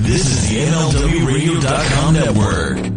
This is the MLWRadio.com network.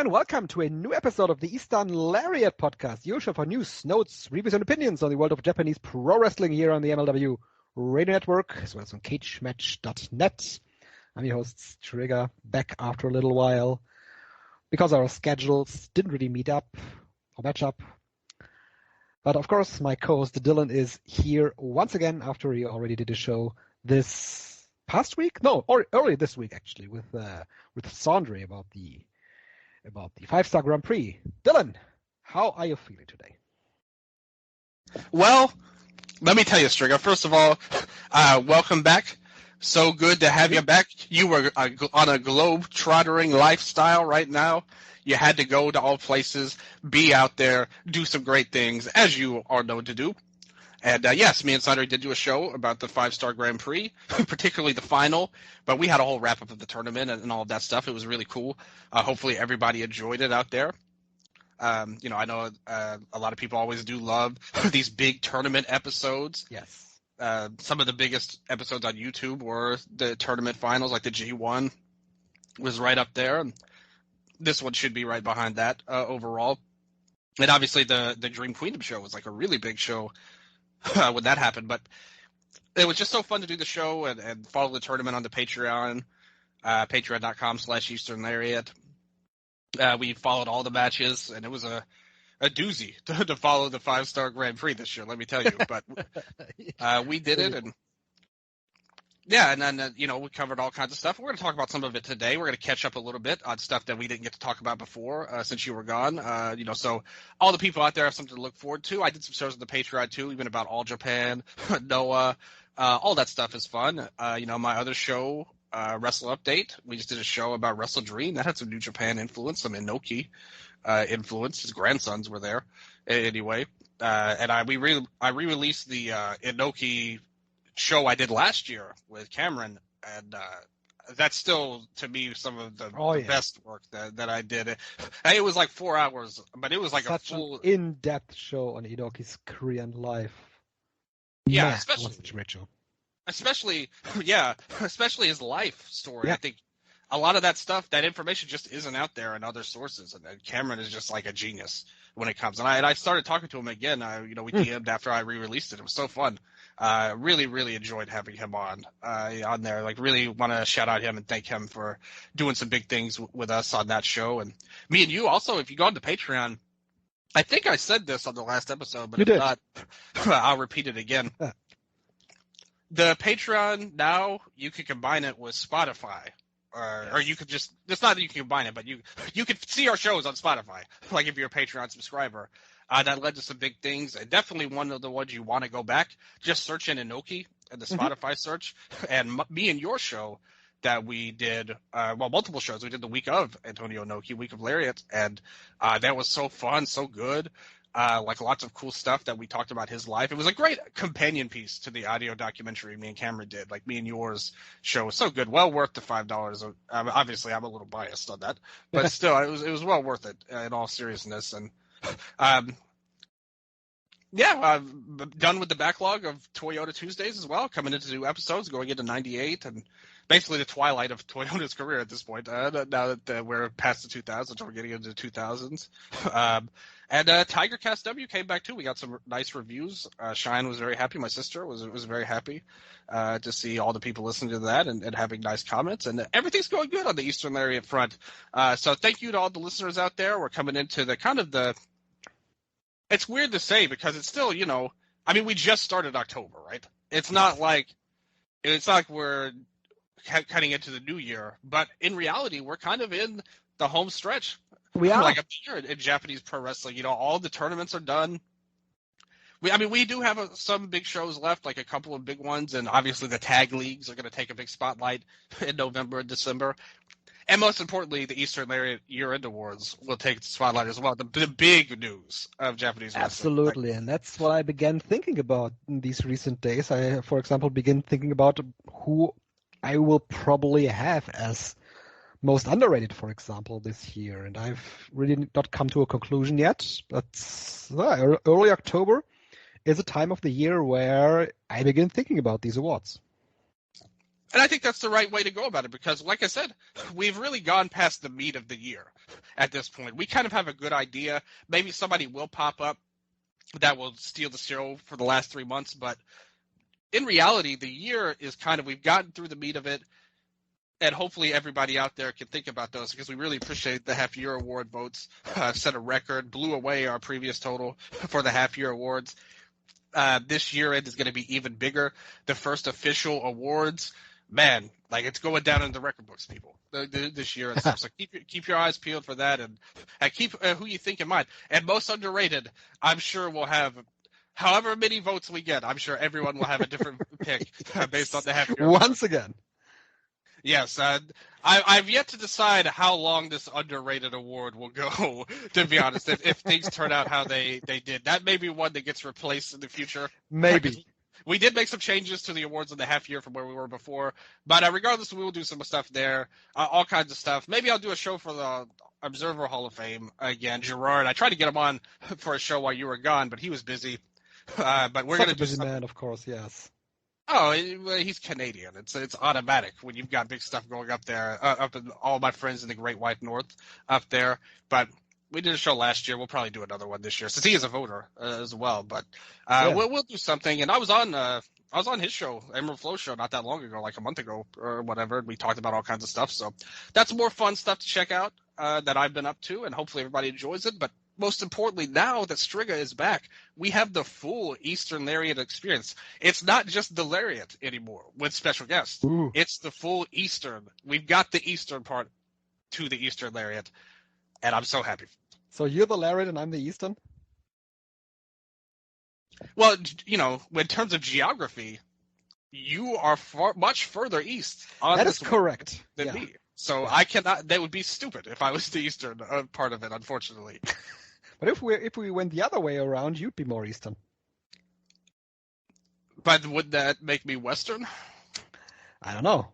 Welcome to a new episode of the Eastern Lariat podcast, your show for news, notes, reviews, and opinions on the world of Japanese pro wrestling here on the MLW Radio Network, as well as on cagematch.net. I'm your host, STRIGG, back after a little while, because our schedules didn't really meet up or match up. But of course, my co-host Dylan is here once again after he already did a show this past week, or early this week actually, with Sandre about the 5-Star Grand Prix. Dylan, how are you feeling today? Well, let me tell you, Strigger. First of all, welcome back. So good to have you back. You were on a globe-trottering lifestyle right now. You had to go to all places, be out there, do some great things, as you are known to do. And yes, me and Sandra did do a show about the 5-Star Grand Prix, particularly the final. But we had a whole wrap-up of the tournament and all of that stuff. It was really cool. Hopefully everybody enjoyed it out there. I know a lot of people always do love these big tournament episodes. Yes. Some of the biggest episodes on YouTube were the tournament finals, like the G1 was right up there. And this one should be right behind that overall. And obviously the Dream Queendom show was like a really big show when that happened, but it was just so fun to do the show and follow the tournament on the Patreon, patreon.com/Eastern Lariat. We followed all the matches, and it was a doozy to follow the 5-Star Grand Prix this year, let me tell you. But we did it, and yeah, and then we covered all kinds of stuff. We're going to talk about some of it today. We're going to catch up a little bit on stuff that we didn't get to talk about before since you were gone. So all the people out there have something to look forward to. I did some shows on the Patreon too, even about All Japan, Noah. All that stuff is fun. My other show, Wrestle Update, we just did a show about Wrestle Dream. That had some New Japan influence, some Inoki influence. His grandsons were there anyway. And I re-released the Inoki show I did last year with Cameron, and that's still, to me, some of the best work that I did. It was like 4 hours, but it was like such a full an in-depth show on Inoki's Korean life. Yeah, Man, especially his life story. Yeah. I think a lot of that stuff, that information just isn't out there in other sources, and Cameron is just like a genius when it comes. And I started talking to him again. We DM'd after I re-released it. It was so fun. Really, really enjoyed having him on there. Like, really want to shout out him and thank him for doing some big things with us on that show. And me and you also, if you go on to Patreon, I think I said this on the last episode, but if not, I'll repeat it again. The Patreon now, you can combine it with Spotify. Or you could just, it's not that you can combine it, but you could see our shows on Spotify, like if you're a Patreon subscriber. That led to some big things. And definitely one of the ones you want to go back. Just search in Inoki in the Spotify search. And me and your show that we did, multiple shows. We did the week of Antonio Inoki, week of Lariat. And that was so fun, so good. Lots of cool stuff that we talked about his life. It was a great companion piece to the audio documentary me and Cameron did. Like, me and yours show was so good. Well worth the $5. Obviously, I'm a little biased on that. But still, it was well worth it in all seriousness. And I'm done with the backlog of Toyota Tuesdays as well, coming into new episodes, going into 98, and basically the twilight of Toyota's career at this point. Now that we're past the 2000s, we're getting into the 2000s. And Tiger Cast W came back too. We got some nice reviews. Shine was very happy. My sister was very happy to see all the people listening to that and having nice comments. And everything's going good on the Eastern Lariat front. So thank you to all the listeners out there. We're coming into the it's weird to say because it's still, we just started October, right? It's not like we're cutting into the new year, but in reality, we're kind of in the home stretch. We are. Like a year in Japanese pro wrestling. All the tournaments are done. We do have some big shows left, like a couple of big ones, and obviously the tag leagues are going to take a big spotlight in November and December. And most importantly, the Eastern Lariat Year-End Awards will take the spotlight as well. The big news of Japanese wrestling. Absolutely, and that's what I began thinking about in these recent days. I, for example, began thinking about who I will probably have as most underrated, for example, this year. And I've really not come to a conclusion yet. But early October is a time of the year where I begin thinking about these awards. And I think that's the right way to go about it because, like I said, we've really gone past the meat of the year at this point. We kind of have a good idea. Maybe somebody will pop up that will steal the show for the last 3 months. But in reality, the year is we've gotten through the meat of it. And hopefully everybody out there can think about those because we really appreciate the half-year award votes. Set a record, blew away our previous total for the half-year awards. This year-end is going to be even bigger. The first official awards, man, it's going down in the record books, people, this year and stuff. So keep your eyes peeled for that and keep who you think in mind. And most underrated, I'm sure we'll have however many votes we get. I'm sure everyone will have a different pick based on the half-year. Once again. Yes, I've yet to decide how long this underrated award will go, to be honest, if things turn out how they did. That may be one that gets replaced in the future. Maybe. We did make some changes to the awards in the half year from where we were before, but regardless, we will do some stuff there, all kinds of stuff. Maybe I'll do a show for the Observer Hall of Fame again. Gerard, I tried to get him on for a show while you were gone, but he was busy. But we're going to do busy something. Man, of course, yes. Oh, he's Canadian. It's automatic when you've got big stuff going up there. Up in all my friends in the Great White North up there. But we did a show last year. We'll probably do another one this year since he is a voter as well. But we'll do something. And I was on his show, Emerald Flow show, not that long ago, like a month ago or whatever. And we talked about all kinds of stuff. So that's more fun stuff to check out that I've been up to, and hopefully everybody enjoys it. But most importantly, now that STRIGG A is back, we have the full Eastern Lariat experience. It's not just the Lariat anymore with special guests. Ooh. It's the full Eastern. We've got the Eastern part to the Eastern Lariat, and I'm so happy. So you're the Lariat and I'm the Eastern? Well, in terms of geography, you are much further east on that is correct. Than me. So I cannot. That would be stupid if I was the Eastern part of it, unfortunately. But if we went the other way around, you'd be more Eastern. But would that make me Western? I don't know.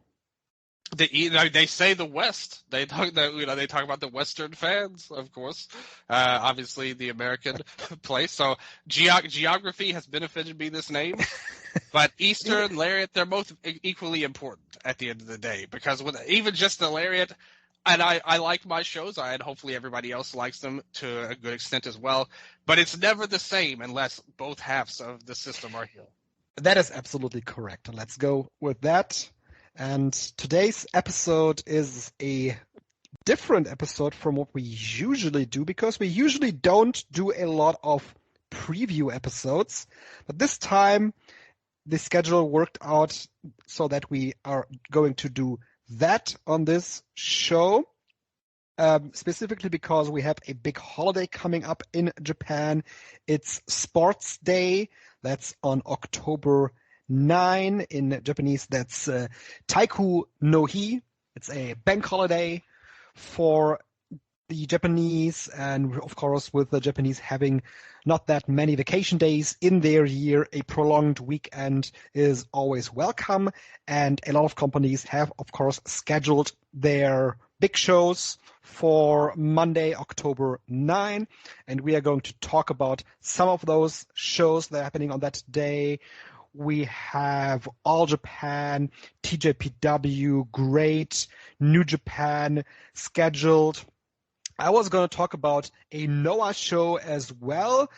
They say the West. They talk about the Western fans, of course. Obviously, the American place. So geography has benefited me this name. But Eastern, Lariat, they're both equally important at the end of the day because with even just the Lariat. And I like my shows, and hopefully everybody else likes them to a good extent as well. But it's never the same unless both halves of the system are here. That is absolutely correct. And let's go with that. And today's episode is a different episode from what we usually do because we usually don't do a lot of preview episodes. But this time, the schedule worked out so that we are going to do that on this show, specifically because we have a big holiday coming up in Japan. It's Sports Day. That's on October 9. In Japanese, that's Taiku no Hi. It's a bank holiday for the Japanese, and of course, with the Japanese having not that many vacation days in their year, a prolonged weekend is always welcome. And a lot of companies have, of course, scheduled their big shows for Monday, October 9. And we are going to talk about some of those shows that are happening on that day. We have All Japan, TJPW, GLEAT, New Japan scheduled. I was going to talk about a Noah show as well.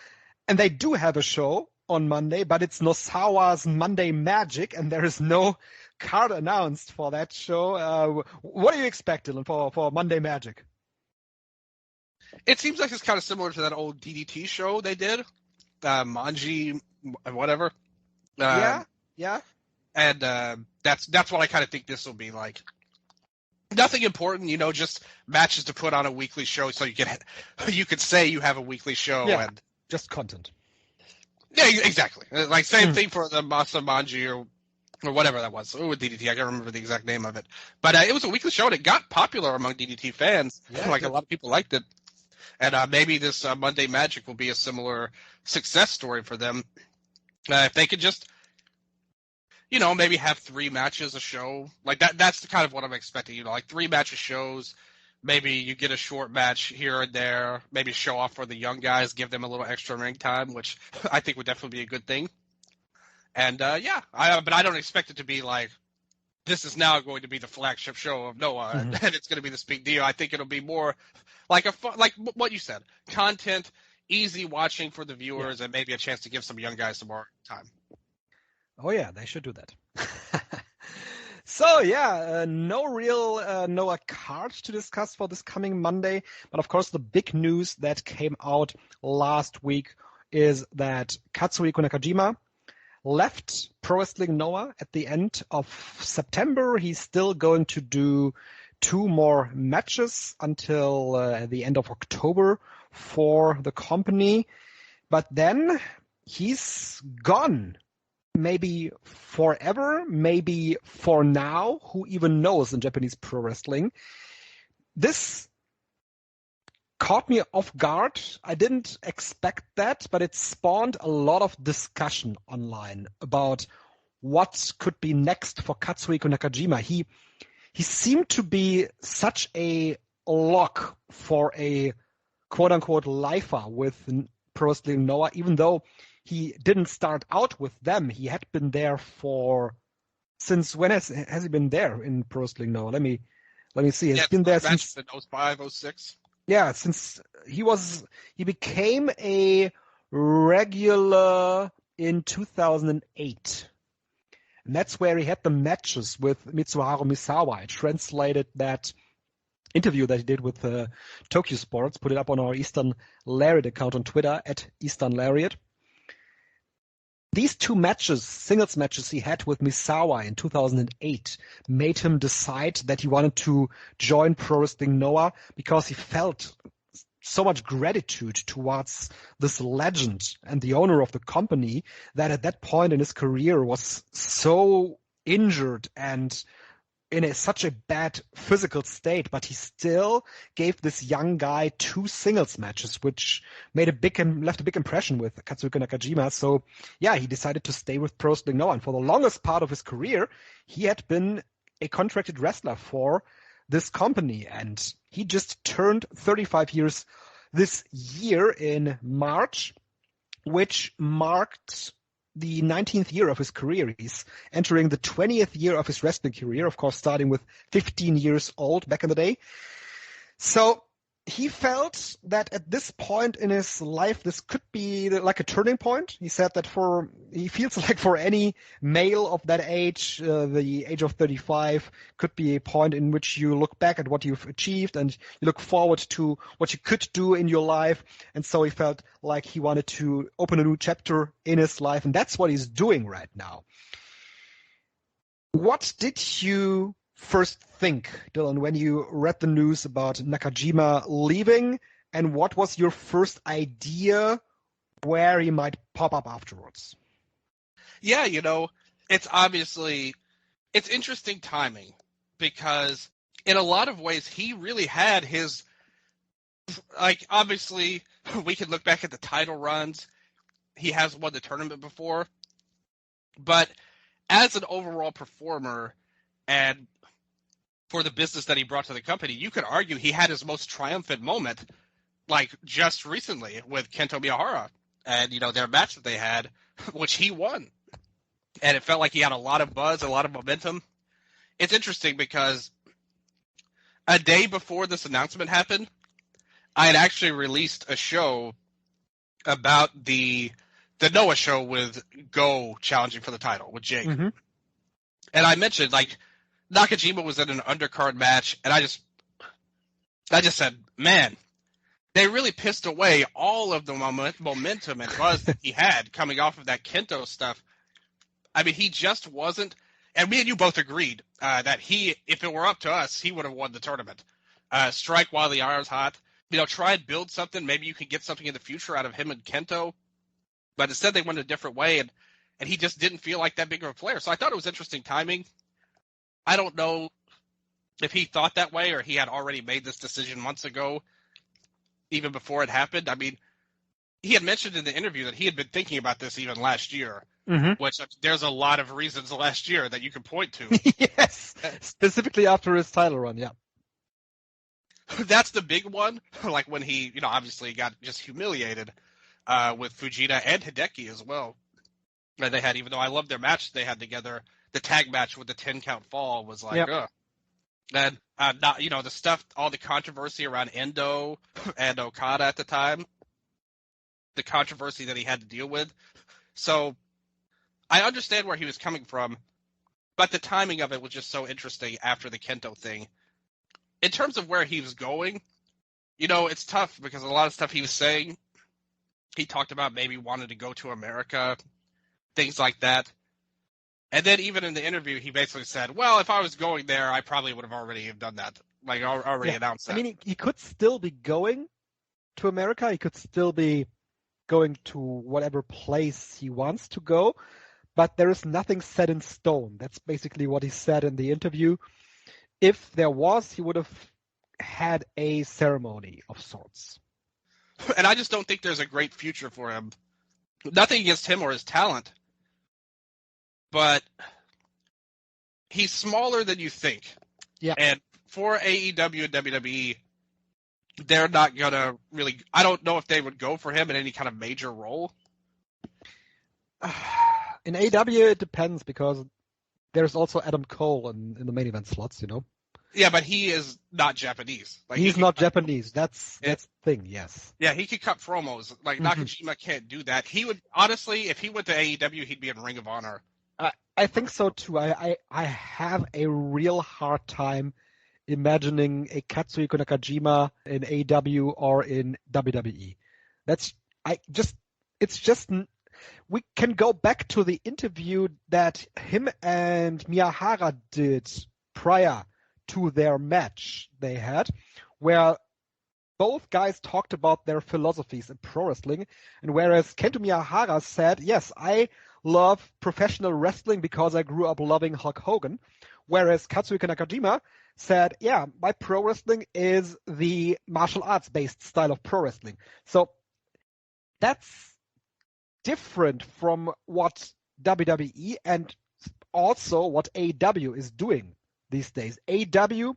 And they do have a show on Monday, but it's Nosawa's Monday Magic, and there is no card announced for that show. What do you expect, Dylan, for Monday Magic? It seems like it's kind of similar to that old DDT show they did, Manji, whatever. Yeah. And that's what I kind of think this will be like. Nothing important, just matches to put on a weekly show, so you could say you have a weekly show. Yeah, and just content. Yeah, exactly. Like same thing for the Masa Manji or whatever that was. With DDT, I can't remember the exact name of it. But it was a weekly show, and it got popular among DDT fans. Yeah, like a lot of people liked it. And maybe this Monday Magic will be a similar success story for them. If they could just, maybe have 3 matches a show. Like that's the kind of what I'm expecting. Like 3 matches shows. Maybe you get a short match here and there. Maybe show off for the young guys, give them a little extra ring time, which I think would definitely be a good thing. And but I don't expect it to be like, this is now going to be the flagship show of Noah, and it's going to be this big deal. I think it'll be more like like what you said, content, easy watching for the viewers, and maybe a chance to give some young guys some more time. Oh yeah, they should do that. So no real Noah card to discuss for this coming Monday, but of course the big news that came out last week is that Katsuhiko Nakajima left Pro Wrestling Noah at the end of September. He's still going to do 2 more matches until the end of October for the company, but then he's gone. Maybe forever, maybe for now, who even knows in Japanese pro wrestling. This caught me off guard. I didn't expect that, but it spawned a lot of discussion online about what could be next for Katsuhiko Nakajima. He seemed to be such a lock for a quote-unquote lifer with Pro Wrestling Noah, even though he didn't start out with them. He had been there since when has he been there in Pro Wrestling Noah? Let me see. He's been there since 05, 06. Yeah, since he became a regular in 2008. And that's where he had the matches with Mitsuharu Misawa. I translated that interview that he did with Tokyo Sports, put it up on our Eastern Lariat account on Twitter at Eastern Lariat. These 2 matches, singles matches he had with Misawa in 2008 made him decide that he wanted to join Pro Wrestling Noah because he felt so much gratitude towards this legend and the owner of the company that at that point in his career was so injured and in such a bad physical state, but he still gave this young guy 2 singles matches, which left a big impression with Katsuhiko Nakajima. So he decided to stay with Pro Wrestling Noah. And for the longest part of his career, he had been a contracted wrestler for this company. And he just turned 35 years this year in March, which marked the 19th year of his career. He's entering the 20th year of his wrestling career, of course, starting with 15 years old back in the day. So he felt that at this point in his life, this could be like a turning point. He said that he feels like for any male of that age, the age of 35 could be a point in which you look back at what you've achieved and you look forward to what you could do in your life. And so he felt like he wanted to open a new chapter in his life. And that's what he's doing right now. What did you first think, Dylan, when you read the news about Nakajima leaving, and what was your first idea where he might pop up afterwards? Yeah, it's interesting timing because in a lot of ways he really had his, like, obviously we can look back at the title runs. He has won the tournament before, but as an overall performer and for the business that he brought to the company, you could argue he had his most triumphant moment, like just recently with Kento Miyahara and, their match that they had, which he won. and it felt like he had a lot of buzz, a lot of momentum. It's interesting because a day before this announcement happened, I had actually released a show about the Noah show with Go challenging for the title with Jake. Mm-hmm. And I mentioned, like, Nakajima was in an undercard match, and I just said, man, they really pissed away all of the momentum and buzz that he had coming off of that Kento stuff. I mean, he just wasn't, and me and you both agreed that if it were up to us, he would have won the tournament. Strike while the iron's hot. Try and build something. Maybe you can get something in the future out of him and Kento. But instead, they went a different way, and he just didn't feel like that big of a player. So I thought it was interesting timing. I don't know if he thought that way or he had already made this decision months ago, even before it happened. I mean, he had mentioned in the interview that he had been thinking about this even last year, which there's a lot of reasons last year that you can point to. Yes, specifically after his title run, yeah. That's the big one, like when he, obviously got just humiliated with Fujita and Hideki as well. And they had, even though I loved their match they had together, the tag match with the 10-count fall was like, ugh. And, the stuff, all the controversy around Endo and Okada at the time, the controversy that he had to deal with. So I understand where he was coming from, but the timing of it was just so interesting after the Kento thing. In terms of where he was going, it's tough because a lot of stuff he was saying, he talked about maybe wanting to go to America, things like that. And then even in the interview, he basically said, well, if I was going there, I probably would have already have done that, like already announced that. I mean, he could still be going to America. He could still be going to whatever place he wants to go, but there is nothing set in stone. That's basically what he said in the interview. If there was, he would have had a ceremony of sorts. And I just don't think there's a great future for him. Nothing against him or his talent, but he's smaller than you think. Yeah. And for AEW and WWE, they're not going to really... I don't know if they would go for him in any kind of major role. In AEW, it depends because there's also Adam Cole in the main event slots, Yeah, but he is not Japanese. Like, he's not Japanese. That's the thing, yes. Yeah, he could cut promos. Like, Nakajima can't do that. He would, honestly, if he went to AEW, he'd be in Ring of Honor. I think so, too. I have a real hard time imagining a Katsuhiko Nakajima in AEW or in WWE. We can go back to the interview that him and Miyahara did prior to their match they had, where both guys talked about their philosophies in pro wrestling, and whereas Kento Miyahara said, yes, I love professional wrestling because I grew up loving Hulk Hogan, whereas Katsuhiko Nakajima said, yeah, my pro wrestling is the martial arts based style of pro wrestling. So that's different from what WWE and also what AEW is doing these days. AEW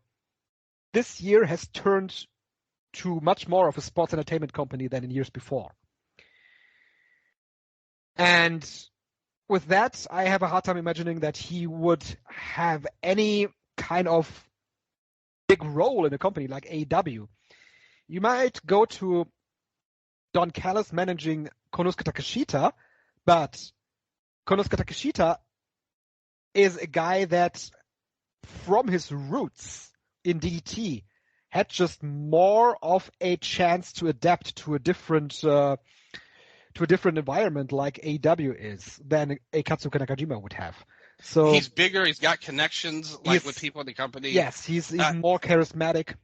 this year has turned to much more of a sports entertainment company than in years before. And with that, I have a hard time imagining that he would have any kind of big role in a company like AEW. You might go to Don Callis managing Konosuke Takeshita, but Konosuke Takeshita is a guy that, from his roots in DDT, had just more of a chance to adapt to a different environment like AEW is than a Katsuhiko Nakajima would have. So he's bigger. He's got connections with people in the company. Yes, he's more charismatic.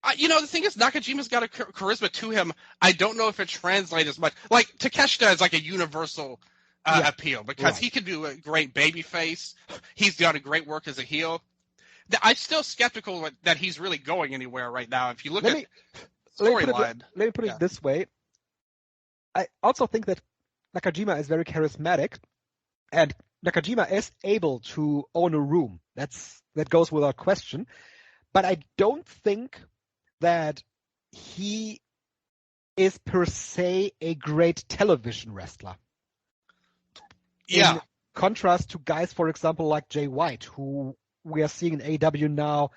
The thing is, Nakajima's got a charisma to him. I don't know if it translates as much. Like, Takeshita is like a universal appeal because he can do a great baby face. He's done a great work as a heel. I'm still skeptical that he's really going anywhere right now. If you look at storyline. Let me put it this way. I also think that Nakajima is very charismatic, and Nakajima is able to own a room. That goes without question. But I don't think that he is per se a great television wrestler. Yeah. contrast to guys, for example, like Jay White, who we are seeing in AEW now,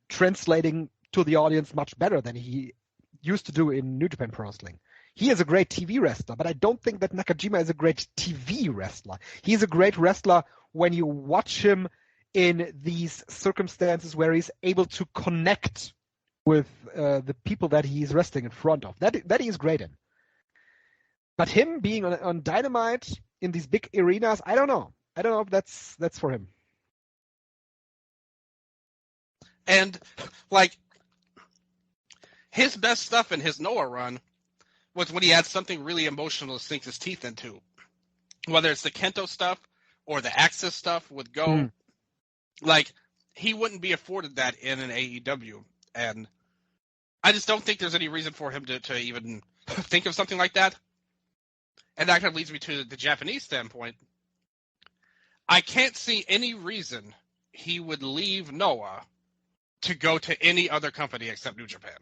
translating to the audience much better than he used to do in New Japan Pro Wrestling. He is a great TV wrestler, but I don't think that Nakajima is a great TV wrestler. He's a great wrestler when you watch him in these circumstances where he's able to connect with the people that he's wrestling in front of. That he's great in. But him being on Dynamite in these big arenas, I don't know. I don't know if that's for him. And like his best stuff in his Noah run was when he had something really emotional to sink his teeth into. Whether it's the Kento stuff or the Axis stuff with Go. Like, he wouldn't be afforded that in an AEW. And I just don't think there's any reason for him to even think of something like that. And that kind of leads me to the Japanese standpoint. I can't see any reason he would leave Noah to go to any other company except New Japan.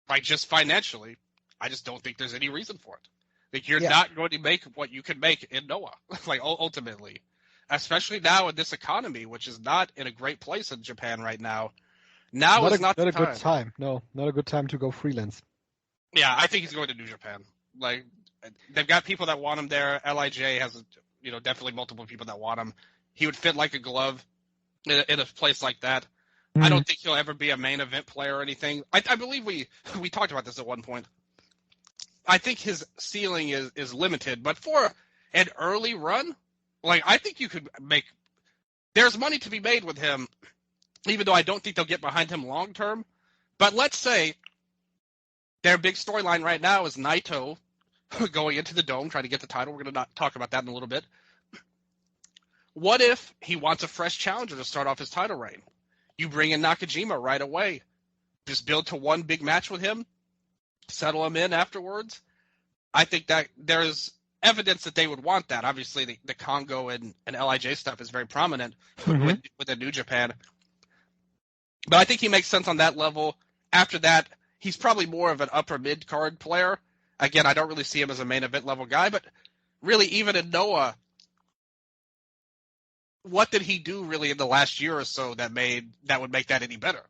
Like, just financially, I just don't think there's any reason for it. Like, you're not going to make what you can make in Noah, like, ultimately. Especially now in this economy, which is not in a great place in Japan right now. Now is not the time. Not a good time. No, not a good time to go freelance. Yeah, I think he's going to New Japan. Like, they've got people that want him there. LIJ has, definitely multiple people that want him. He would fit like a glove in a place like that. I don't think he'll ever be a main event player or anything. I believe we talked about this at one point. I think his ceiling is limited, but for an early run, like, I think you could make – there's money to be made with him, even though I don't think they'll get behind him long term. But let's say their big storyline right now is Naito going into the Dome, trying to get the title. We're going to talk about that in a little bit. What if he wants a fresh challenger to start off his title reign? You bring in Nakajima right away. Just build to one big match with him. Settle him in afterwards. I think that there's evidence that they would want that. Obviously, the Congo and LIJ stuff is very prominent with the New Japan. But I think he makes sense on that level. After that, he's probably more of an upper mid-card player. Again, I don't really see him as a main event level guy, but really even in Noah, what did he do really in the last year or so that would make that any better?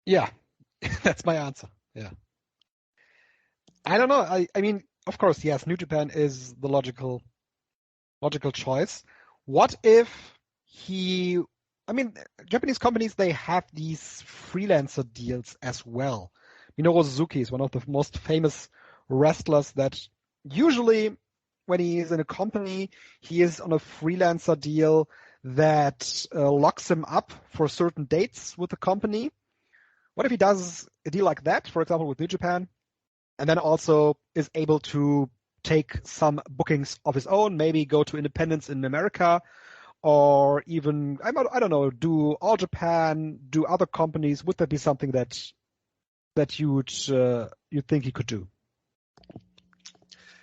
Yeah, that's my answer. Yeah. I don't know. I mean, of course, yes, New Japan is the logical choice. What if Japanese companies, they have these freelancer deals as well. Minoru Suzuki is one of the most famous wrestlers that usually when he is in a company, he is on a freelancer deal that locks him up for certain dates with the company. What if he does a deal like that, for example, with New Japan, and then also is able to take some bookings of his own, maybe go to independents in America, or even, I don't know, do All Japan, do other companies? Would that be something that you'd think he could do?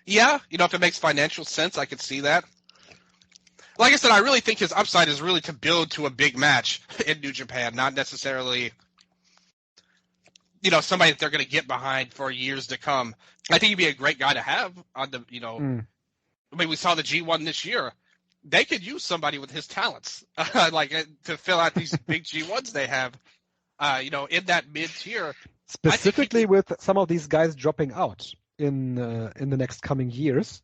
Yeah, if it makes financial sense, I could see that. Like I said, I really think his upside is really to build to a big match in New Japan, not necessarily somebody that they're going to get behind for years to come. I think he'd be a great guy to have on the, I mean, we saw the G1 this year. They could use somebody with his talents, to fill out these big G1s they have, in that mid-tier. Specifically with some of these guys dropping out in the next coming years.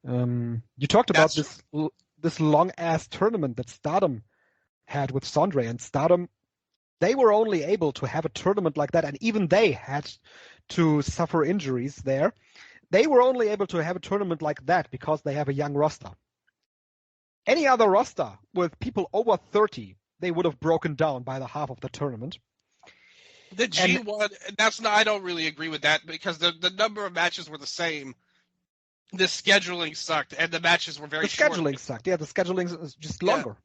You talked about this long-ass tournament that Stardom had with Sondre, and Stardom, they were only able to have a tournament like that, and even they had to suffer injuries there. They were only able to have a tournament like that because they have a young roster. Any other roster with people over 30, they would have broken down by the half of the tournament. The G1, I don't really agree with that because the number of matches were the same. The scheduling sucked, and the matches were very short. The scheduling sucked. Yeah, the scheduling is just longer.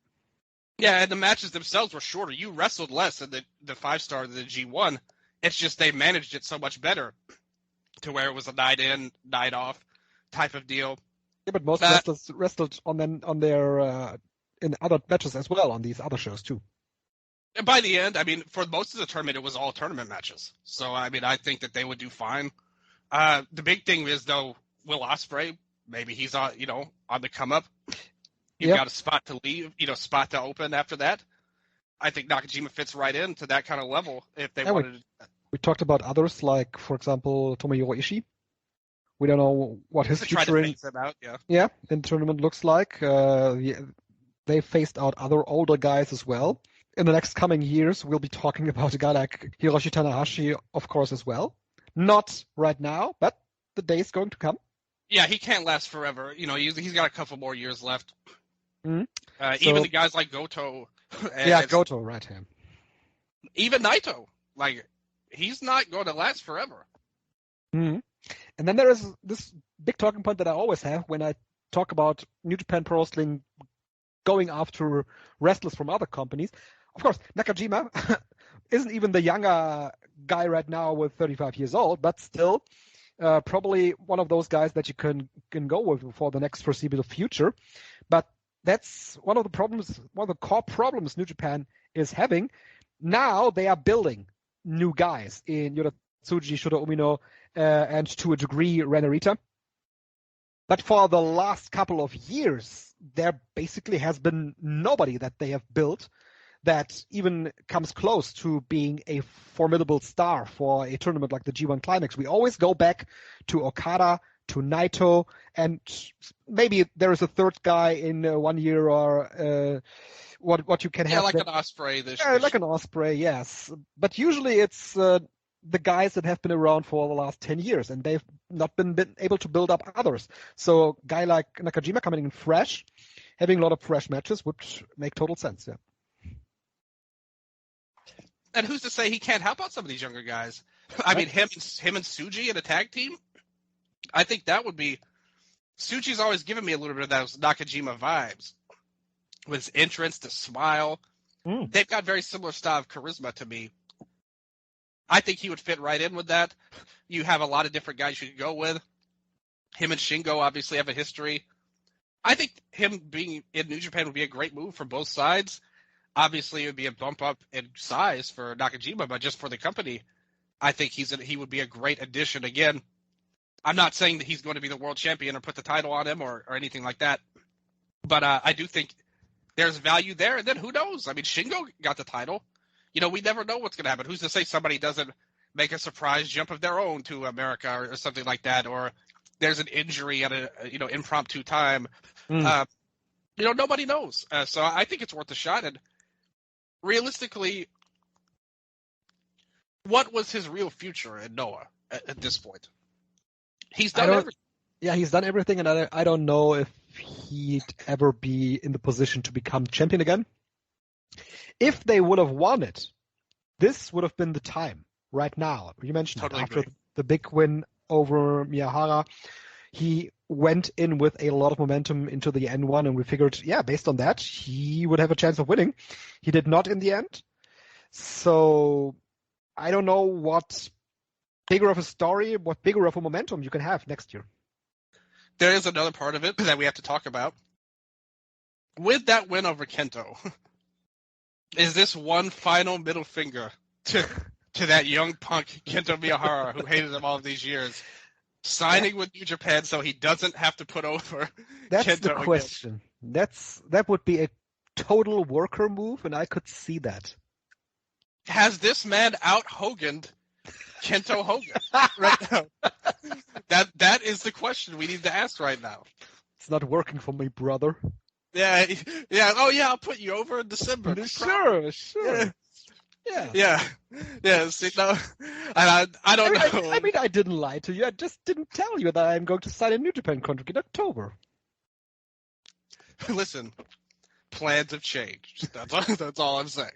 Yeah, and the matches themselves were shorter. You wrestled less in the 5-star than the G1. It's just they managed it so much better to where it was a night in, night off type of deal. Yeah, but most wrestlers wrestled on their in other matches as well on these other shows too. And by the end, I mean, for most of the tournament, it was all tournament matches. So, I mean, I think that they would do fine. The big thing is, though, Will Ospreay, maybe he's on the come up. You've got a spot to leave, spot to open after that. I think Nakajima fits right into that kind of level if they wanted to. We talked about others like, for example, Tomohiro Ishii. We don't know what his future in the tournament looks like. They phased out other older guys as well. In the next coming years, we'll be talking about a guy like Hiroshi Tanahashi, of course, as well. Not right now, but the day is going to come. Yeah, he can't last forever. He's got a couple more years left. Mm-hmm. Even the guys like Goto. Goto, right him. Even Naito, he's not going to last forever. Mm-hmm. And then there is this big talking point that I always have when I talk about New Japan Pro Wrestling going after wrestlers from other companies. Of course, Nakajima isn't even the younger guy right now with 35 years old, but still probably one of those guys that you can go with for the next foreseeable future. But that's one of the problems, one of the core problems New Japan is having. Now they are building new guys in Yota Tsuji, Shota Umino, and to a degree Ren Narita. But for the last couple of years, there basically has been nobody that they have built that even comes close to being a formidable star for a tournament like the G1 Climax. We always go back to Okada, to Naito, and maybe there is a third guy in 1 year or what you can have. Yeah, like an Ospreay. Like an Ospreay, yes. But usually it's the guys that have been around for the last 10 years, and they've not been able to build up others. So a guy like Nakajima coming in fresh, having a lot of fresh matches would make total sense, yeah. And who's to say he can't help out some of these younger guys? I mean, him and Shuji in a tag team? I think that would be... Suji's always given me a little bit of those Nakajima vibes. With his entrance, the smile. They've got very similar style of charisma to me. I think he would fit right in with that. You have a lot of different guys you could go with. Him and Shingo obviously have a history. I think him being in New Japan would be a great move for both sides. Obviously, it would be a bump up in size for Nakajima, but just for the company, I think he would be a great addition. Again, I'm not saying that he's going to be the world champion or put the title on him or anything like that, but I do think there's value there. And then who knows? I mean, Shingo got the title. We never know what's going to happen. Who's to say somebody doesn't make a surprise jump of their own to America or something like that, or there's an injury at a impromptu time. Nobody knows. So I think it's worth a shot. And realistically, what was his real future in Noah at this point? He's done everything. Yeah, he's done everything, and I don't know if he'd ever be in the position to become champion again. If they would have won it, this would have been the time right now. You mentioned totally after agree. The big win over Miyahara, he went in with a lot of momentum into the N1, and we figured, based on that, he would have a chance of winning. He did not in the end. So I don't know what bigger of a story, what bigger of a momentum you can have next year. There is another part of it that we have to talk about. With that win over Kento, is this one final middle finger to that young punk Kento Miyahara who hated him all these years, signing with New Japan so he doesn't have to put over That's Kento the question. Again. That would be a total worker move, and I could see that. Has this man out-Hoganed Kento Hogan right now? That is the question we need to ask right now. It's not working for me, brother. Yeah. Oh, yeah, I'll put you over in December. Sure. Yeah. See, no, I don't know. I mean, I didn't lie to you. I just didn't tell you that I'm going to sign a New Japan contract in October. Listen, plans have changed. That's all I'm saying.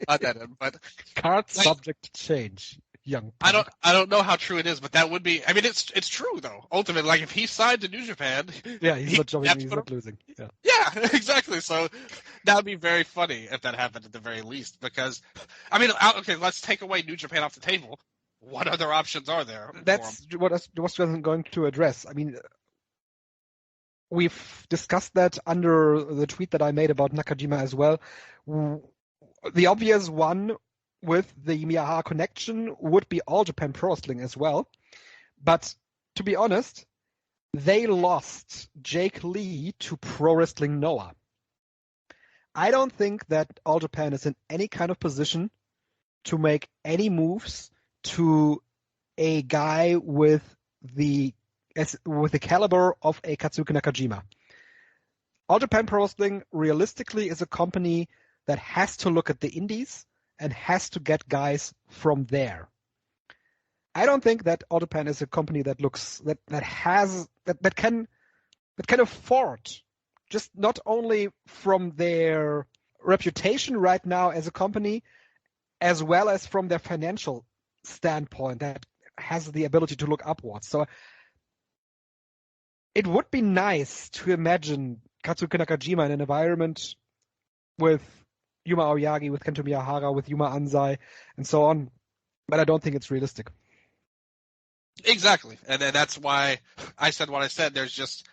Not that, but cards subject to change. Young punk. I don't know how true it is, but that would be. I mean, it's true though. Ultimately, if he signed to New Japan, he's not jumping. He's not losing. Yeah, exactly. So that would be very funny if that happened at the very least. Because I mean, okay, let's take away New Japan off the table. What other options are there? That's what I was going to address. I mean, we've discussed that under the tweet that I made about Nakajima as well. The obvious one with the Miyahara connection would be All Japan Pro Wrestling as well. But to be honest, they lost Jake Lee to Pro Wrestling Noah. I don't think that All Japan is in any kind of position to make any moves to a guy with the caliber of a Katsuhiko Nakajima. All Japan Pro Wrestling realistically is a company that has to look at the indies and has to get guys from there. I don't think that All Japan is a company that can afford, just not only from their reputation right now as a company, as well as from their financial standpoint, that has the ability to look upwards. So it would be nice to imagine Katsuhiko Nakajima in an environment with Yuma Aoyagi, with Kento Miyahara, with Yuma Anzai, and so on, but I don't think it's realistic. Exactly, and that's why I said what I said. There's just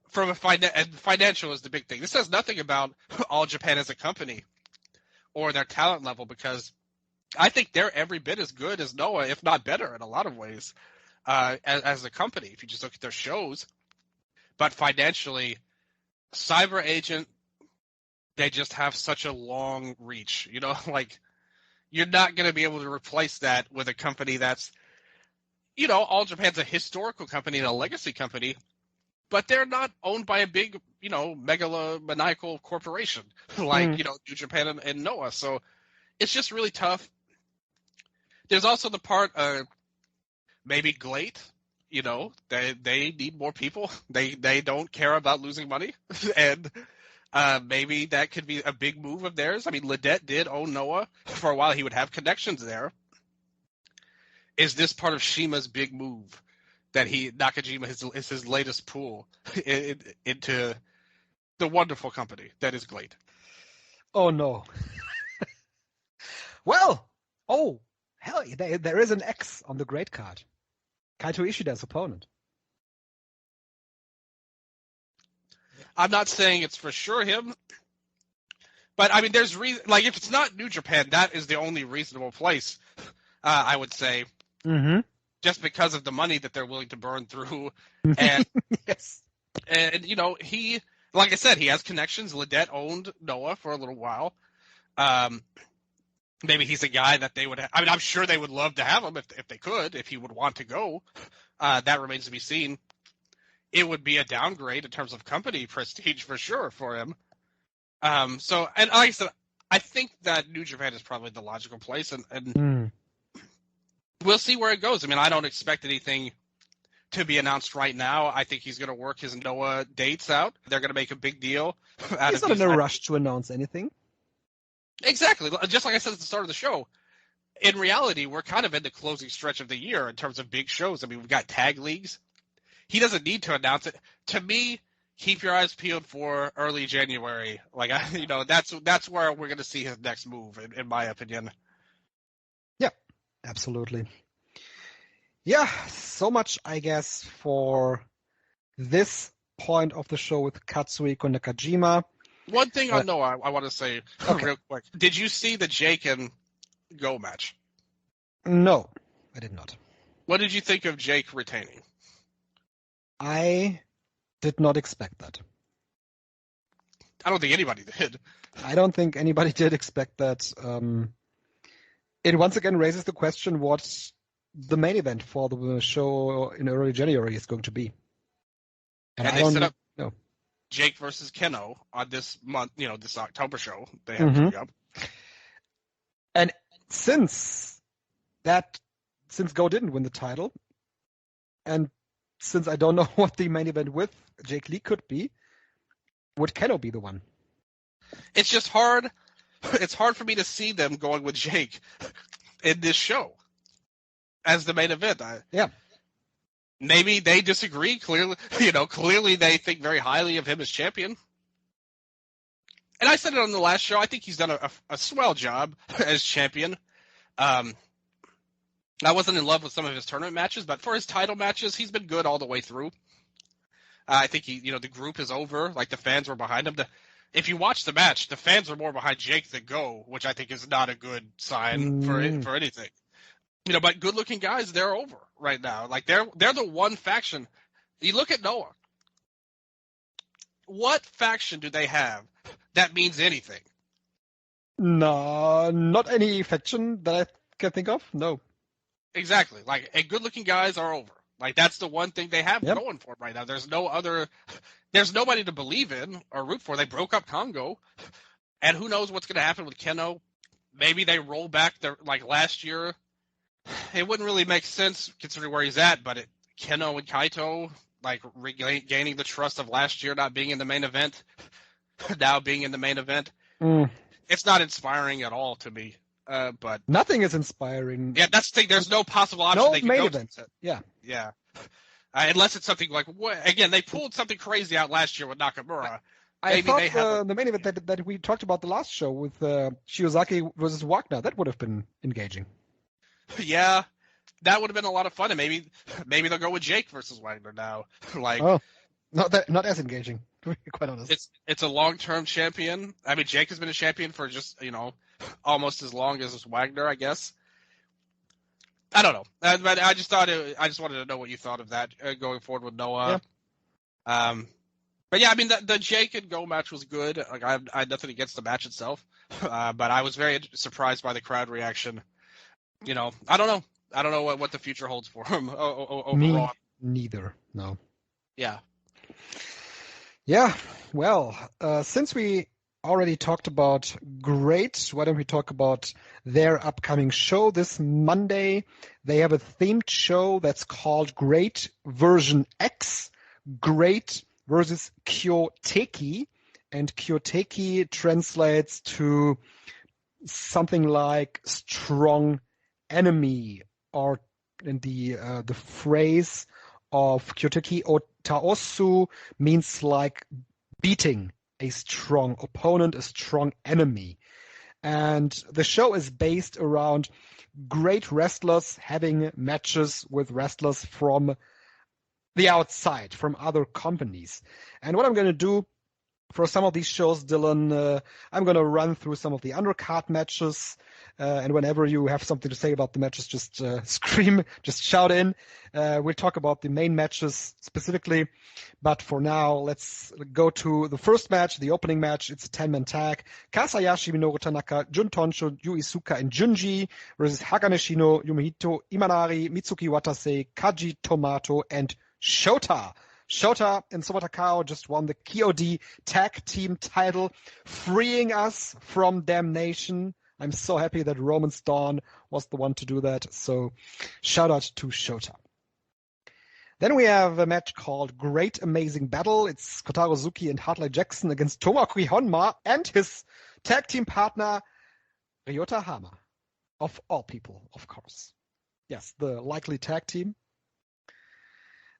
from a financial is the big thing. This says nothing about All Japan as a company or their talent level, because I think they're every bit as good as Noah, if not better, in a lot of ways as a company. If you just look at their shows, but financially, Cyber Agent, they just have such a long reach. You know, like you're not going to be able to replace that with a company that's, you know, All Japan's a historical company and a legacy company, but they're not owned by a big, you know, megalomaniacal corporation like, you know, New Japan and Noah. So it's just really tough. There's also the part maybe GLEAT, you know, they need more people. They don't care about losing money. And maybe that could be a big move of theirs. I mean, Ledet did own Noah for a while. He would have connections there. Is this part of Shima's big move that Nakajima is his latest pull into the wonderful company that is GLEAT? Oh no. Well, hell, there is an X on the GLEAT card. Kaito Ishida's opponent. I'm not saying it's for sure him, but I mean, there's reason. Like, if it's not New Japan, that is the only reasonable place, I would say. Mm-hmm. Just because of the money that they're willing to burn through. And, yes. And, you know, he, like I said, he has connections. Ledet owned Noah for a little while. Maybe he's a guy that they would I mean, I'm sure they would love to have him if they could, if he would want to go. That remains to be seen. It would be a downgrade in terms of company prestige for sure for him. So, and like I said, I think that New Japan is probably the logical place, and we'll see where it goes. I mean, I don't expect anything to be announced right now. I think he's going to work his Noah dates out. They're going to make a big deal. He's not in a rush to announce anything. Exactly. Just like I said at the start of the show, in reality, we're kind of in the closing stretch of the year in terms of big shows. I mean, we've got tag leagues. He doesn't need to announce it. To me, keep your eyes peeled for early January. Like, you know, that's where we're going to see his next move, in my opinion. Yeah, absolutely. Yeah, so much, I guess, for this point of the show with Katsuhiko Nakajima. One thing I know I want to say real quick. Did you see the Jake and Go match? No, I did not. What did you think of Jake retaining? I did not expect that. I don't think anybody did. I don't think anybody did expect that. It once again raises the question what the main event for the show in early January is going to be. And they set up Jake versus Keno on this month, you know, this October show they have coming up. And since Go didn't win the title, and since I don't know what the main event with Jake Lee could be, would Keno be the one? It's just hard. It's hard for me to see them going with Jake in this show as the main event. Yeah. Maybe they disagree. Clearly they think very highly of him as champion. And I said it on the last show. I think he's done a swell job as champion. I wasn't in love with some of his tournament matches, but for his title matches, he's been good all the way through. I think the group is over. Like, the fans were behind him. If you watch the match, the fans are more behind Jake than Go, which I think is not a good sign for anything. But good-looking guys, they're over right now. Like they're the one faction. You look at Noah. What faction do they have that means anything? No, not any faction that I can think of. No. Exactly. Like, and good-looking guys are over. Like, that's the one thing they have going for them right now. There's nobody to believe in or root for. They broke up Congo, and who knows what's going to happen with Keno. Maybe they roll back their, like, last year. It wouldn't really make sense considering where he's at, but Keno and Kaito, like, regaining the trust of last year, not being in the main event, now being in the main event. It's not inspiring at all to me. But nothing is inspiring. Yeah, that's the thing. There's no possible option. No they can main go event. To. Yeah. Unless it's something like again, they pulled something crazy out last year with Nakamura. I thought the main event that we talked about the last show with Shiozaki versus Wagner, that would have been engaging. Yeah, that would have been a lot of fun, and maybe they'll go with Jake versus Wagner now. Like, not as engaging. To be quite honest, it's a long-term champion. I mean, Jake has been a champion for just almost as long as Wagner, I guess. I don't know, but I just wanted to know what you thought of that going forward with Noah. Yeah. But yeah, I mean, the Jake and Go match was good. Like, I had nothing against the match itself, but I was very surprised by the crowd reaction. I don't know. I don't know what the future holds for him overall. Me neither. No. Yeah. Yeah. Well, since we already talked about GLEAT, why don't we talk about their upcoming show this Monday? They have a themed show that's called GLEAT Version X, GLEAT versus Kyoteki, and Kyoteki translates to something like strong enemy, or in the phrase of Kyoteki Otaosu means like beating a strong opponent, a strong enemy. And the show is based around great wrestlers having matches with wrestlers from the outside, from other companies. And what I'm going to do for some of these shows, Dylan, I'm going to run through some of the undercard matches. And whenever you have something to say about the matches, just scream, just shout in. We'll talk about the main matches specifically. But for now, let's go to the first match, the opening match. It's a 10-man tag. Kasayashi, Minoru Tanaka, Jun Tonsho, Yu Isuka, and Junji versus Hagane Shino, Yumehito, Imanari, Mitsuki Watase, Kaji Tomato, and Shota. Shota and Soma Takao just won the KOD tag team title, freeing us from damnation. I'm so happy that Roman's Dawn was the one to do that. So shout out to Shota. Then we have a match called Great Amazing Battle. It's Kotaro Suzuki and Hartley Jackson against Tomoaki Honma and his tag team partner, Ryota Hama. Of all people, of course. Yes, the likely tag team.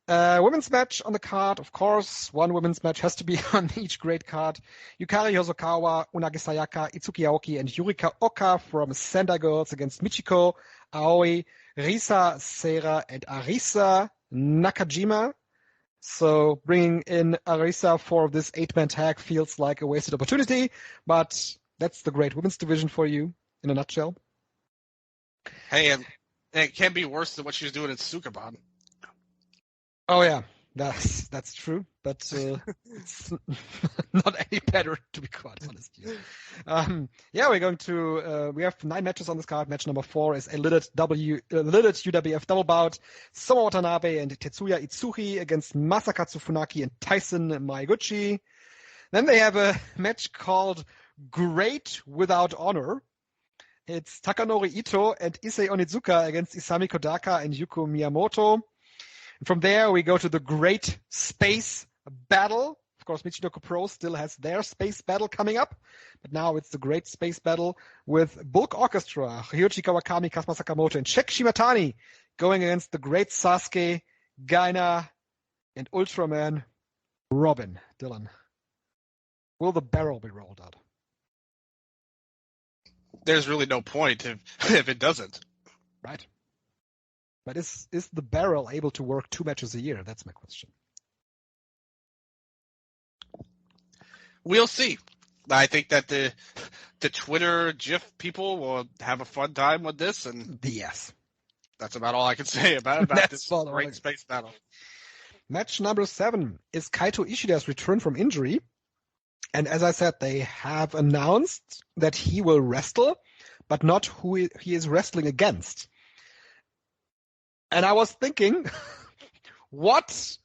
Women's match on the card, of course. One women's match has to be on each great card. Yukari Hosokawa, Unagi Sayaka, Itsuki Aoki, and Yurika Oka from Sendai Girls against Michiko, Aoi, Risa Sera, and Arisa Nakajima. So bringing in Arisa for this 8-man tag feels like a wasted opportunity, but that's the great women's division for you in a nutshell. Hey, and it can't be worse than what she was doing in Sukaban. Oh yeah, that's true, but it's not any better, to be quite honest. Yeah, we're going to we have 9 matches on this card. Match number 4 is a lidded UWF double bout. Soma Watanabe and Tetsuya Itsuhi against Masakatsu Funaki and Tyson Maiguchi. Then they have a match called Great Without Honor. It's Takanori Ito and Issei Onizuka against Isami Kodaka and Yuko Miyamoto. From there, we go to the Great Space Battle. Of course, Michinoku Pro still has their space battle coming up, but now it's the Great Space Battle with Bulk Orchestra, Ryoji Kawakami, Kazuma Sakamoto, and Shek Shimatani going against the Great Sasuke, Gaina, and Ultraman Robin. Dylan, will the barrel be rolled out? There's really no point if it doesn't. Right. But is the barrel able to work 2 matches a year? That's my question. We'll see. I think that the Twitter GIF people will have a fun time with this, and yes, That's about all I can say about this great space battle. Match number 7 is Kaito Ishida's return from injury. And as I said, they have announced that he will wrestle, but not who he is wrestling against. And I was thinking, what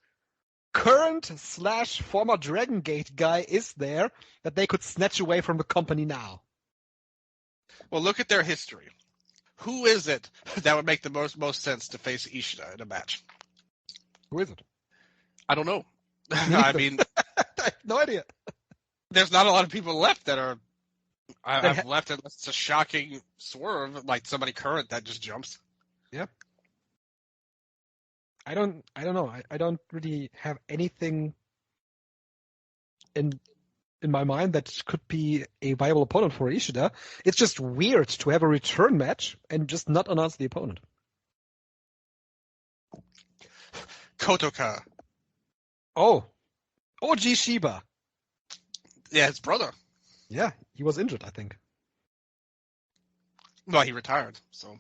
current/former Dragon Gate guy is there that they could snatch away from the company now? Well, look at their history. Who is it that would make the most sense to face Ishida in a match? Who is it? I don't know. I mean, I have no idea. There's not a lot of people left that are. I've left unless it's a shocking swerve, like somebody current that just jumps. Yep. I don't know. I don't really have anything in my mind that could be a viable opponent for Ishida. It's just weird to have a return match and just not announce the opponent. Kotoka. Oh, OG Shiba. Yeah, his brother. Yeah, he was injured, I think. Well, he retired, so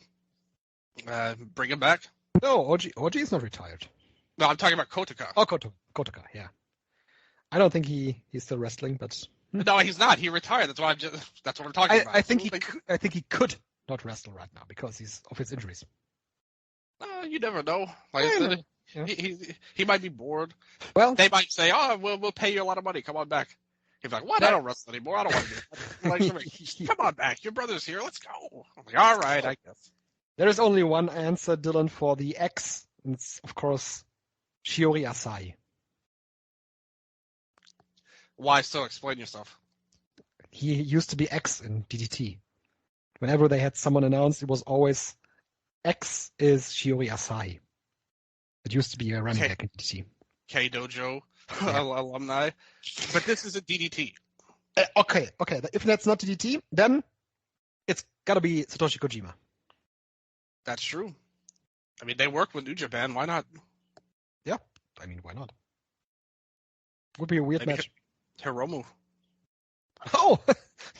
bring him back. No, OG is not retired. No, I'm talking about Kotoka. Oh, Kotoka, yeah. I don't think he's still wrestling, but no, he's not. He retired. That's what I'm talking about. I think he could not wrestle right now because of his injuries. You never know. Like I said, yeah. He might be bored. Well, they might say, "Oh, we'll pay you a lot of money. Come on back." He's like, "What? I don't wrestle anymore. I don't want to do that." Like, come on back. Your brother's here. Let's go. I'm like, all right, I guess. There is only one answer, Dylan, for the X. And it's, of course, Shiori Asai. Why so? Explain yourself. He used to be X in DDT. Whenever they had someone announced, it was always X is Shiori Asai. It used to be a running back in DDT. K-Dojo alumni. But this is a DDT. Okay. If that's not DDT, then it's got to be Satoshi Kojima. That's true. I mean, they worked with New Japan. Why not? Yeah. I mean, why not? Would be a weird match. Hiromu. Oh,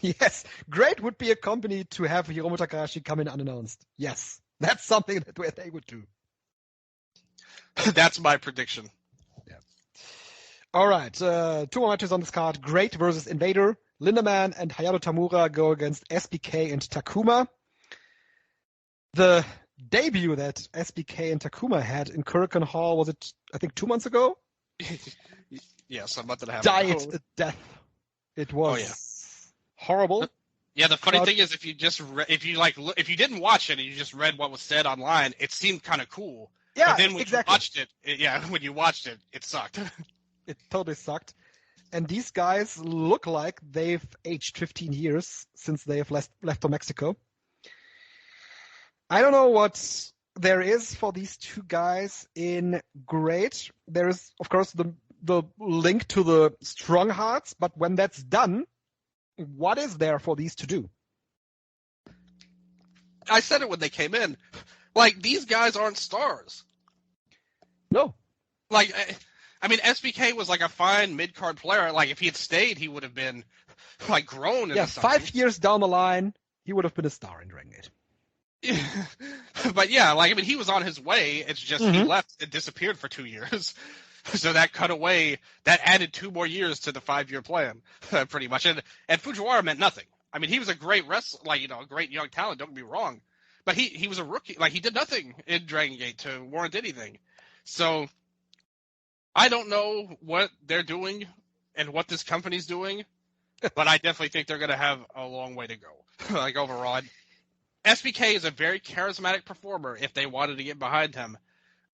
yes. GLEAT would be a company to have Hiromu Takahashi come in unannounced. Yes. That's something that they would do. That's my prediction. Yeah. All right. 2 more matches on this card. GLEAT versus Invader. Lindemann and Hayato Tamura go against SBK and Takuma. The debut that SBK and Takuma had in Kurikan Hall, was it, I think, 2 months ago? Yes, a month and a half died ago. a death. It was horrible. Yeah, the funny thing is, if you didn't watch it and you just read what was said online, it seemed kind of cool. Yeah, but then when exactly. you watched it, when you watched it, it sucked. It totally sucked. And these guys look like they've aged 15 years since they have left for Mexico. I don't know what there is for these two guys in GLEAT. There is, of course, the link to the Strong Hearts, but when that's done, what is there for these to do? I said it when they came in. Like, these guys aren't stars. No. Like, I mean, SBK was like a fine mid-card player. Like, if he had stayed, he would have been, like, grown. Yeah, 5 years down the line, he would have been a star in Dragon Gate. But yeah, like, I mean, he was on his way. It's just he left and disappeared for 2 years. So that cut away, that added 2 more years to the 5-year plan, pretty much. And Fujiwara meant nothing. I mean, he was a great wrestler, like, a great young talent, don't get me wrong. But he was a rookie. Like, he did nothing in Dragon Gate to warrant anything. So I don't know what they're doing and what this company's doing, but I definitely think they're going to have a long way to go, like, overall. SBK is a very charismatic performer if they wanted to get behind him.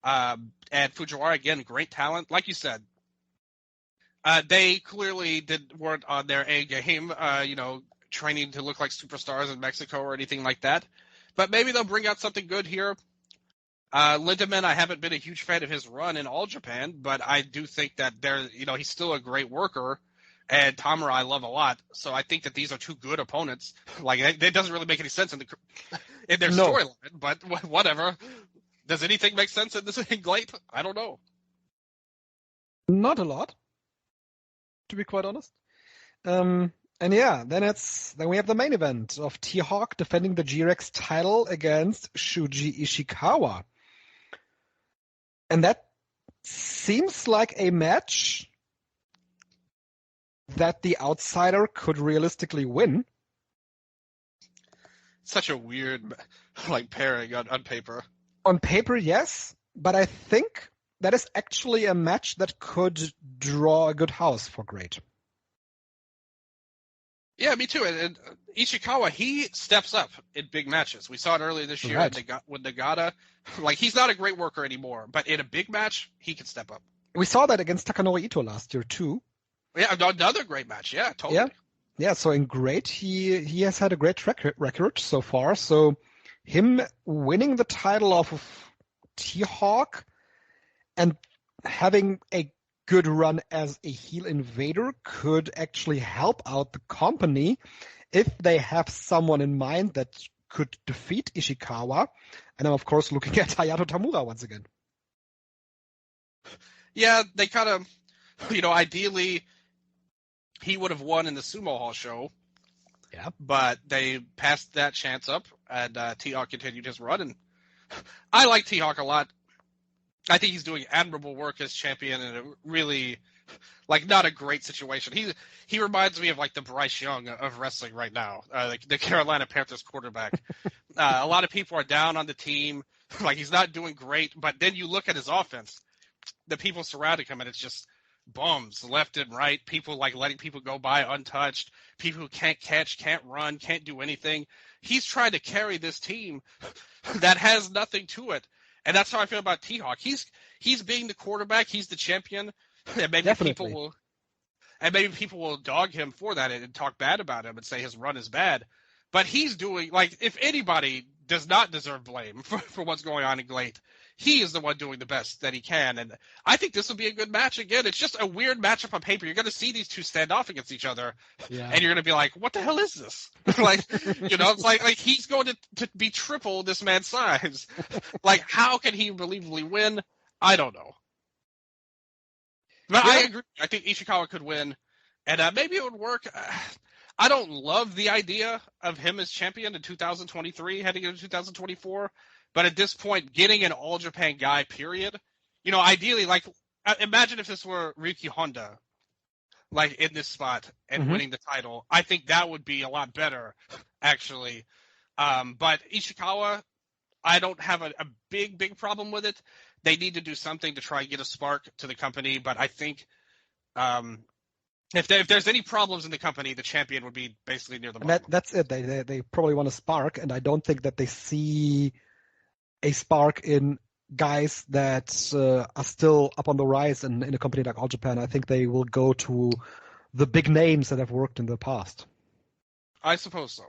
And Fujiwara, again, great talent. Like you said, they clearly weren't on their A game, training to look like superstars in Mexico or anything like that. But maybe they'll bring out something good here. Lindemann, I haven't been a huge fan of his run in All Japan, but I do think that he's still a great worker. And Tamura I love a lot, so I think that these are 2 good opponents. Like, it doesn't really make any sense in their storyline, but whatever. Does anything make sense in this GLEAT? I don't know. Not a lot, to be quite honest. And yeah, then we have the main event of T-Hawk defending the G-Rex title against Shuji Ishikawa. And that seems like a match that the outsider could realistically win. Such a weird pairing on paper. On paper, yes, but I think that is actually a match that could draw a good house for GLEAT. Yeah, me too. And Ishikawa, he steps up in big matches. We saw it earlier this year with Nagata. He's not a great worker anymore, but in a big match, he can step up. We saw that against Takanori Ito last year too. Yeah, another great match. Yeah, totally. Yeah. So in GLEAT, he has had a great record so far. So him winning the title off of T-Hawk and having a good run as a heel invader could actually help out the company if they have someone in mind that could defeat Ishikawa. And I'm, of course, looking at Hayato Tamura once again. Yeah, they kind of, ideally, he would have won in the Sumo Hall show. Yeah. But they passed that chance up, and T-Hawk continued his run. And I like T-Hawk a lot. I think he's doing admirable work as champion in a really, not a great situation. He reminds me of, the Bryce Young of wrestling right now, the Carolina Panthers quarterback. A lot of people are down on the team. He's not doing great. But then you look at his offense, the people surrounding him, and it's just bums left and right. People, letting people go by untouched. People who can't catch, can't run, can't do anything. He's trying to carry this team that has nothing to it. And that's how I feel about T-Hawk. He's being the quarterback. He's the champion. And maybe people will dog him for that and talk bad about him and say his run is bad. But he's doing if anybody does not deserve blame for what's going on in GLEAT, he is the one doing the best that he can. And I think this will be a good match again. It's just a weird matchup on paper. You're going to see these two stand off against each other, and you're going to be like, what the hell is this? It's like he's going to be triple this man's size. How can he believably win? I don't know. But I agree. I think Ishikawa could win, and maybe it would work. I don't love the idea of him as champion in 2023, heading into 2024. But at this point, getting an All Japan guy, period. Ideally, imagine if this were Ryuki Honda, in this spot and winning the title. I think that would be a lot better, actually. But Ishikawa, I don't have a big problem with it. They need to do something to try and get a spark to the company. But I think if there's any problems in the company, the champion would be basically near the bottom. That's it. They probably want a spark, and I don't think that they see a spark in guys that are still up on the rise in a company like All Japan. I think they will go to the big names that have worked in the past. I suppose so.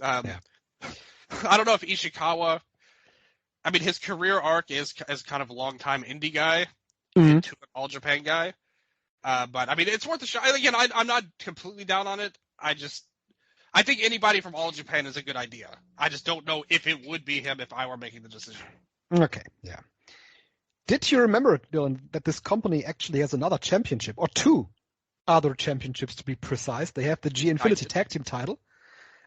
I don't know if Ishikawa, his career arc is as kind of a long-time indie guy into an All Japan guy. But, it's worth a shot. Again, I'm not completely down on it. I think anybody from All Japan is a good idea. I just don't know if it would be him if I were making the decision. Okay, yeah. Did you remember, Dylan, that this company actually has another championship, or two other championships to be precise? They have the G Infinity Tag Team title,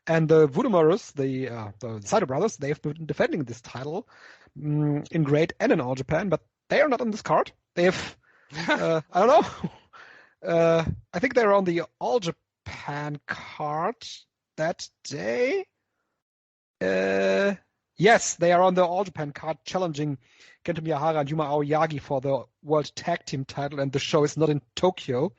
and the Voodoo the Saito brothers, they have been defending this title in GLEAT and in All Japan, but they are not on this card. They have, I don't know, I think they're on the All Japan card that day. Yes, they are on the All Japan card challenging Kento Miyahara and Yuma Aoyagi for the World Tag Team title, and the show is not in Tokyo,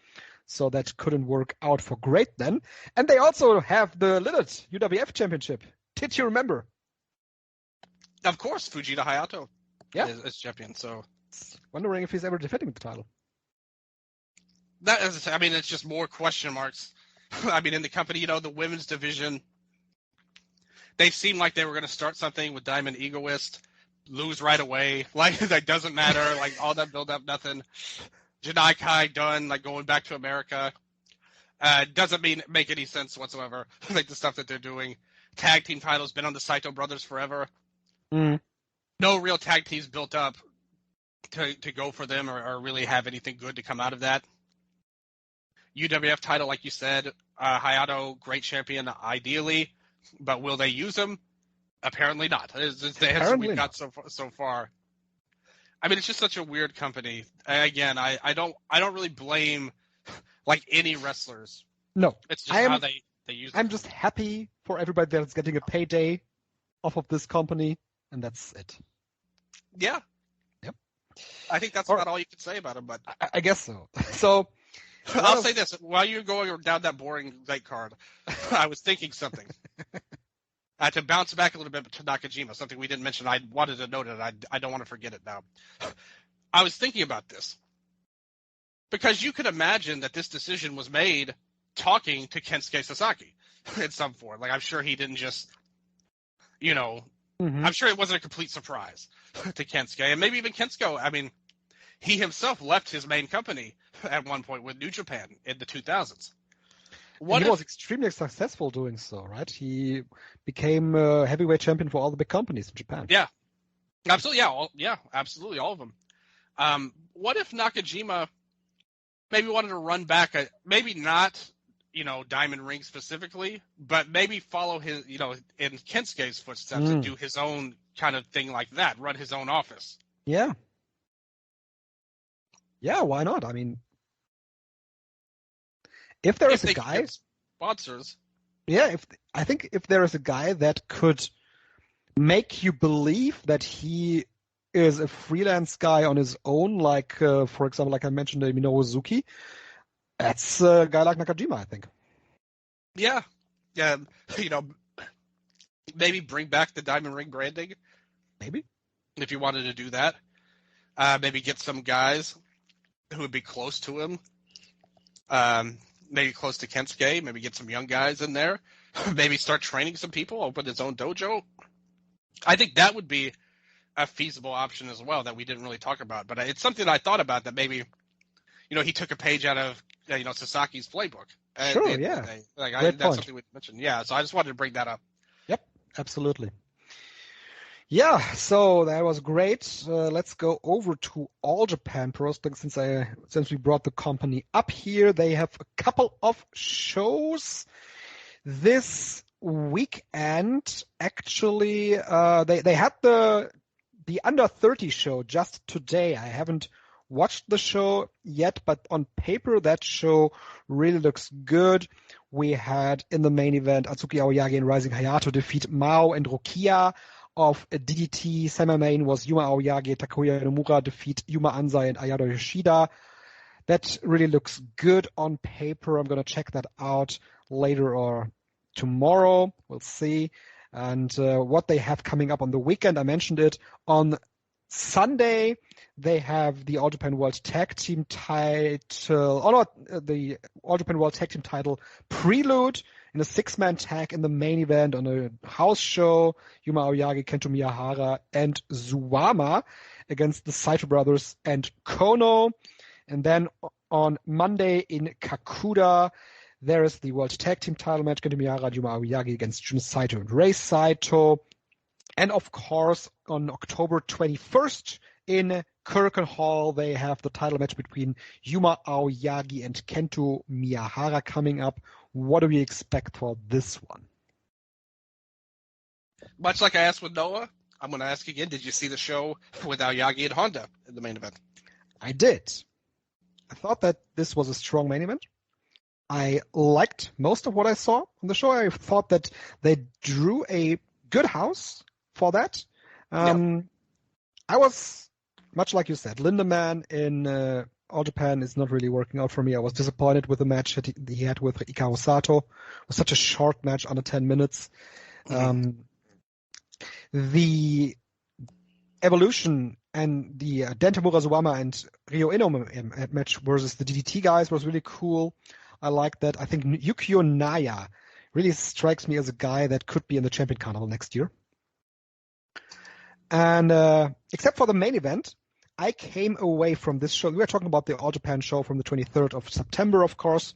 so that couldn't work out for GLEAT then. And they also have the Lilith UWF Championship. Did you remember? Of course, Fujita Hayato is champion, so... Wondering if he's ever defending the title. That is, it's just more question marks. In the company, the women's division, they seemed like they were going to start something with Diamond Egoist, lose right away. That doesn't matter. All that build up, nothing. Janai Kai done, going back to America. Doesn't make any sense whatsoever. The stuff that they're doing. Tag team titles, been on the Saito brothers forever. No real tag teams built up to go for them or really have anything good to come out of that. UWF title, like you said, Hayato, great champion, ideally, but will they use him? Apparently not. It's the answer we've got so far. I mean, it's just such a weird company. Again, I don't really blame like any wrestlers. No, it's just how they use. I'm just happy for everybody that's getting a payday off of this company, and that's it. Yeah. Yep. I think that's about all you can say about him, but I guess so. So I'll say this: while you're going down that boring late card, I was thinking something. To bounce back a little bit to Nakajima, something we didn't mention, I wanted to note it. I don't want to forget it now. I was thinking about this because you could imagine that this decision was made talking to Kensuke Sasaki in some form. Like, I'm sure he didn't just, I'm sure it wasn't a complete surprise to Kensuke, and maybe even Kensuke. I mean, he himself left his main company at one point with New Japan in the 2000s. He was extremely successful doing so, right? He became a heavyweight champion for all the big companies in Japan. Yeah, absolutely. Yeah, absolutely, all of them. What if Nakajima maybe wanted to run back, maybe not, Diamond Ring specifically, but maybe follow his, in Kensuke's footsteps and do his own kind of thing like that, run his own office. Yeah. Yeah, why not? I mean, if there is a guy, sponsors. Yeah, I think if there is a guy that could make you believe that he is a freelance guy on his own, like for example, like I mentioned, Minoru Suzuki, that's a guy like Nakajima, I think. Yeah, maybe bring back the Diamond Ring branding. Maybe if you wanted to do that, maybe get some guys who would be close to him. Maybe close to Kensuke, maybe get some young guys in there, maybe start training some people, open his own dojo. I think that would be a feasible option as well that we didn't really talk about. But it's something I thought about that maybe, he took a page out of, Sasaki's playbook. Sure, yeah. That's something we mentioned. Yeah, so I just wanted to bring that up. Yep, absolutely. Yeah, so that was great. Let's go over to All Japan Pro Wrestling since we brought the company up here. They have a couple of shows this weekend. Actually, they had the Under 30 show just today. I haven't watched the show yet, but on paper that show really looks good. We had in the main event Atsuki Aoyagi and Rising Hayato defeat Mao and Rokia of DDT. Semi-main was Yuma Aoyagi, Takuya Nomura defeat Yuma Anzai and Ayado Yoshida. That really looks good on paper. I'm going to check that out later or tomorrow. We'll see. And what they have coming up on the weekend, I mentioned it. On Sunday, they have the All Japan World Tag Team title, the All Japan World Tag Team title Prelude in a 6-man tag in the main event on a house show. Yuma Aoyagi, Kento Miyahara, and Zuwama against the Saito brothers and Kono. And then on Monday in Kakuda, there is the World Tag Team title match, Kento Miyahara and Yuma Aoyagi against Jun Saito and Rei Saito. And of course, on October 21st in Kurikan Hall, they have the title match between Yuma Aoyagi and Kento Miyahara coming up. What do we expect for this one? Much like I asked with Noah, I'm going to ask again, did you see the show with Aoyagi and Honda in the main event? I did. I thought that this was a strong main event. I liked most of what I saw on the show. I thought that they drew a good house for that. I was, much like you said, Lindemann in All Japan is not really working out for me. I was disappointed with the match that he had with Hikaru Sato. It was such a short match, under 10 minutes. The Evolution and the Dentamura Zuwama and Ryo Ino match versus the DDT guys was really cool. I like that. I think Yukio Naya really strikes me as a guy that could be in the Champion Carnival next year. And except for the main event, I came away from this show. We were talking about the All Japan show from the 23rd of September, of course.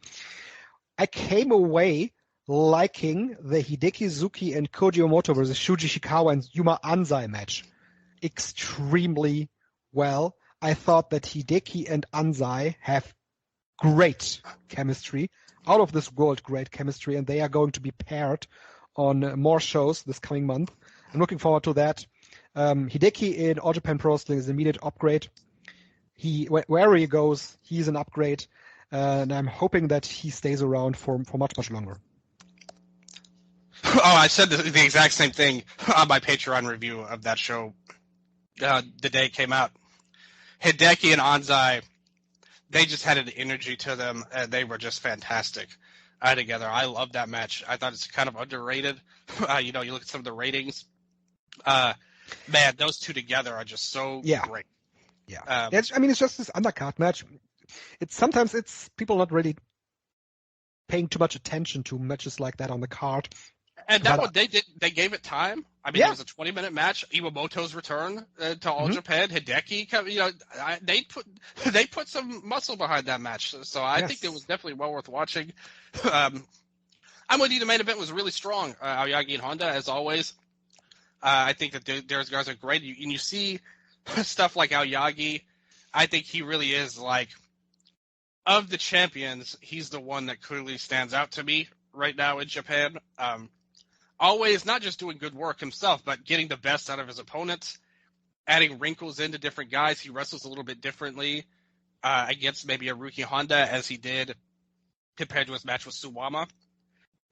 I came away liking the Hideki Suzuki and Koji Omoto versus Shuji Ishikawa and Yuma Anzai match extremely well. I thought that Hideki and Anzai have great chemistry. out of this world great chemistry, and they are going to be paired on more shows this coming month. I'm looking forward to that. Hideki in All Japan Pro Wrestling is an immediate upgrade. Wherever he goes, he's an upgrade, and I'm hoping that he stays around for much, much longer. Oh, I said the exact same thing on my Patreon review of that show the day it came out. Hideki and Anzai, they just had an energy to them, and they were just fantastic together. I love that match. I thought it's kind of underrated. You look at some of the ratings. Man, those two together are just so great. Yeah. It's just this undercard match. Sometimes people not really paying too much attention to matches like that on the card. And that one, they gave it time. I mean, it was a 20-minute match. Iwamoto's return to All Japan, Hideki, they put some muscle behind that match. So I think it was definitely well worth watching. I'm with you. The main event was really strong. Aoyagi and Honda, as always. I think that those guys are great. And you see stuff like Aoyagi. I think he really is of the champions, he's the one that clearly stands out to me right now in Japan. Always not just doing good work himself, but getting the best out of his opponents, adding wrinkles into different guys. He wrestles a little bit differently against maybe a Rookie Honda as he did compared to his match with Suwama,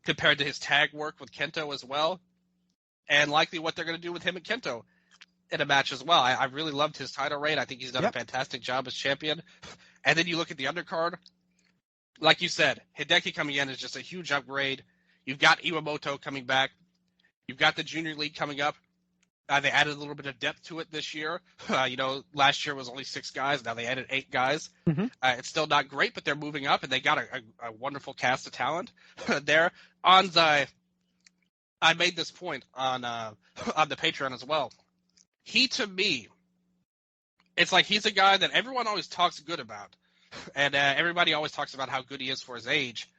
compared to his tag work with Kento as well, and likely what they're going to do with him and Kento in a match as well. I really loved his title reign. I think he's done a fantastic job as champion. And then you look at the undercard. Like you said, Hideki coming in is just a huge upgrade. You've got Iwamoto coming back. You've got the Junior League coming up. They added a little bit of depth to it this year. Last year was only 6 guys. Now they added 8 guys. Mm-hmm. It's still not great, but they're moving up, and they got a wonderful cast of talent there. Anzai, I made this point on the Patreon as well. He, to me, it's like he's a guy that everyone always talks good about, and everybody always talks about how good he is for his age.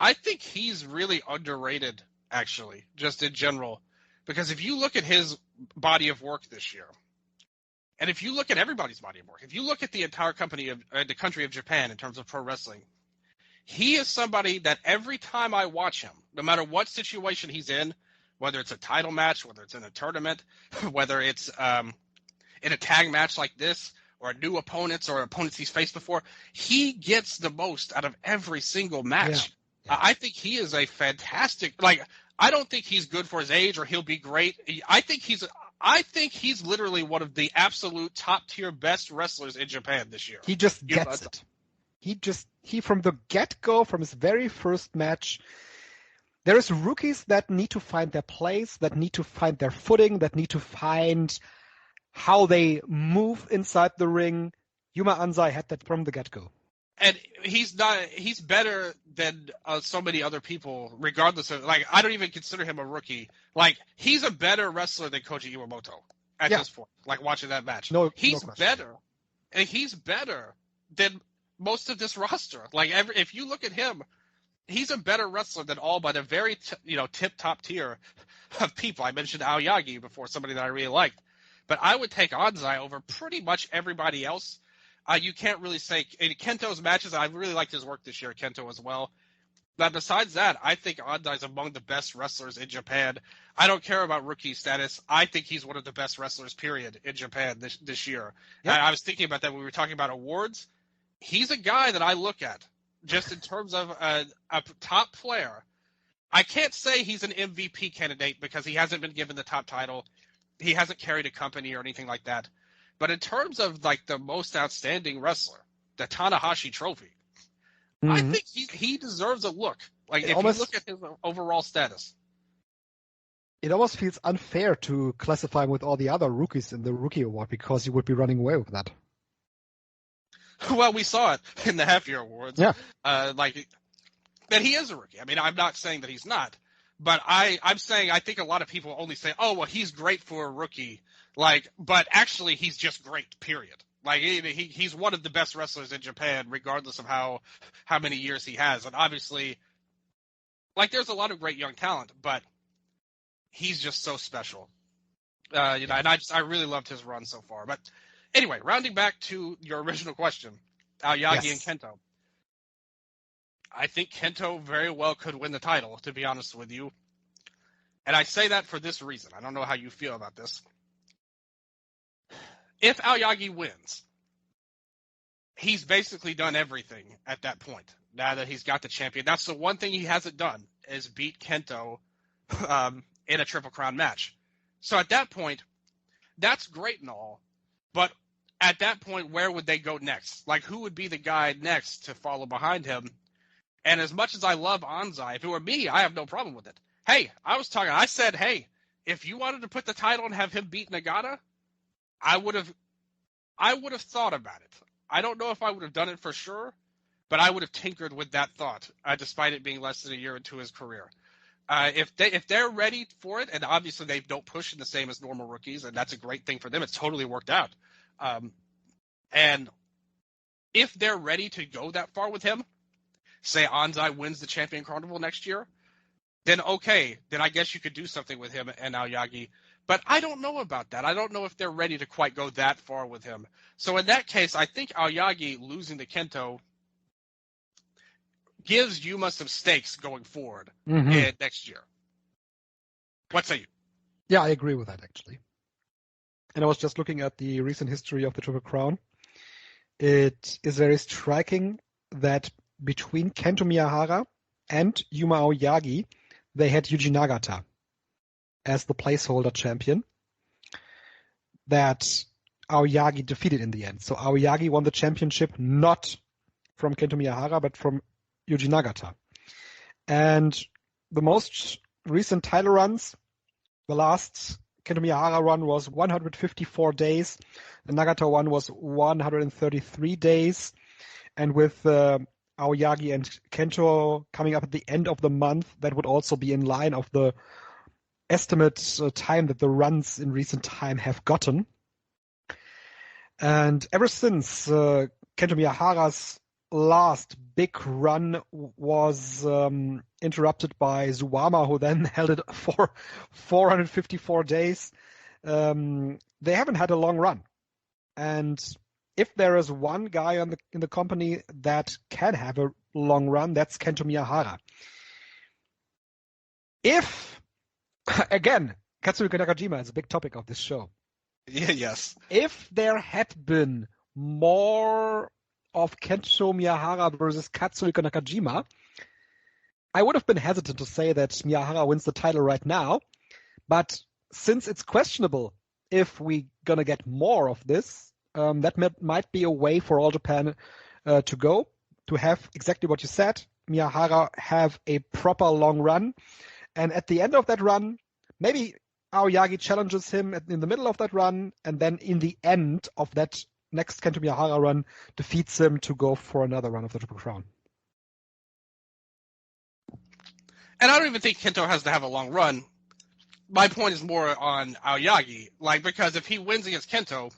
I think he's really underrated, actually, just in general, because if you look at his body of work this year, and if you look at everybody's body of work, if you look at the entire the country of Japan in terms of pro wrestling, he is somebody that every time I watch him, no matter what situation he's in, whether it's a title match, whether it's in a tournament, whether it's in a tag match like this, or new opponents or opponents he's faced before, he gets the most out of every single match. Yeah. I think he is a fantastic. I don't think he's good for his age, or he'll be great. I think he's literally one of the absolute top tier best wrestlers in Japan this year. He just gets it. He from the get-go, from his very first match. There is rookies that need to find their place, that need to find their footing, that need to find how they move inside the ring. Yuma Anzai had that from the get-go. And he's better than so many other people, regardless of, I don't even consider him a rookie. He's a better wrestler than Koji Iwamoto at this point, watching that match. He's better. And he's better than most of this roster. If you look at him, he's a better wrestler than all but a very, tip-top tier of people. I mentioned Aoyagi before, somebody that I really liked. But I would take Anzai over pretty much everybody else. You can't really say in Kento's matches. I really liked his work this year, Kento as well. But besides that, I think Anzai is among the best wrestlers in Japan. I don't care about rookie status. I think he's one of the best wrestlers, period, in Japan this year. Yep. I was thinking about that when we were talking about awards. He's a guy that I look at just in terms of a top player. I can't say he's an MVP candidate because he hasn't been given the top title. He hasn't carried a company or anything like that. But in terms of the most outstanding wrestler, the Tanahashi Trophy, I think he deserves a look. If you look at his overall status. It almost feels unfair to classify him with all the other rookies in the Rookie Award because you would be running away with that. Well, we saw it in the half-year awards. Yeah. That he is a rookie. I mean, I'm not saying that he's not. But I'm saying I think a lot of people only say, oh, well, he's great for a rookie. But actually he's just great, period. He's one of the best wrestlers in Japan, regardless of how many years he has. And obviously, there's a lot of great young talent, but he's just so special. And I really loved his run so far. But anyway, rounding back to your original question, Aoyagi and Kento. I think Kento very well could win the title, to be honest with you. And I say that for this reason. I don't know how you feel about this. If Aoyagi wins, he's basically done everything at that point. Now that he's got the champion, that's the one thing he hasn't done is beat Kento in a Triple Crown match. So at that point, that's great and all, but at that point, where would they go next? Like, who would be the guy next to follow behind him? And as much as I love Anzai, if it were me, I have no problem with it. Hey, I said, hey, if you wanted to put the title and have him beat Nagata, I would have thought about it. I don't know if I would have done it for sure, but I would have tinkered with that thought, despite it being less than a year into his career. If they're ready for it, and obviously they don't push in the same as normal rookies, and that's a great thing for them. It's totally worked out. And if they're ready to go that far with him, say Anzai wins the Champion Carnival next year, then okay, then I guess you could do something with him and Aoyagi. But I don't know about that. I don't know if they're ready to quite go that far with him. So in that case, I think Aoyagi losing to Kento gives Yuma some stakes going forward next year. What say you? Yeah, I agree with that, actually. And I was just looking at the recent history of the Triple Crown. It is very striking that between Kento Miyahara and Yuma Aoyagi, they had Yuji Nagata as the placeholder champion that Aoyagi defeated in the end. So Aoyagi won the championship not from Kento Miyahara, but from Yuji Nagata. And the most recent title runs, the last Kento Miyahara run was 154 days. The Nagata one was 133 days. And with Aoyagi and Kento coming up at the end of the month, that would also be in line of the estimate time that the runs in recent time have gotten. And ever since Kento Miyahara's last big run was interrupted by Zuwama, who then held it for 454 days, they haven't had a long run. And if there is one guy in the company that can have a long run, that's Kento Miyahara. If, again, Katsuhiko Nakajima is a big topic of this show. Yeah, yes. If there had been more of Kento Miyahara versus Katsuhiko Nakajima, I would have been hesitant to say that Miyahara wins the title right now. But since it's questionable if we're going to get more of this, that might be a way for All Japan to go, to have exactly what you said, Miyahara have a proper long run. And at the end of that run, maybe Aoyagi challenges him in the middle of that run, and then in the end of that next Kento Miyahara run, defeats him to go for another run of the Triple Crown. And I don't even think Kento has to have a long run. My point is more on Aoyagi, because if he wins against Kento,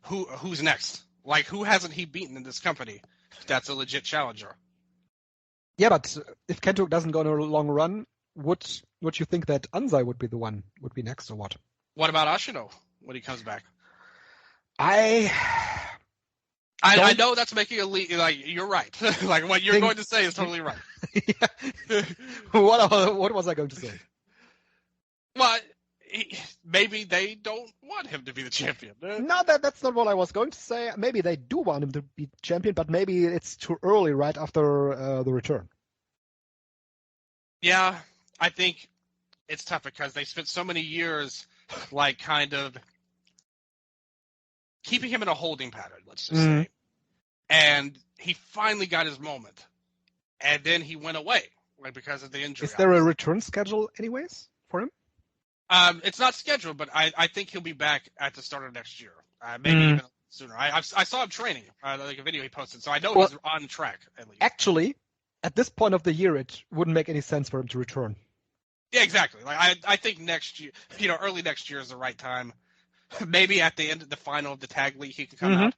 who's next? Who hasn't he beaten in this company? That's a legit challenger. Yeah, but if Kento doesn't go on a long run, would you think that Anzai would be next, or what? What about Ashino when he comes back? I know that's making a leap. You're right. What you're going to say is totally right. What was I going to say? Well, maybe they don't want him to be the champion. No, that's not what I was going to say. Maybe they do want him to be champion, but maybe it's too early right after the return. Yeah, I think it's tough because they spent so many years, kind of keeping him in a holding pattern, let's just say. And he finally got his moment. And then he went away, because of the injury. Is there a return schedule anyways for him? It's not scheduled, but I think he'll be back at the start of next year. Maybe even sooner. I saw him training, a video he posted, so I know he's on track, at least. Actually, at this point of the year, it wouldn't make any sense for him to return. Yeah, exactly. I think next year, early next year is the right time. Maybe at the end of the final of the tag league, he could come out,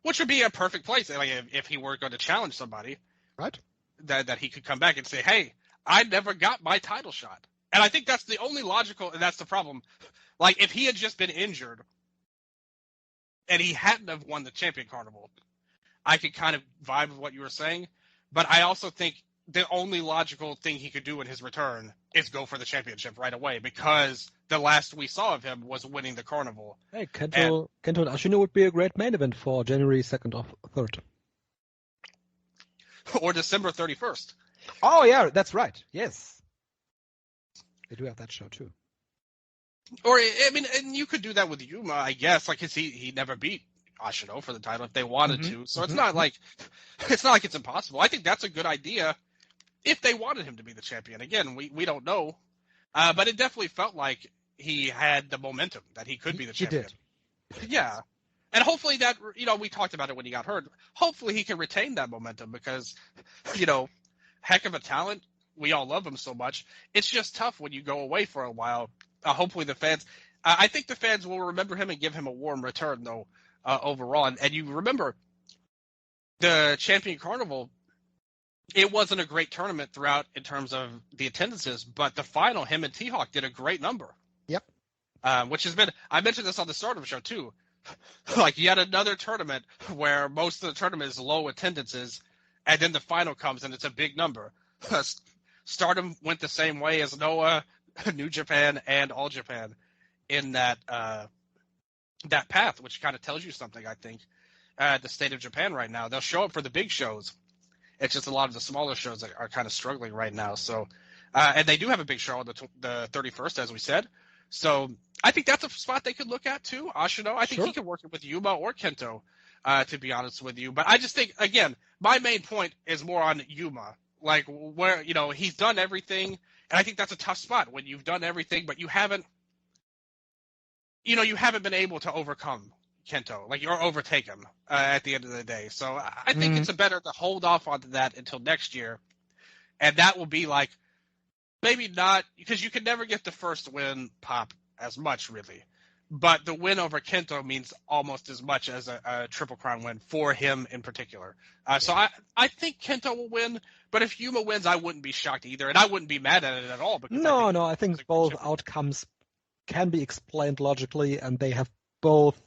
which would be a perfect place. If he were going to challenge somebody, right? That he could come back and say, "Hey, I never got my title shot." And I think that's the only logical, and that's the problem. If he had just been injured and he hadn't have won the Champion Carnival, I could kind of vibe with what you were saying. But I also think the only logical thing he could do in his return is go for the championship right away, because the last we saw of him was winning the Carnival. Hey, Kento and Ashino would be a great main event for January 2nd or 3rd. Or December 31st. Oh, yeah, that's right. Yes. They do have that show, too. Or, I mean, and you could do that with Yuma, I guess, like, cause he never beat Ashino for the title if they wanted to. So it's not like it's impossible. I think that's a good idea if they wanted him to be the champion. Again, we don't know. But it definitely felt like he had the momentum that he could be the champion. He did. Yeah. And hopefully that, we talked about it when he got hurt. Hopefully he can retain that momentum because, heck of a talent. We all love him so much. It's just tough when you go away for a while. Hopefully the fans, I think the fans will remember him and give him a warm return though, overall. And you remember the Champion Carnival, it wasn't a great tournament throughout in terms of the attendances, but the final, him and T-Hawk did a great number. Yep. Which has been, I mentioned this on the Stardom show too, like yet another tournament where most of the tournament is low attendances, and then the final comes and it's a big number. Stardom went the same way as Noah, New Japan, and All Japan in that path, which kind of tells you something, I think, the state of Japan right now. They'll show up for the big shows. It's just a lot of the smaller shows that are kind of struggling right now. So, and they do have a big show on the 31st, as we said. So I think that's a spot they could look at too. Ashino, I think he could work it with Yuma or Kento, to be honest with you. But I just think, again, my main point is more on Yuma. Like where, he's done everything. And I think that's a tough spot when you've done everything, but you haven't been able to overcome Kento, or overtake him at the end of the day. So I think it's better to hold off on that until next year. And that will be like, maybe not, because you can never get the first win pop as much, really. But the win over Kento means almost as much as a Triple Crown win for him in particular. So I think Kento will win, but if Yuma wins, I wouldn't be shocked either, and I wouldn't be mad at it at all. Because I think both outcomes can be explained logically, and they have both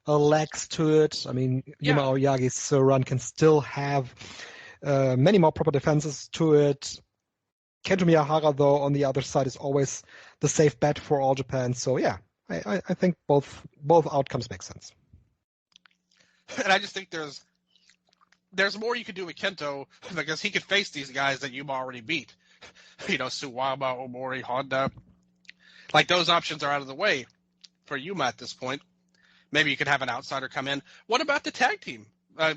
legs to it. I mean, Yuma Aoyagi's run can still have many more proper defenses to it. Kento Miyahara, though, on the other side, is always the safe bet for All Japan. So, yeah. I think both outcomes make sense. And I just think there's more you could do with Kento because he could face these guys that Yuma already beat. Suwama, Omori, Honda. Like those options are out of the way for Yuma at this point. Maybe you could have an outsider come in. What about the tag team?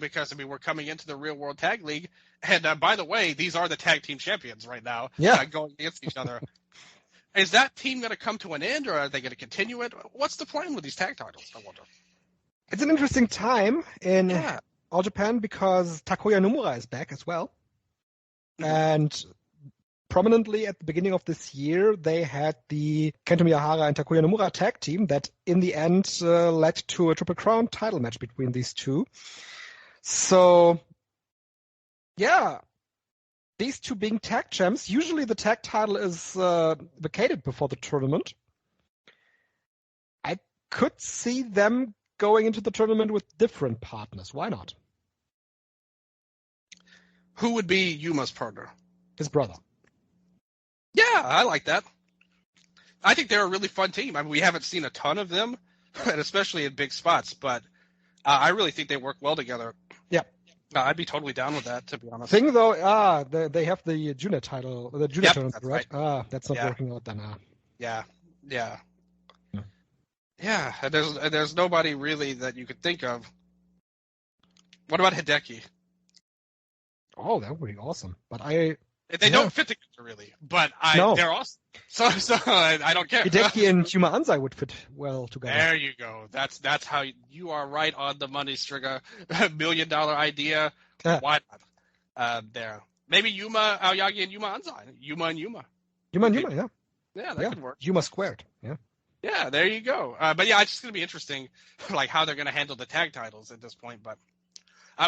Because we're coming into the Real World Tag League, and by the way, these are the tag team champions right now. Yeah, going against each other. Is that team going to come to an end, or are they going to continue it? What's the plan with these tag titles, I wonder? It's an interesting time in All Japan because Takuya Nomura is back as well. Mm-hmm. And prominently at the beginning of this year, they had the Kento Miyahara and Takuya Nomura tag team that in the end led to a Triple Crown title match between these two. So, yeah. These two being tag champs, usually the tag title is vacated before the tournament. I could see them going into the tournament with different partners. Why not? Who would be Yuma's partner? His brother. Yeah, I like that. I think they're a really fun team. I mean, we haven't seen a ton of them, and especially in big spots, but I really think they work well together. Yeah. I'd be totally down with that, to be honest. Thing though, they have the junior title, the junior tournament, right? That's not Yeah. working out then. Yeah. And there's nobody really that you could think of. What about Hideki? Oh, that would be awesome. But They don't fit together really, but they're awesome. So I don't care. Hideki and Yuma Anzai would fit well together. There you go. That's how you are right on the money, Strigga. $1 million idea. Why not? There. Maybe Yuma Aoyagi and Yuma Anzai. Yuma and Yuma. Yuma and Yuma, yeah. Yeah, that could work. Yuma squared, yeah. Yeah, there you go. But yeah, it's just going to be interesting, like how they're going to handle the tag titles at this point. But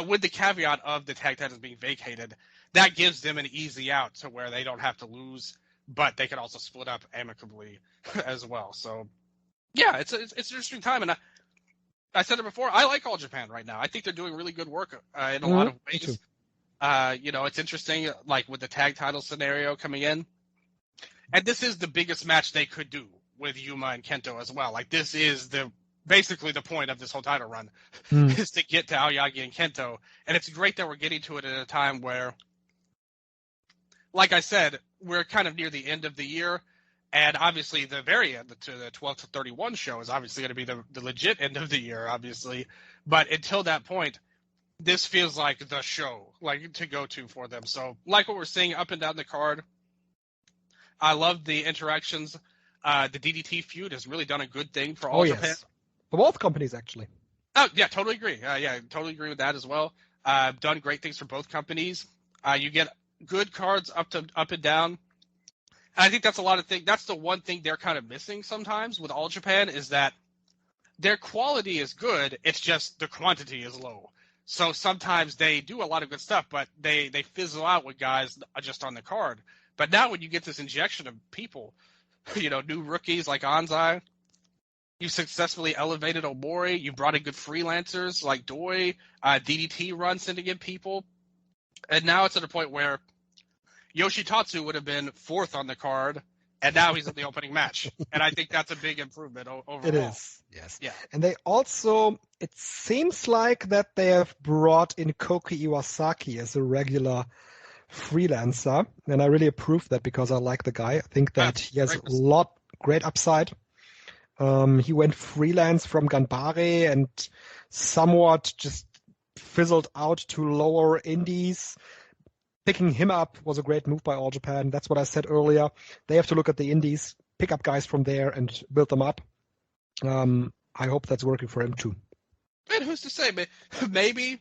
with the caveat of the tag titles being vacated, that gives them an easy out to where they don't have to lose, but they can also split up amicably as well. So, yeah, it's an interesting time. And I said it before, I like All Japan right now. I think they're doing really good work in a lot of ways. It's interesting, like with the tag title scenario coming in. And this is the biggest match they could do with Yuma and Kento as well. Like, this is basically the point of this whole title run is to get to Aoyagi and Kento. And it's great that we're getting to it at a time where, like I said, we're kind of near the end of the year. And obviously the very end, to the 12 to 31 show is obviously going to be the legit end of the year, obviously. But until that point, this feels like the show, like, to go to for them. So, like what we're seeing up and down the card, I love the interactions. The DDT feud has really done a good thing for All Japan. Yes. For both companies, actually. Oh, yeah, totally agree. Totally agree with that as well. Done great things for both companies. You get good cards up and down. And I think that's a lot of things. That's the one thing they're kind of missing sometimes with All Japan is that their quality is good. It's just the quantity is low. So sometimes they do a lot of good stuff, but they fizzle out with guys just on the card. But now when you get this injection of people, new rookies like Anzai, you successfully elevated Omori, you brought in good freelancers like Doi, DDT run sending in people. And now it's at a point where Yoshitatsu would have been fourth on the card, and now he's in the opening match. And I think that's a big improvement overall. It is, yes. Yeah. And they also, it seems like that they have brought in Koki Iwasaki as a regular freelancer, and I really approve that because I like the guy. I think that he has great upside. He went freelance from Ganbare and somewhat just fizzled out to lower indies. Picking him up was a great move by All Japan. That's what I said earlier. They have to look at the indies, pick up guys from there, and build them up. I hope that's working for him too. And who's to say? Maybe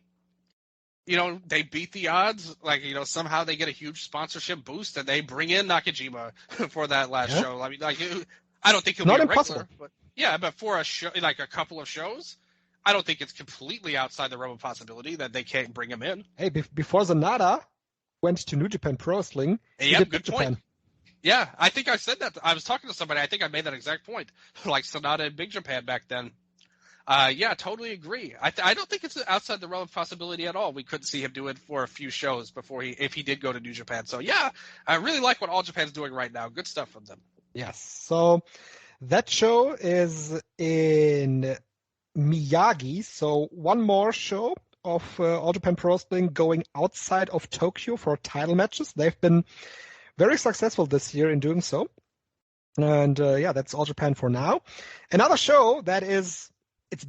they beat the odds. Like, somehow they get a huge sponsorship boost and they bring in Nakajima for that last show. I mean, like, I don't think he'll Not be a impossible. regular. But for a show, like a couple of shows, I don't think it's completely outside the realm of possibility that they can't bring him in. Hey, before SANADA went to New Japan Pro Wrestling, yeah, good point. Yeah, I think I said that. I was talking to somebody. I think I made that exact point. Like SANADA in Big Japan back then. Totally agree. I don't think it's outside the realm of possibility at all. We could see him do it for a few shows if he did go to New Japan. So yeah, I really like what All Japan's doing right now. Good stuff from them. Yes. So that show is in Miyagi. So one more show of All Japan Pro Wrestling going outside of Tokyo for title matches. They've been very successful this year in doing so. And that's All Japan for now. Another show that it's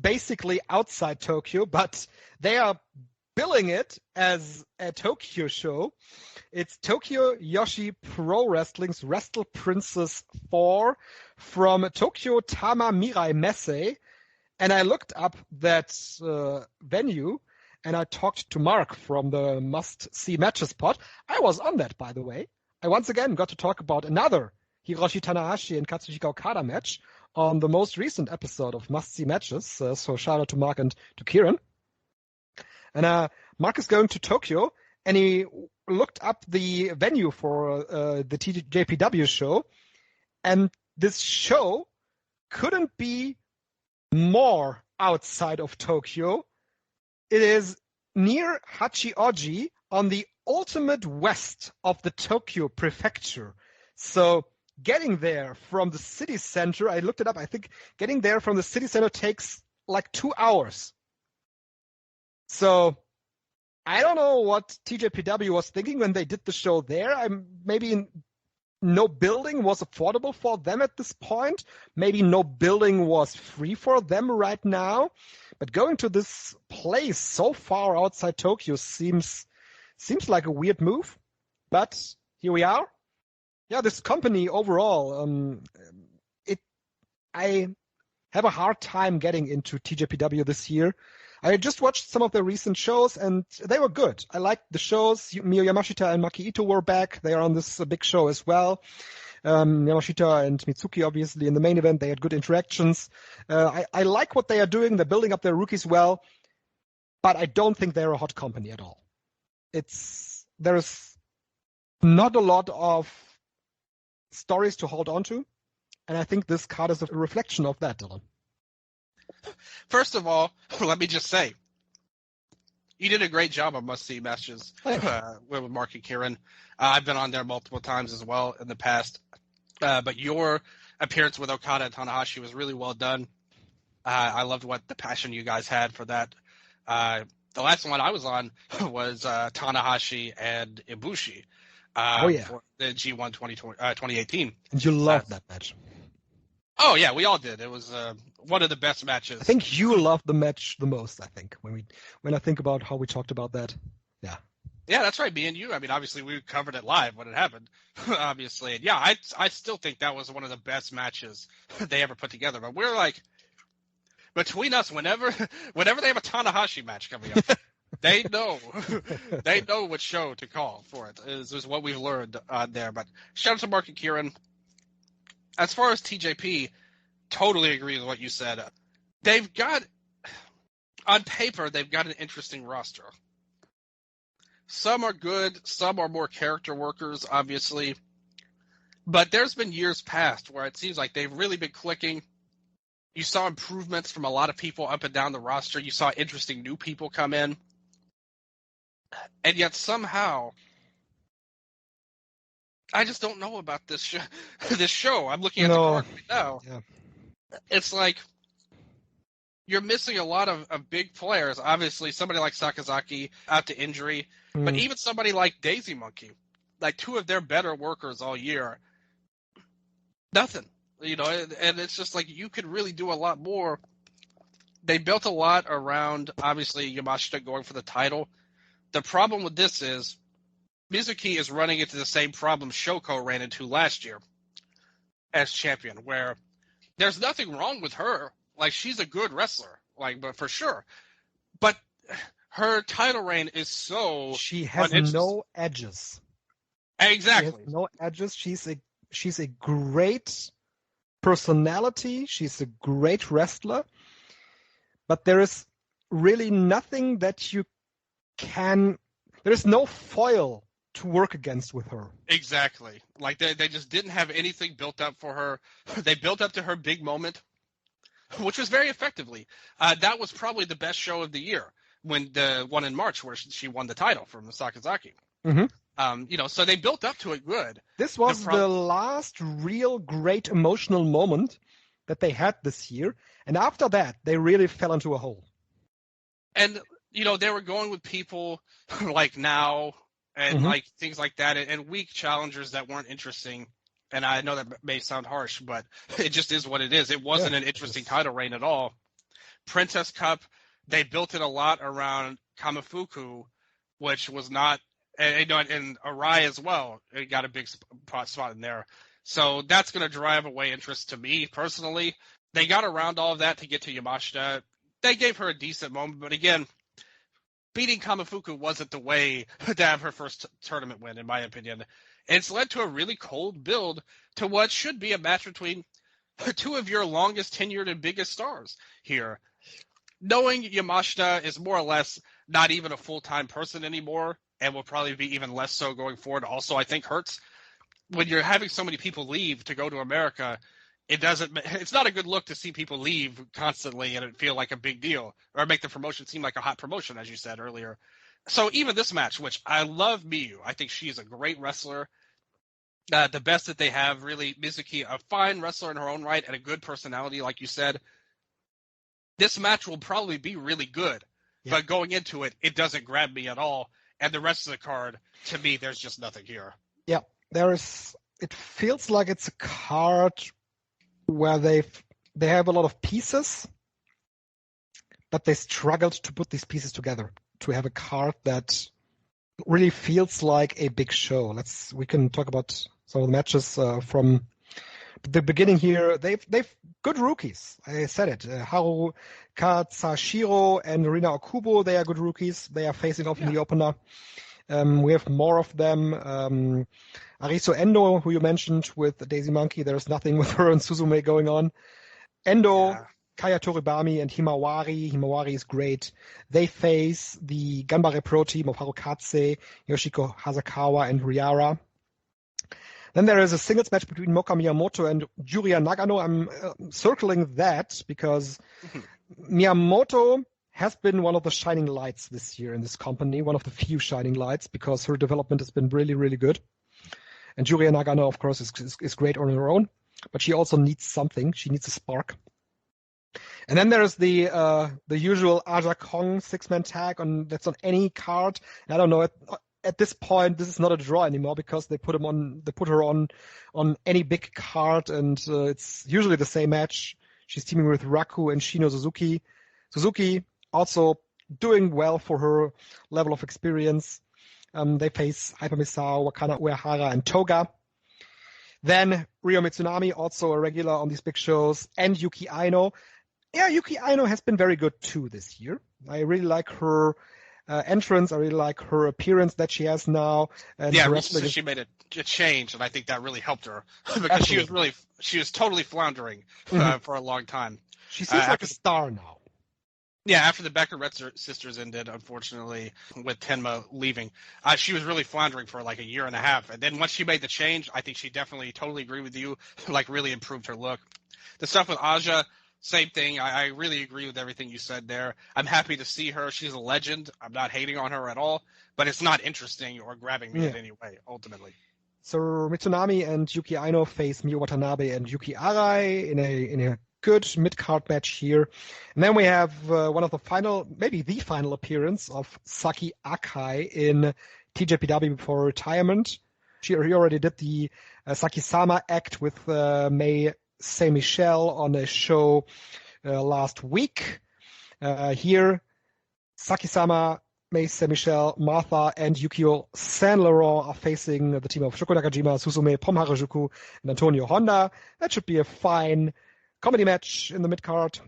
basically outside Tokyo, but they are billing it as a Tokyo show. It's Tokyo Yoshi Pro Wrestling's Wrestle Princess 4 from Tokyo Tama Mirai Messe. And I looked up that venue, and I talked to Mark from the Must See Matches pod. I was on that, by the way. I once again got to talk about another Hiroshi Tanahashi and Katsuhiko Okada match on the most recent episode of Must See Matches. So shout out to Mark and to Kieran. And Mark is going to Tokyo, and he looked up the venue for the TJPW show. And this show couldn't be more outside of Tokyo. It is near Hachioji on the ultimate west of the Tokyo prefecture. So getting there from the city center, I looked it up, I think getting there from the city center takes like 2 hours. So I don't know what TJPW was thinking when they did the show there. Maybe no building was affordable for them at this point. Maybe no building was free for them right now. But going to this place so far outside Tokyo seems like a weird move. But here we are. Yeah, this company overall, I have a hard time getting into TJPW this year. I just watched some of the recent shows, and they were good. I liked the shows. Mio Yamashita and Maki Ito were back. They are on this big show as well. Yamashita and Mitsuki, obviously, in the main event. They had good interactions. I like what they are doing. They're building up their rookies well, but I don't think they're a hot company at all. There's not a lot of stories to hold on to, and I think this card is a reflection of that, Dylan. First of all, let me just say, You did a great job on must-see matches with Mark and Kieran. I've been on there multiple times as well in the past. But your appearance with Okada and Tanahashi was really well done. I loved the passion you guys had for that. The last one I was on was Tanahashi and Ibushi for the G1 2018. And you loved that match. Oh, yeah, we all did. It was one of the best matches. I think you loved the match the most, I think, when I think about how we talked about that. Yeah. Yeah, that's right. Me and you. I mean, obviously, we covered it live when it happened, obviously. And yeah, I still think that was one of the best matches they ever put together. But we're like, between us, whenever they have a Tanahashi match coming up, they know what show to call for it. Is what we've learned there. But shout out to Mark and Kieran. As far as TJP, totally agree with what you said. They've got, on paper, they've got an interesting roster. Some are good, some are more character workers, obviously. But there's been years past where it seems like they've really been clicking. You saw improvements from a lot of people up and down the roster. You saw interesting new people come in. And yet somehow, I just don't know about this show. I'm looking at the card right now. Yeah. It's like you're missing a lot of big players. Obviously, somebody like Sakazaki out to injury. But even somebody like Daisy Monkey, like two of their better workers all year, nothing. And it's just like you could really do a lot more. They built a lot around, obviously, Yamashita going for the title. The problem with this is Mizuki is running into the same problem Shoko ran into last year as champion, where there's nothing wrong with her. Like, she's a good wrestler, but for sure. But her title reign is so she has no edges. Exactly. She has no edges. She's a great personality. She's a great wrestler. But there is really nothing that you can. There is no foil to work against with her. Exactly. Like they just didn't have anything built up for her. They built up to her big moment, which was very effectively. That was probably the best show of the year, when the one in March where she won the title from Sakazaki. Mm-hmm. So they built up to it good. This was the last real great emotional moment that they had this year. And after that, they really fell into a hole. And, they were going with people like Now and like things like that, and weak challengers that weren't interesting. And I know that may sound harsh, but it just is what it is. It wasn't an interesting title reign at all. Princess Cup, they built it a lot around Kamifuku, which was not, and Arai as well. It got a big spot in there. So that's going to drive away interest to me personally. They got around all of that to get to Yamashita. They gave her a decent moment, but again, beating Kamifuku wasn't the way to have her first tournament win, in my opinion. It's led to a really cold build to what should be a match between two of your longest tenured and biggest stars here. Knowing Yamashita is more or less not even a full-time person anymore, and will probably be even less so going forward, also I think hurts. When you're having so many people leave to go to America, it's not a good look to see people leave constantly and it feel like a big deal, or make the promotion seem like a hot promotion, as you said earlier. So even this match, which I love Miyu, I think she is a great wrestler, the best that they have, really. Mizuki, a fine wrestler in her own right and a good personality, like you said. This match will probably be really good, but going into it, it doesn't grab me at all. And the rest of the card, to me, there's just nothing here. Yeah, it feels like it's a card where they have a lot of pieces, but they struggled to put these pieces together to have a card that really feels like a big show. We can talk about some of the matches from the beginning here. They've good rookies. I said it. Haru Katsuhiko and Rina Okubo, they are good rookies. They are facing off in the opener. We have more of them. Arisu Endo, who you mentioned with Daisy Monkey, there's nothing with her and Suzume going on. Endo, Kaya Toribami, and Himawari. Himawari is great. They face the Ganbare Pro team of Harukatse, Yoshiko Hazakawa, and Riara. Then there is a singles match between Moka Miyamoto and Juria Nagano. I'm circling that because Miyamoto has been one of the shining lights this year in this company, one of the few shining lights, because her development has been really, really good. And Yuria Nagano, of course, is great on her own, but she also needs something. She needs a spark. And then there's the usual Aja Kong 6-man tag that's on any card. And I don't know, at this point, this is not a draw anymore because they put her on any big card, and it's usually the same match. She's teaming with Raku and Shino Suzuki. Suzuki also doing well for her level of experience. They face Hyper Misao, Wakana Uehara, and Toga. Then Ryo Mitsunami, also a regular on these big shows, and Yuki Aino. Yeah, Yuki Aino has been very good too this year. I really like her entrance. I really like her appearance that she has now. And yeah, recently she made a change, and I think that really helped her because she was totally floundering for a long time. She seems like a star now. Yeah, after the Becker Red Sisters ended, unfortunately, with Tenma leaving, she was really floundering for like a year and a half. And then once she made the change, I think she definitely totally agree with you, like really improved her look. The stuff with Aja, same thing. I really agree with everything you said there. I'm happy to see her. She's a legend. I'm not hating on her at all, but it's not interesting or grabbing me in any way, ultimately. So Mitsunami and Yuki Aino face Miyu Watanabe and Yuki Arai in a good mid-card match here. And then we have one of the final, maybe the final appearance of Saki Akai in TJPW before retirement. He already did the Saki-sama act with May Saint Michel on a show last week. Here, Saki-sama, May Saint Michel, Martha, and Yukio Saint Laurent are facing the team of Shoko Nakajima, Susume, Pom Harajuku, and Antonio Honda. That should be a fine comedy match in the mid-card.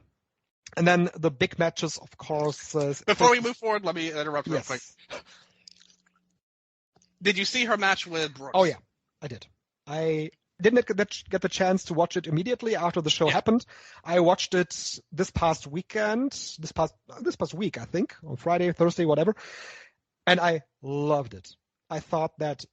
And then the big matches, of course. Before we move forward, let me interrupt real quick. Did you see her match with Brooks? Oh, yeah, I did. I didn't get the chance to watch it immediately after the show happened. I watched it this past week, I think, on Friday, Thursday, whatever. And I loved it. I thought that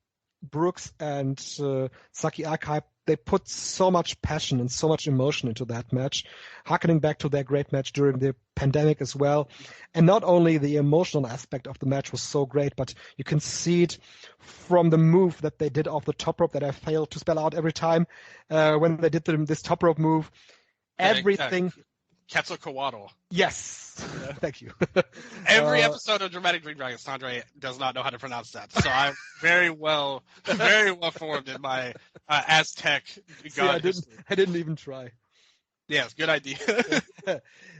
Brooks and Saki Akai, they put so much passion and so much emotion into that match, harkening back to their great match during the pandemic as well. And not only the emotional aspect of the match was so great, but you can see it from the move that they did off the top rope that I failed to spell out every time when they did this top rope move. Everything. Ketsu Kawato. Yes. Thank you. Every episode of Dramatic Dream Dragon, Sandre does not know how to pronounce that. So I'm very well formed in my Aztec god. I didn't even try. Yes, good idea.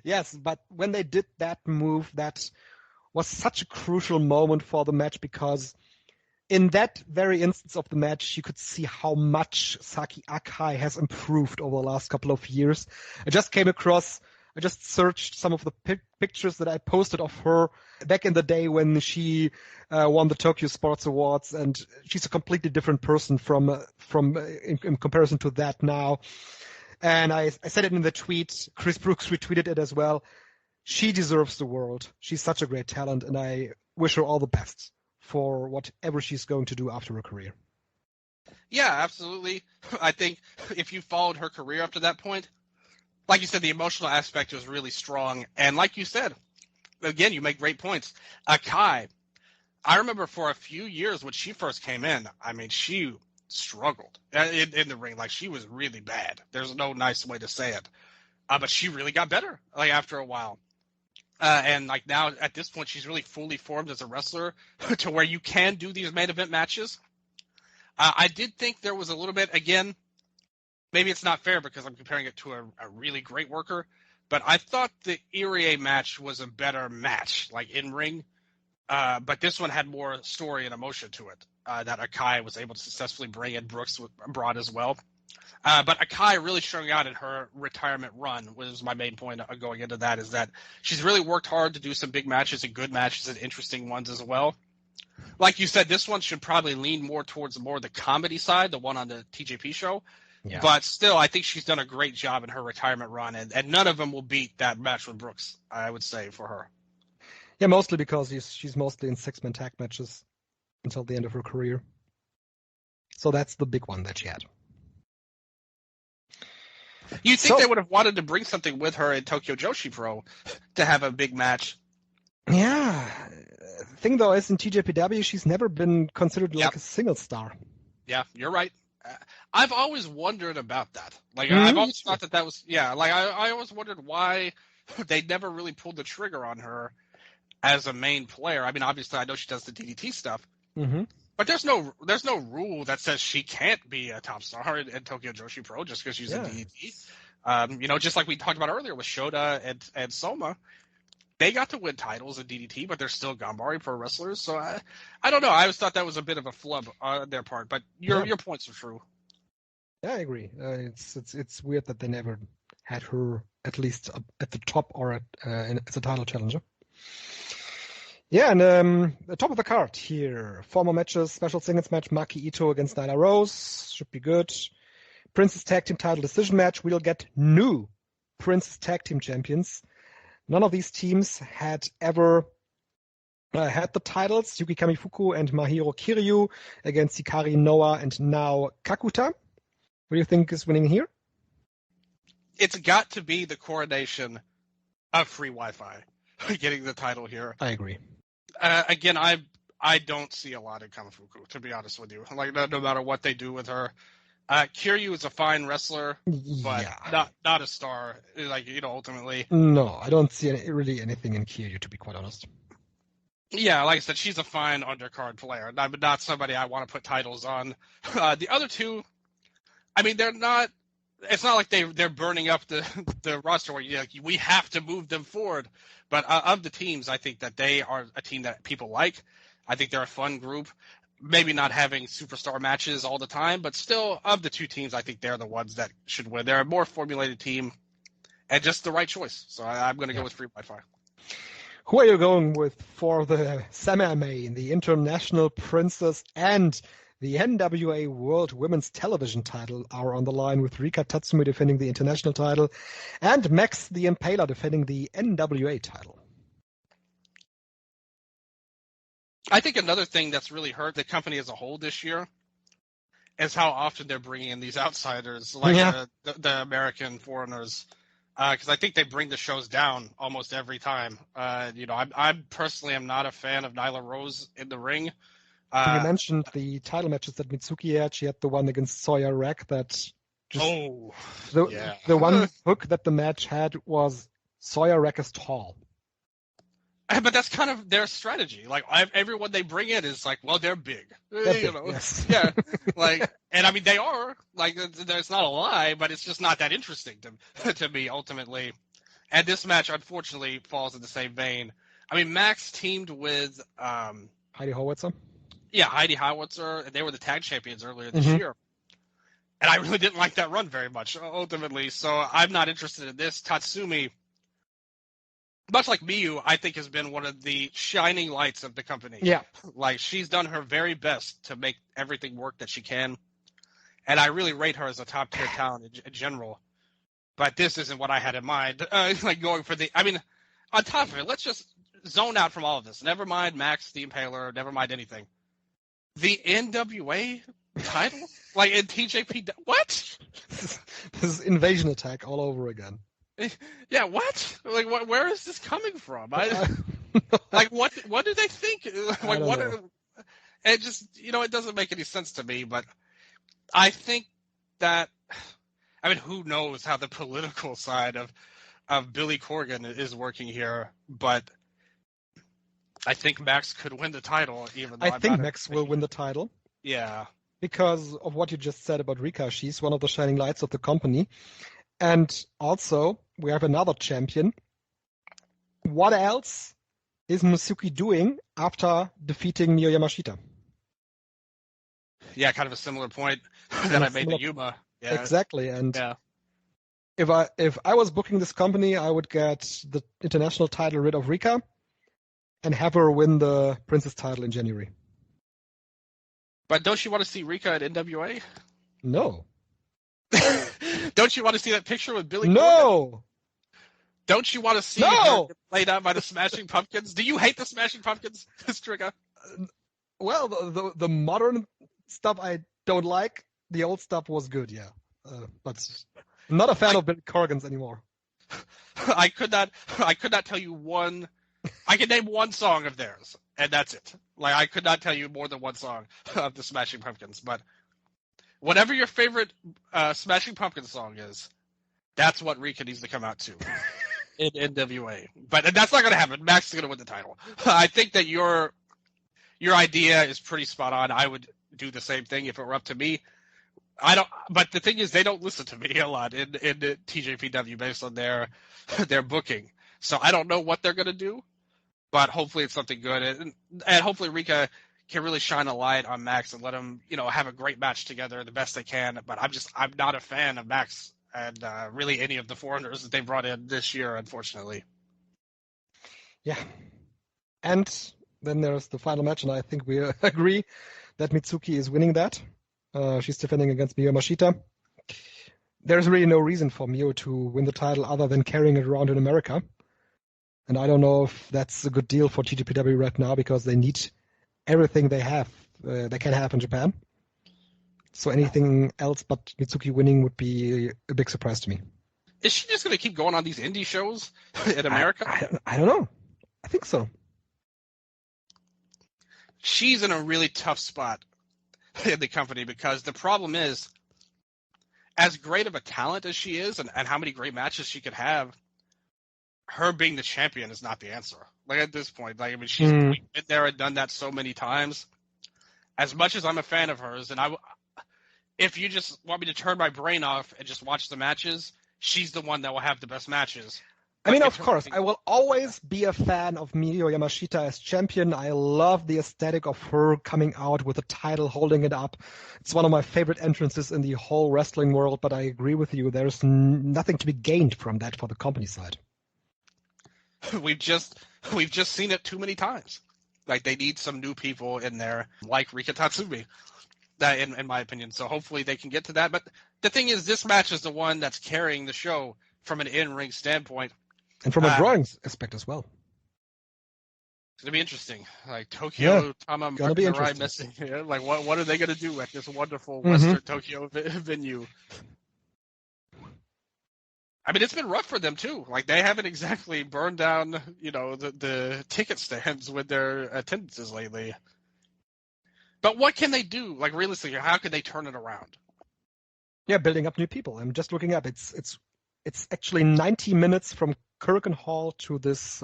Yes, but when they did that move, that was such a crucial moment for the match because in that very instance of the match, you could see how much Saki Akai has improved over the last couple of years. I just searched some of the pictures that I posted of her back in the day when she won the Tokyo Sports Awards, and she's a completely different person from in comparison to that now. And I said it in the tweet. Chris Brooks retweeted it as well. She deserves the world. She's such a great talent, and I wish her all the best for whatever she's going to do after her career. Yeah, absolutely. I think if you followed her career up to that point, like you said, the emotional aspect was really strong. And like you said, again, you make great points. Akai, I remember for a few years when she first came in, I mean, she struggled in the ring. Like, she was really bad. There's no nice way to say it. But she really got better, like, after a while. And, like, now at this point, she's really fully formed as a wrestler to where you can do these main event matches. I did think there was a little bit, again, maybe it's not fair because I'm comparing it to a really great worker, but I thought the Irie match was a better match, like in ring. But this one had more story and emotion to it that Akai was able to successfully bring, and Brooks brought as well. But Akai really showing out in her retirement run was my main point going into that, is that she's really worked hard to do some big matches and good matches and interesting ones as well. Like you said, this one should probably lean more towards the comedy side, the one on the TJP show. Yeah. But still, I think she's done a great job in her retirement run, and none of them will beat that match with Brooks, I would say, for her. Yeah, mostly because she's mostly in 6-man tag matches until the end of her career. So that's the big one that she had. You'd think they would have wanted to bring something with her in Tokyo Joshi Pro to have a big match, Yeah. Thing though is in TJPW, she's never been considered like a single star. Yeah, you're right. I've always wondered about that. Like, Mhm, I've always thought that was, like, I always wondered why they never really pulled the trigger on her as a main player. I mean, obviously, I know she does the DDT stuff, but there's no rule that says she can't be a top star in Tokyo Joshi Pro just because she's a DDT. Just like we talked about earlier with Shota and Soma, they got to win titles in DDT, but they're still Ganbare Pro wrestlers. So I don't know. I always thought that was a bit of a flub on their part, but your points are true. Yeah, I agree. It's weird that they never had her at least at the top or as a title challenger. Yeah, and the top of the card here. 4 more matches. Special singles match, Maki Ito against Nyla Rose. Should be good. Princess Tag Team title decision match. We'll get new Princess Tag Team champions. None of these teams had ever had the titles. Yuki Kamifuku and Mahiro Kiryu against Hikari Noah and now Kakuta. What do you think is winning here? It's got to be the coronation of Free Wi-Fi getting the title here. I agree. Again, I don't see a lot in Kamifuku, to be honest with you. Like, no matter what they do with her. Kiryu is a fine wrestler, but not a star. Like, ultimately. No, I don't see really anything in Kiryu, to be quite honest. Yeah, like I said, she's a fine undercard player, but not somebody I want to put titles on. The other two, I mean, they're not. It's not like they're burning up the roster where we have to move them forward. But of the teams, I think that they are a team that people like. I think they're a fun group. Maybe not having superstar matches all the time, but still, of the two teams, I think they're the ones that should win. They're a more formulated team and just the right choice. So I'm going to go with Free Wi-Fi. Who are you going with for the semi-main, the International Princess and the NWA World Women's Television title are on the line, with Rika Tatsumi defending the international title and Max the Impaler defending the NWA title. I think another thing that's really hurt the company as a whole this year is how often they're bringing in these outsiders, like the American foreigners, because I think they bring the shows down almost every time. I personally am not a fan of Nyla Rose in the ring. You mentioned the title matches that Mitsuki had. She had the one against Sawyer Rack that just the one hook that the match had was Sawyer Rack is tall. But that's kind of their strategy. Like, everyone they bring in is like, well, they're big. Yes. Yeah. Like, and I mean, they are. Like, it's not a lie, but it's just not that interesting to me, ultimately. And this match, unfortunately, falls in the same vein. I mean, Max teamed with Heidi Howitzer. Yeah, Heidi Howitzer. And they were the tag champions earlier this year. And I really didn't like that run very much, ultimately. So I'm not interested in this. Tatsumi, much like Miyu, I think has been one of the shining lights of the company. Yeah. Like, she's done her very best to make everything work that she can. And I really rate her as a top-tier talent in general. But this isn't what I had in mind. Going for I mean, on top of it, let's just zone out from all of this. Never mind Max the Impaler. Never mind anything. The NWA title? Like, in TJPW? What? This is Invasion Attack all over again. Yeah, what? Like, where is this coming from? Like, what do they think? Like, what? It just, it doesn't make any sense to me. But I think that, I mean, who knows how the political side of Billy Corgan is working here? But I think Max could win the title, even though I think Max will win the title. Yeah, because of what you just said about Rika. She's one of the shining lights of the company. And also, we have another champion. What else is Mitsuki doing after defeating Mio Yamashita? Yeah, kind of a similar point that I made to Yuma. Yeah. Exactly. And if I was booking this company, I would get the international title rid of Rika and have her win the Princess title in January. But don't you want to see Rika at NWA? No. Don't you want to see that picture with Billy? No. Corgan? Don't you want to see her get played out by the Smashing Pumpkins? Do you hate the Smashing Pumpkins, Strigga? Well, the modern stuff I don't like. The old stuff was good, yeah. But I'm not a fan of Billy Corgan's anymore. I could not tell you one I can name one song of theirs, and that's it. Like, I could not tell you more than one song of the Smashing Pumpkins, but whatever your favorite Smashing Pumpkins song is, that's what Rika needs to come out to in NWA. But that's not going to happen. Max is going to win the title. I think that your idea is pretty spot on. I would do the same thing if it were up to me. But the thing is, they don't listen to me a lot in TJPW based on their booking. So I don't know what they're going to do, but hopefully it's something good. And hopefully Rika can really shine a light on Max and let him, have a great match together the best they can. But I'm not a fan of Max and really any of the foreigners that they brought in this year, unfortunately. Yeah. And then there's the final match, and I think we agree that Mitsuki is winning that. She's defending against Miyu Yamashita. There's really no reason for Miyu to win the title other than carrying it around in America. And I don't know if that's a good deal for TJPW right now because they need everything they can have in Japan. So anything else but Mitsuki winning would be a big surprise to me. Is she just going to keep going on these indie shows in America? I don't know. I think so. She's in a really tough spot in the company because the problem is, as great of a talent as she is and how many great matches she could have, her being the champion is not the answer. Like at this point, she's been there and done that so many times. As much as I'm a fan of hers, and if you just want me to turn my brain off and just watch the matches, she's the one that will have the best matches. I mean, of course, I will always be a fan of Miyu Yamashita as champion. I love the aesthetic of her coming out with a title, holding it up. It's one of my favorite entrances in the whole wrestling world, but I agree with you. There's nothing to be gained from that for the company side. We've just seen it too many times. Like, they need some new people in there, like Rika Tatsumi, that in my opinion. So hopefully they can get to that. But the thing is, this match is the one that's carrying the show from an in-ring standpoint. And from a drawing aspect as well. It's going to be interesting. Like, Tokyo, Tama, gonna be interesting. missing. Yeah, like, what are they going to do at this wonderful Western Tokyo venue? I mean, it's been rough for them, too. Like, they haven't exactly burned down, the ticket stands with their attendances lately. But what can they do? Like, realistically, how can they turn it around? Yeah, building up new people. I'm just looking up. It's actually 90 minutes from Kurgan Hall to this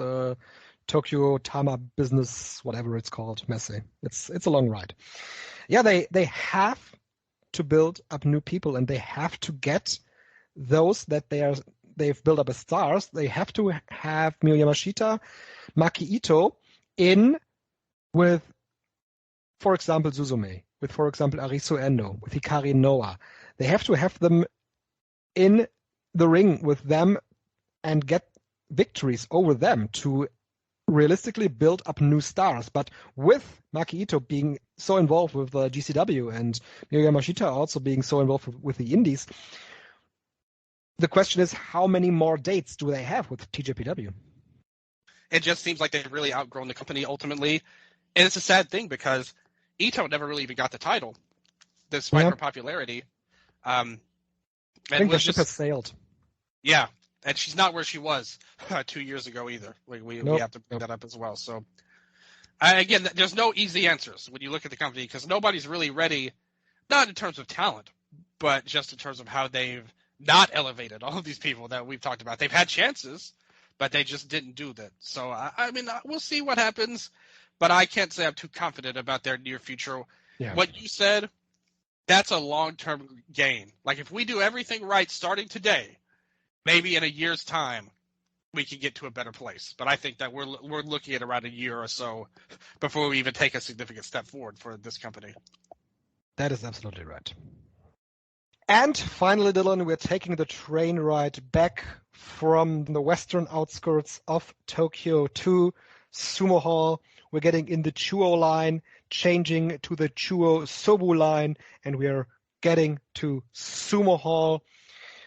Tokyo Tama business, whatever it's called, messe. It's a long ride. Yeah, they have to build up new people, and they have to get those that they've built up as stars. They have to have Miyu Yamashita, Maki Ito in with, for example, Suzume, with, for example, Arisu Endo, with Hikari Noa. They have to have them in the ring with them and get victories over them to realistically build up new stars. But with Maki Ito being so involved with the GCW and Miyu Yamashita also being so involved with the indies, the question is, how many more dates do they have with TJPW? It just seems like they've really outgrown the company ultimately. And it's a sad thing because Ito never really even got the title, despite her popularity. I think the ship has sailed. Yeah, and she's not where she was 2 years ago either. Like we have to bring that up as well. So, again, there's no easy answers when you look at the company because nobody's really ready, not in terms of talent, but just in terms of how they've not elevated all of these people that we've talked about. They've had chances, but they just didn't do that. So, I mean, we'll see what happens, but I can't say I'm too confident about their near future. Yeah. What you said, that's a long-term gain. Like, if we do everything right starting today, maybe in a year's time, we can get to a better place. But I think that we're looking at around a year or so before we even take a significant step forward for this company. That is absolutely right. And finally, Dylan, we're taking the train ride back from the western outskirts of Tokyo to Sumo Hall. We're getting in the Chuo line, changing to the Chuo Sobu line, and we're getting to Sumo Hall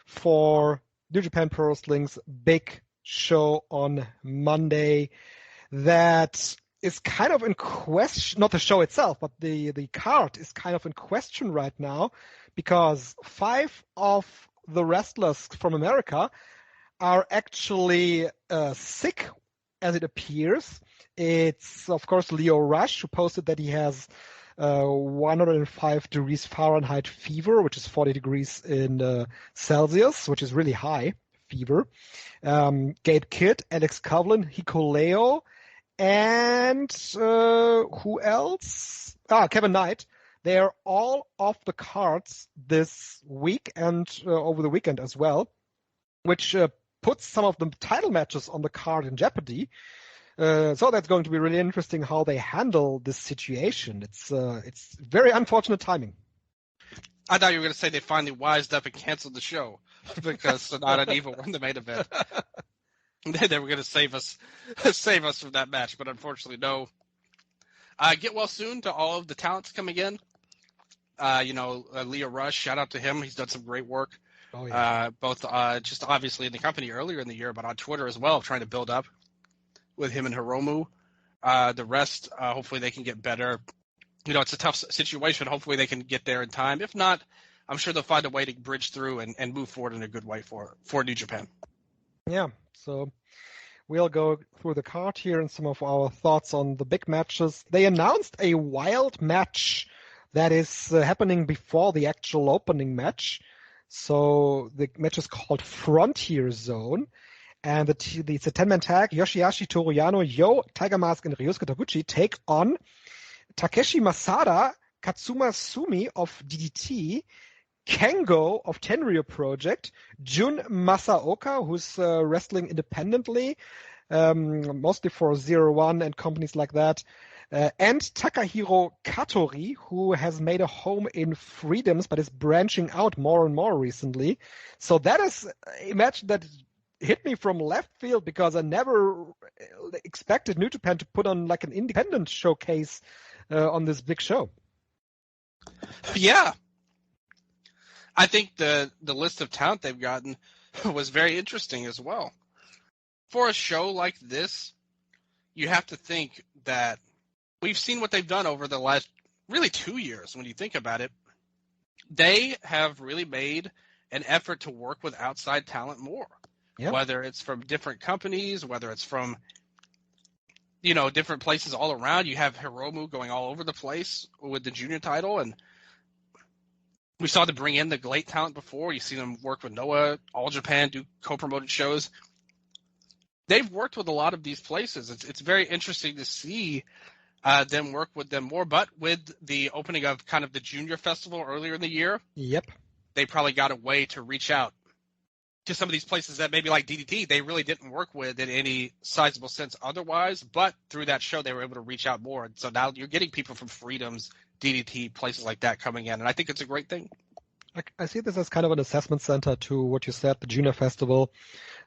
for New Japan Pro Wrestling's big show on Monday. That is kind of in question, not the show itself, but the card is kind of in question right now because 5 of the wrestlers from America are actually sick as it appears. It's, of course, Leo Rush, who posted that he has 105 degrees Fahrenheit fever, which is 40 degrees in Celsius, which is really high fever. Gabe Kidd, Alex Kovlin, Hiko Leo, and who else? Kevin Knight. They are all off the cards this week and over the weekend as well, which puts some of the title matches on the card in jeopardy. So that's going to be really interesting how they handle this situation. It's very unfortunate timing. I thought you were going to say they finally wised up and canceled the show because SANADA and EVIL were in the main event. They were going to save us from that match, but unfortunately, no. Get well soon to all of the talents coming in. Leo Rush, shout out to him. He's done some great work. Oh, yeah. Both just obviously in the company earlier in the year, but on Twitter as well, trying to build up with him and Hiromu. The rest, hopefully they can get better. It's a tough situation. Hopefully they can get there in time. If not, I'm sure they'll find a way to bridge through and move forward in a good way for New Japan. Yeah, so we'll go through the card here and some of our thoughts on the big matches. They announced a wild match that is happening before the actual opening match. So the match is called Frontier Zone. And it's a 10-man tag. Yoshihashi, Toru Yano, Yo, Tiger Mask, and Ryosuke Taguchi take on Takeshi Masada, Katsuma Sumi of DDT, Kengo of Tenryu Project, Jun Masaoka, who's wrestling independently, mostly for 0-1 and companies like that, and Takahiro Katori, who has made a home in Freedoms but is branching out more and more recently. So that is a match that hit me from left field because I never expected New Japan to put on like an independent showcase on this big show. Yeah. I think the list of talent they've gotten was very interesting as well. For a show like this, you have to think that we've seen what they've done over the last really 2 years when you think about it. They have really made an effort to work with outside talent more. Yep. Whether it's from different companies, whether it's from, different places all around. You have Hiromu going all over the place with the junior title, and we saw them bring in the GLEAT talent before. You've seen them work with Noah, All Japan, do co-promoted shows. They've worked with a lot of these places. It's very interesting to see them work with them more. But with the opening of kind of the junior festival earlier in the year, yep, they probably got a way to reach out to some of these places that maybe like DDT, they really didn't work with in any sizable sense otherwise, but through that show, they were able to reach out more. And so now you're getting people from Freedoms, DDT, places like that coming in. And I think it's a great thing. I see this as kind of an assessment center to what you said, the Junior Festival.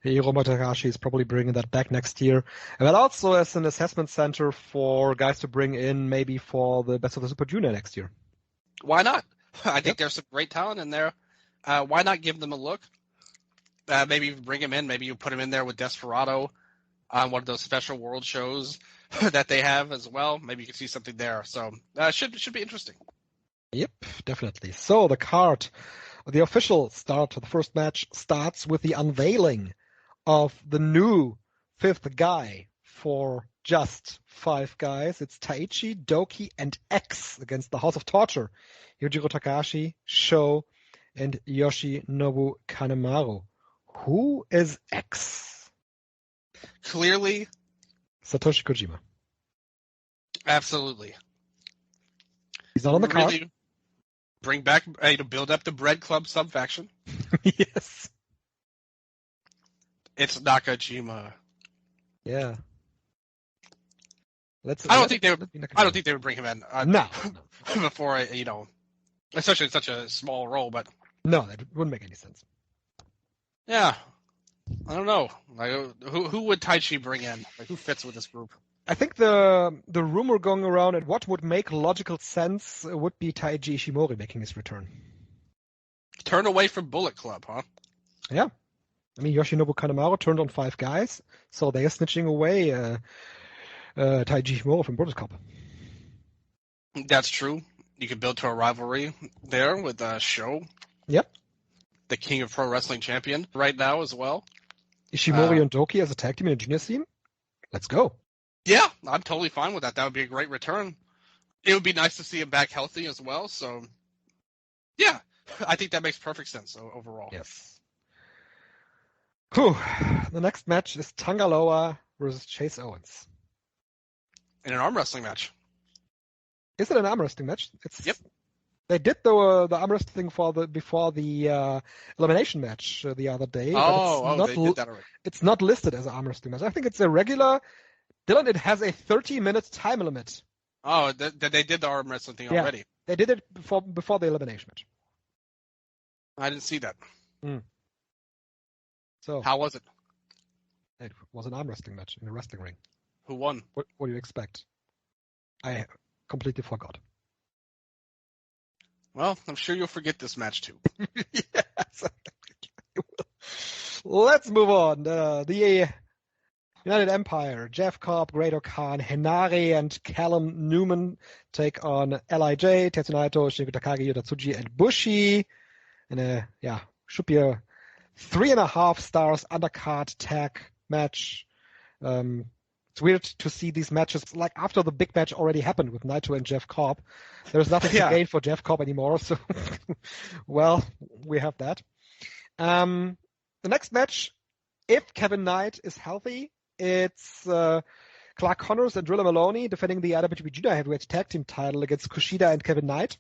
Hiromu Takahashi is probably bringing that back next year. But also as an assessment center for guys to bring in maybe for the Best of the Super Junior next year. Why not? I think there's some great talent in there. Why not give them a look? Maybe you bring him in. Maybe you put him in there with Desperado on one of those special world shows that they have as well. Maybe you can see something there. So should be interesting. Yep, definitely. So the card, the official start of the first match starts with the unveiling of the new fifth guy for just 5 guys. It's Taichi, Doki, and X against the House of Torture. Yujiro Takahashi, Sho, and Yoshinobu Kanemaru. Who is X? Clearly, Satoshi Kojima. Absolutely. He's not on the card. Really bring back, build up the Bread Club sub-faction. Yes. It's Nakajima. Yeah. I don't think they would bring him in. No. Before, especially in such a small role, but. No, that wouldn't make any sense. Yeah, I don't know. Like, who would Taichi bring in? Like, who fits with this group? I think the rumor going around and what would make logical sense would be Taiji Ishimori making his return. Turn away from Bullet Club, huh? Yeah. I mean, Yoshinobu Kanemaru turned on 5 guys, so they are snitching away Taiji Ishimori from Bullet Club. That's true. You could build to a rivalry there with Sho. Yep. The King of Pro Wrestling champion right now as well. Ishimori and Doki as a tag team in a junior scene? Let's go. Yeah, I'm totally fine with that. That would be a great return. It would be nice to see him back healthy as well. So, yeah, I think that makes perfect sense overall. Yes. Whew. The next match is Tangaloa versus Chase Owens. In an arm wrestling match. Is it an arm wrestling match? Yep. They did the arm wrestling before the elimination match the other day. They did that already. It's not listed as an arm wrestling match. I think it's a regular. Dylan, it has a 30-minute time limit. Oh, they did the arm wrestling thing already. They did it before the elimination match. I didn't see that. So how was it? It was an arm wrestling match in a wrestling ring. Who won? What do you expect? I completely forgot. Well, I'm sure you'll forget this match too. Yes. Let's move on. The United Empire, Jeff Cobb, Great Khan, Henare, and Callum Newman take on LIJ, Tetsuya Naito, Shingo Takagi, Yota Tsuji, and Bushi. And should be a 3.5 stars undercard tag match. It's weird to see these matches like after the big match already happened with Naito and Jeff Cobb. There's nothing to gain for Jeff Cobb anymore. So, well, we have that. The next match, if Kevin Knight is healthy, it's Clark Connors and Drilla Maloney defending the AJPW Junior Heavyweight Tag Team title against Kushida and Kevin Knight.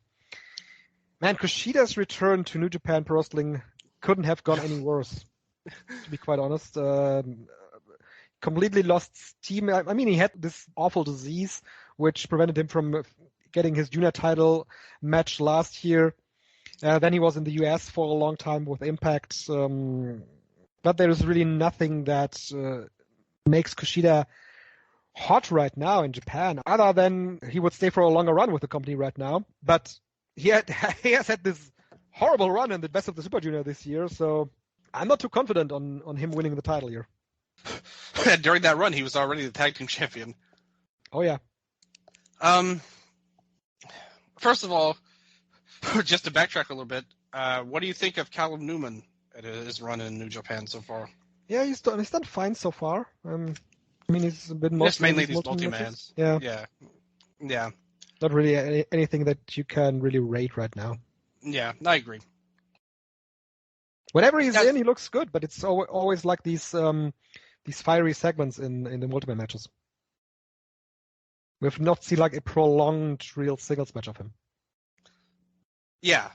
Man, Kushida's return to New Japan Pro Wrestling couldn't have gone any worse, to be quite honest. Completely lost steam. I mean, he had this awful disease which prevented him from getting his junior title match last year. Then he was in the US for a long time with Impact. But there is really nothing that makes Kushida hot right now in Japan, other than he would stay for a longer run with the company right now. But he has had this horrible run in the Best of the Super Junior this year, so I'm not too confident on him winning the title here. During that run, he was already the tag team champion. Oh, yeah. First of all, just to backtrack a little bit, what do you think of Callum Newman at his run in New Japan so far? Yeah, he's done fine so far. I mean, he's been mainly these multi-mans. Yeah. Not really anything that you can really rate right now. Yeah, I agree. Whenever he's in, he looks good, but it's always like these fiery segments in the multi-man matches. We've not seen like a prolonged real singles match of him. Yeah.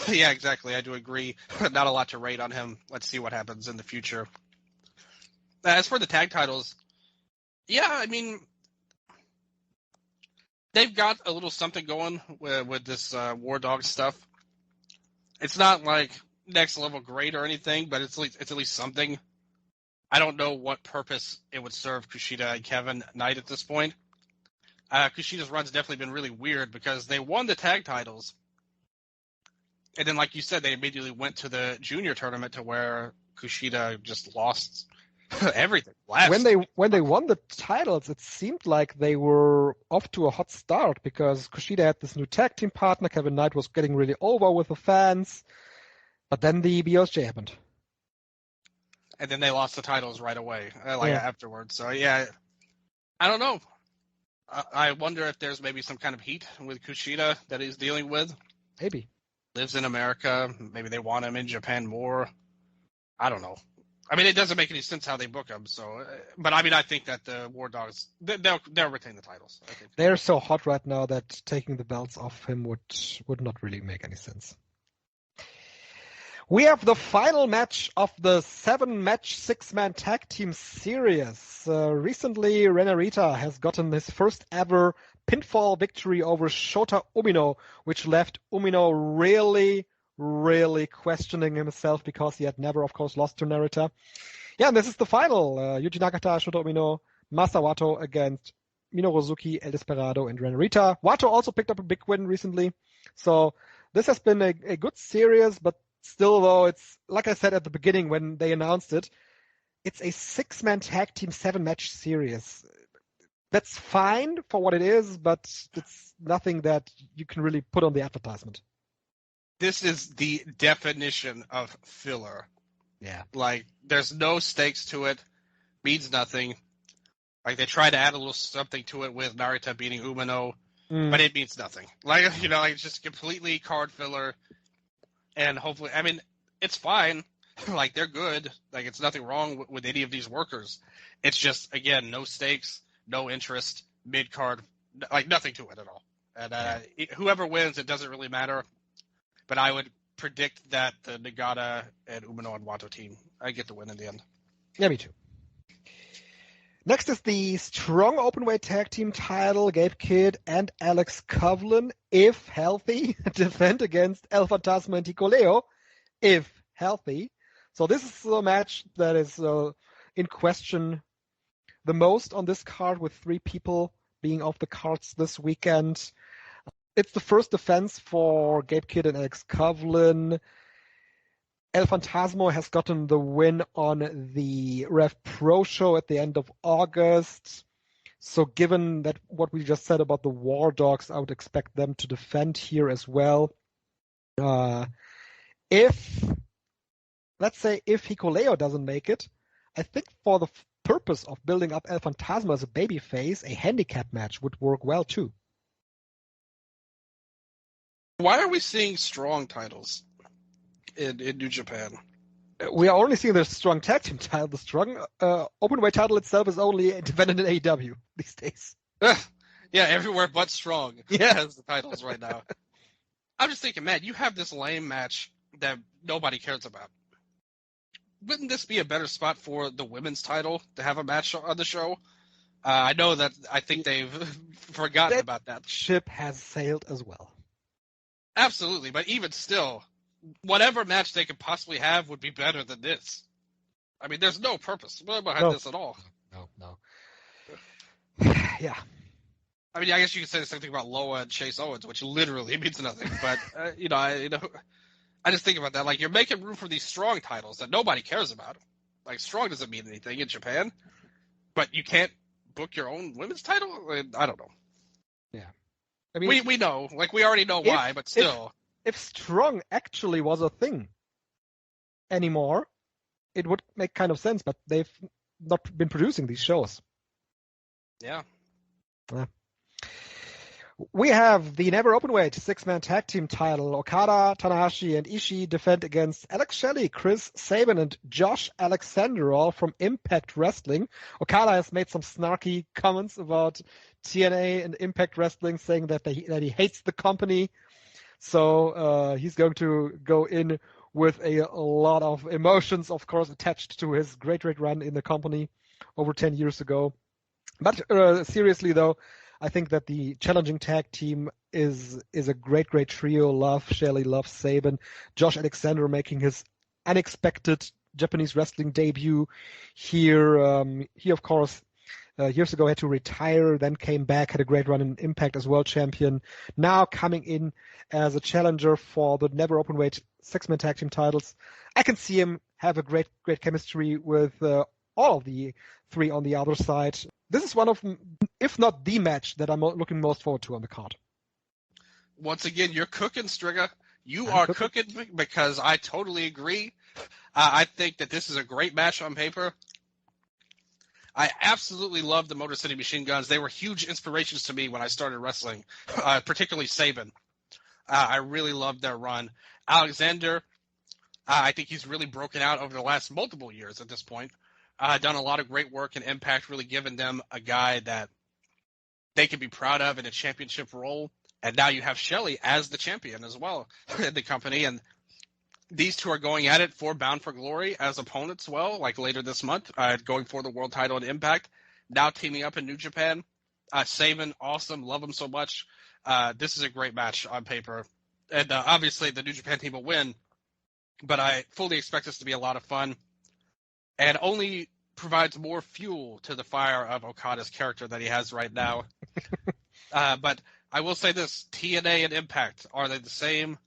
Yeah, exactly. I do agree. Not a lot to rate on him. Let's see what happens in the future. As for the tag titles, yeah, I mean, they've got a little something going with this War Dog stuff. It's not like next level great or anything, but it's at least something. I don't know what purpose it would serve Kushida and Kevin Knight at this point. Kushida's run's definitely been really weird because they won the tag titles, and then, like you said, they immediately went to the junior tournament to where Kushida just lost everything. When they won the titles, it seemed like they were off to a hot start because Kushida had this new tag team partner. Kevin Knight was getting really over with the fans, but then the BOSJ happened. And then they lost the titles right away, afterwards. So, yeah, I don't know. I wonder if there's maybe some kind of heat with Kushida that he's dealing with. Maybe. Lives in America. Maybe they want him in Japan more. I don't know. I mean, it doesn't make any sense how they book him. So, but I mean, I think that the War Dogs, they'll retain the titles. I think they're so hot right now that taking the belts off him would not really make any sense. We have the final match of the 7-match 6-man tag team series. Recently, Renarita has gotten his first ever pinfall victory over Shota Umino, which left Umino really questioning himself because he had never, of course, lost to Narita. Yeah, and this is the final. Yuji Nagata, Shota Umino, Masa Wato against Minoru Suzuki, El Desperado, and Renarita. Wato also picked up a big win recently. So this has been a good series, but still, though, it's like I said at the beginning when they announced it, it's a 6-man tag team 7-match series. That's fine for what it is, but it's nothing that you can really put on the advertisement. This is the definition of filler. Yeah. Like, there's no stakes to it, means nothing. Like, they try to add a little something to it with Narita beating Umino, but it means nothing. Like, you know, like, it's just completely card filler. And hopefully, I mean, it's fine. Like, they're good. Like, it's nothing wrong with any of these workers. It's just, again, no stakes, no interest, mid-card, like, nothing to it at all. And whoever wins, it doesn't really matter. But I would predict that the Nagata and Umino and Wato team, I get the win in the end. Yeah, me too. Next is the strong openweight tag team title. Gabe Kidd and Alex Kovlin, if healthy, defend against El Fantasma and Hikuleo, if healthy. So this is a match that is in question the most on this card, with 3 people being off the cards this weekend. It's the first defense for Gabe Kidd and Alex Kovlin. El Fantasma has gotten the win on the Rev Pro show at the end of August. So given that what we just said about the War Dogs, I would expect them to defend here as well. If Hikuleo doesn't make it, I think for the purpose of building up El Fantasma as a babyface, a handicap match would work well too. Why are we seeing strong titles in New Japan? We are only seeing the strong tag team title. The strong openweight title itself is only defended in AEW these days. Yeah, everywhere but strong. Yeah, has the titles right now. I'm just thinking, man, you have this lame match that nobody cares about. Wouldn't this be a better spot for the women's title to have a match on the show? I know that I think they've forgotten about that. Ship has sailed as well. Absolutely, but even still, whatever match they could possibly have would be better than this. I mean, there's no purpose behind this at all. No. Yeah. I mean, I guess you could say the same thing about Loa and Chase Owens, which literally means nothing. But I just think about that. Like, you're making room for these strong titles that nobody cares about. Like, strong doesn't mean anything in Japan, but you can't book your own women's title. I don't know. Yeah. I mean, we know, like, we already know why, but still. If strong actually was a thing anymore, it would make kind of sense, but they've not been producing these shows. Yeah. We have the Never Openweight 6-man tag team title. Okada, Tanahashi, and Ishii defend against Alex Shelley, Chris Sabin, and Josh Alexander, all from Impact Wrestling. Okada has made some snarky comments about TNA and Impact Wrestling, saying that he hates the company. So he's going to go in with a lot of emotions, of course, attached to his great run in the company over 10 years ago. But seriously, though, I think that the challenging tag team is a great trio. Love Shelley, love Sabin. Josh Alexander making his unexpected Japanese wrestling debut here. He, of course, years ago had to retire, then came back, had a great run in Impact as world champion. Now coming in as a challenger for the Never Openweight 6-man tag team titles. I can see him have a great chemistry with all of the 3 on the other side. This is one of, if not the match, that I'm looking most forward to on the card. Once again, you're cooking, Strigger. You are cooking because I totally agree. I think that this is a great match on paper. I absolutely love the Motor City Machine Guns. They were huge inspirations to me when I started wrestling, particularly Sabin. I really loved their run. Alexander, I think he's really broken out over the last multiple years at this point. Done a lot of great work in Impact, really given them a guy that they can be proud of in a championship role. And now you have Shelley as the champion as well in the company. And these 2 are going at it for Bound for Glory as opponents, like later this month, going for the world title in Impact. Now teaming up in New Japan. Sabin, awesome. Love him so much. This is a great match on paper. And obviously the New Japan team will win. But I fully expect this to be a lot of fun. And only provides more fuel to the fire of Okada's character that he has right now. But I will say this, TNA and Impact, are they the same?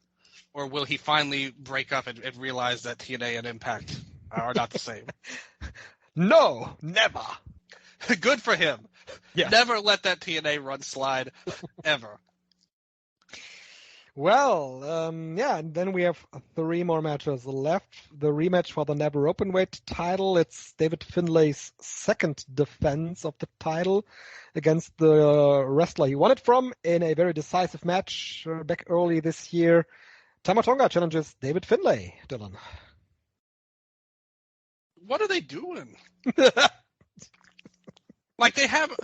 Or will he finally break up and realize that TNA and Impact are not the same? No, never. Good for him. Yeah. Never let that TNA run slide, ever. Well, and then we have 3 more matches left. The rematch for the Never Openweight title. It's David Finlay's second defense of the title against the wrestler he won it from in a very decisive match back early this year. Tama Tonga challenges David Finlay. Dylan. What are they doing? Like, they have...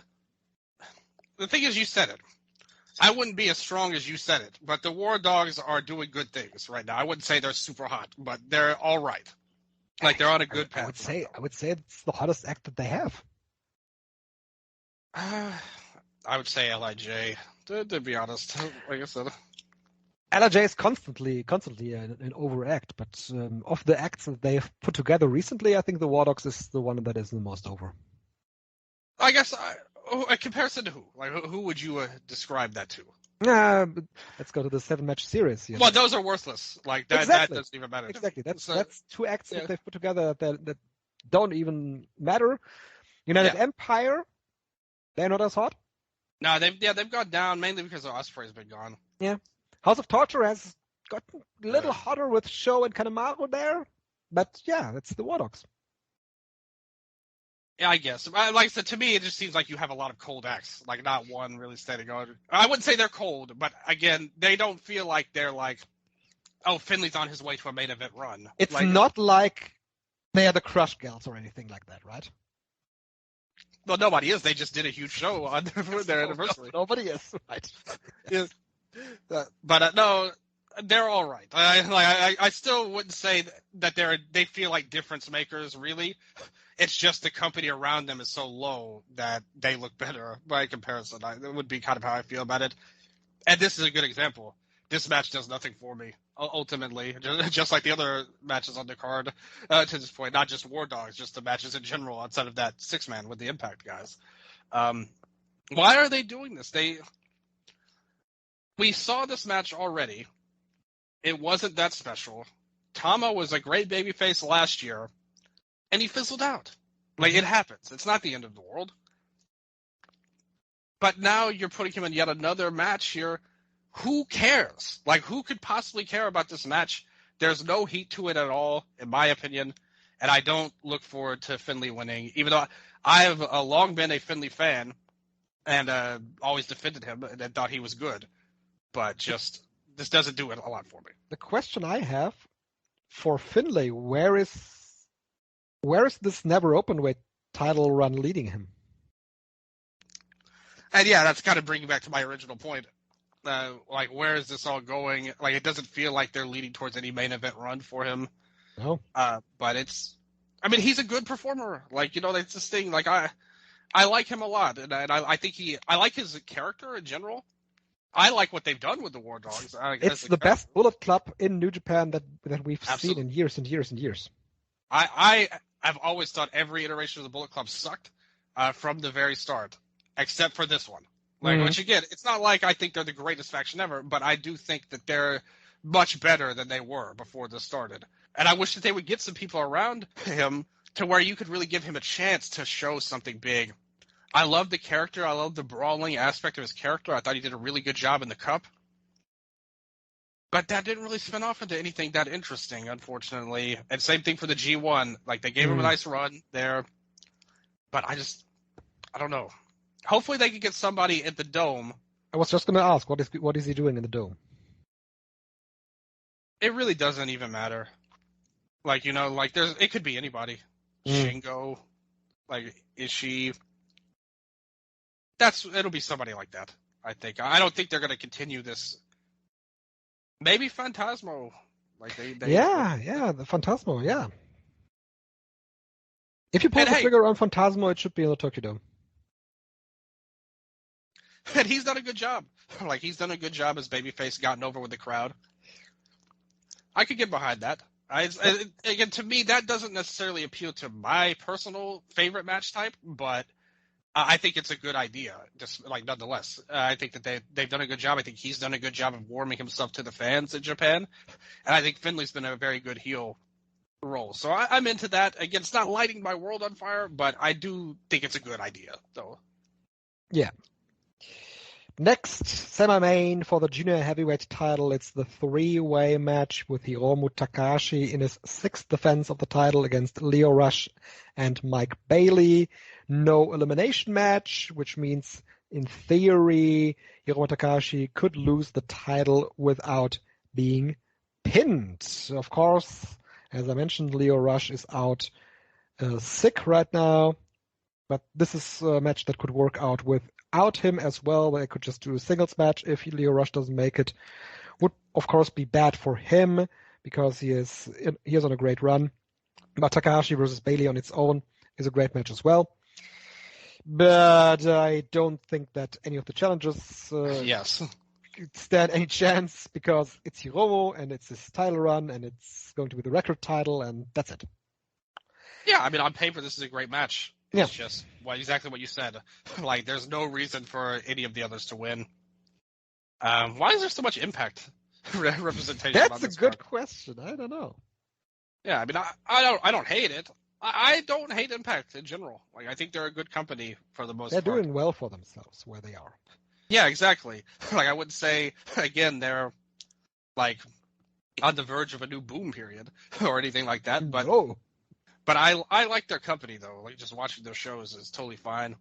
The thing is, you said it. I wouldn't be as strong as you said it, but the War Dogs are doing good things right now. I wouldn't say they're super hot, but they're all right. Like, they're on a good path. I would say it's the hottest act that they have. I would say LIJ, to be honest. Like I said. LIJ is constantly an overact, but of the acts that they have put together recently, I think the War Dogs is the one that is the most over. I guess a comparison to who? Like, who would you describe that to? Let's go to the 7-match series. Well, those are worthless. Like that doesn't even matter. Exactly. That's 2 acts that they've put together that don't even matter. United Empire, they're not as hot. No, they've gone down mainly because Ospreay's been gone. Yeah. House of Torture has gotten a little hotter with Sho and Kanemaru there, but it's the War Dogs. Yeah, I guess. Like I said, to me, it just seems like you have a lot of cold acts. Like, not one really steady going. I wouldn't say they're cold, but again, they don't feel like they're like, oh, Finley's on his way to a main event run. It's like, not like they are the Crush Gals or anything like that, right? Well, nobody is. They just did a huge show on their anniversary. Nobody is, right? Yes. But no, they're all right. I still wouldn't say that they feel like difference makers, really. It's just the company around them is so low that they look better by comparison. That would be kind of how I feel about it. And this is a good example. This match does nothing for me, ultimately, just like the other matches on the card to this point. Not just War Dogs, just the matches in general outside of that 6-man with the Impact guys. Why are they doing this? We saw this match already. It wasn't that special. Tama was a great babyface last year. And he fizzled out. Like, it happens. It's not the end of the world. But now you're putting him in yet another match here. Who cares? Like, who could possibly care about this match? There's no heat to it at all, in my opinion. And I don't look forward to Finlay winning, even though I've long been a Finlay fan and always defended him and thought he was good. But just, this doesn't do it a lot for me. The question I have for Finlay, where is this Never Openweight title run leading him? And that's kind of bringing back to my original point. Like, where is this all going? Like, it doesn't feel like they're leading towards any main event run for him. No. But he's a good performer. Like, that's this thing. Like, I like him a lot. And I think I like his character in general. I like what they've done with the War Dogs. It's the best Bullet Club in New Japan that we've seen in years and years and years. I've always thought every iteration of the Bullet Club sucked from the very start, except for this one. Like, which again, it's not like I think they're the greatest faction ever, but I do think that they're much better than they were before this started. And I wish that they would get some people around him to where you could really give him a chance to show something big. I love the character. I love the brawling aspect of his character. I thought he did a really good job in the Cup. But that didn't really spin off into anything that interesting, unfortunately. And same thing for the G1. Like, they gave him a nice run there. But I don't know. Hopefully they can get somebody at the Dome. I was just going to ask, what is he doing in the Dome? It really doesn't even matter. Like, it could be anybody. Shingo, like, Ishii. It'll be somebody like that, I think. I don't think they're going to continue this. Maybe Phantasmo. Like the Phantasmo, yeah. If you pull the trigger on Phantasmo, it should be in the Tokyo Dome. And he's done a good job. Like, he's done a good job as babyface, gotten over with the crowd. I could get behind that. Again, to me, that doesn't necessarily appeal to my personal favorite match type, but I think it's a good idea, just like nonetheless. I think that they've done a good job. I think he's done a good job of warming himself to the fans in Japan. And I think Finlay's been a very good heel role. So I'm into that. Again, it's not lighting my world on fire, but I do think it's a good idea, though. Yeah. Next, semi-main for the junior heavyweight title. It's the three-way match with Hiromu Takahashi in his sixth defense of the title against Lio Rush and Mike Bailey. No elimination match, which means in theory Hiromu Takahashi could lose the title without being pinned. Of course, as I mentioned, Lio Rush is out sick right now, but this is a match that could work out without him as well. They could just do a singles match if Lio Rush doesn't make it. Would of course be bad for him because he is on a great run. But Takahashi versus Bailey on its own is a great match as well. But I don't think that any of the challengers stand any chance because it's Hiromu and it's his title run and it's going to be the record title and that's it. Yeah, I mean, on paper, this is a great match. Yeah. It's just exactly what you said. Like, there's no reason for any of the others to win. Why is there so much Impact representation? That's a good question. I don't know. Yeah, I mean, I don't hate it. I don't hate Impact in general. Like, I think they're a good company for the most part. They're doing well for themselves where they are. Yeah, exactly. Like, I wouldn't say, again, they're, like, on the verge of a new boom period or anything like that. But No. But I like their company, though. Like, just watching their shows is totally fine.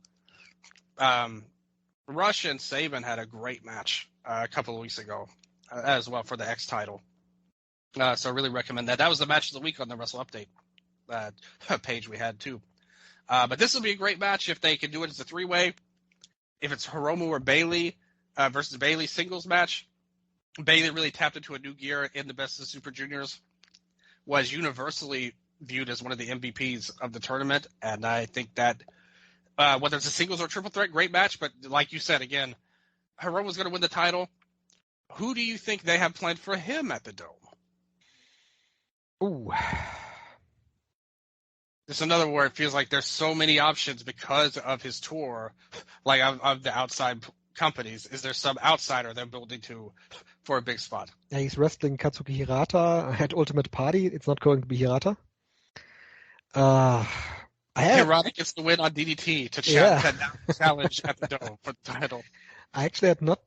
Rush and Saban had a great match a couple of weeks ago as well for the X title. So I really recommend that. That was the match of the week on the Wrestle Update page we had, too. But this will be a great match if they can do it as a three-way. If it's Hiromu or Bailey versus Bailey singles match, Bailey really tapped into a new gear in the Best of the Super Juniors, was universally viewed as one of the MVPs of the tournament, and I think that whether it's a singles or triple threat, great match, but like you said, again, Hiromu's going to win the title. Who do you think they have planned for him at the Dome? Ooh. It's another where it feels like there's so many options because of his tour, like of the outside companies. Is there some outsider they're building to for a big spot? Yeah, he's wrestling Katsuki Hirata at Ultimate Party. It's not going to be Hirata. Hirata gets the win on DDT to challenge at the Dome for the title. I actually had not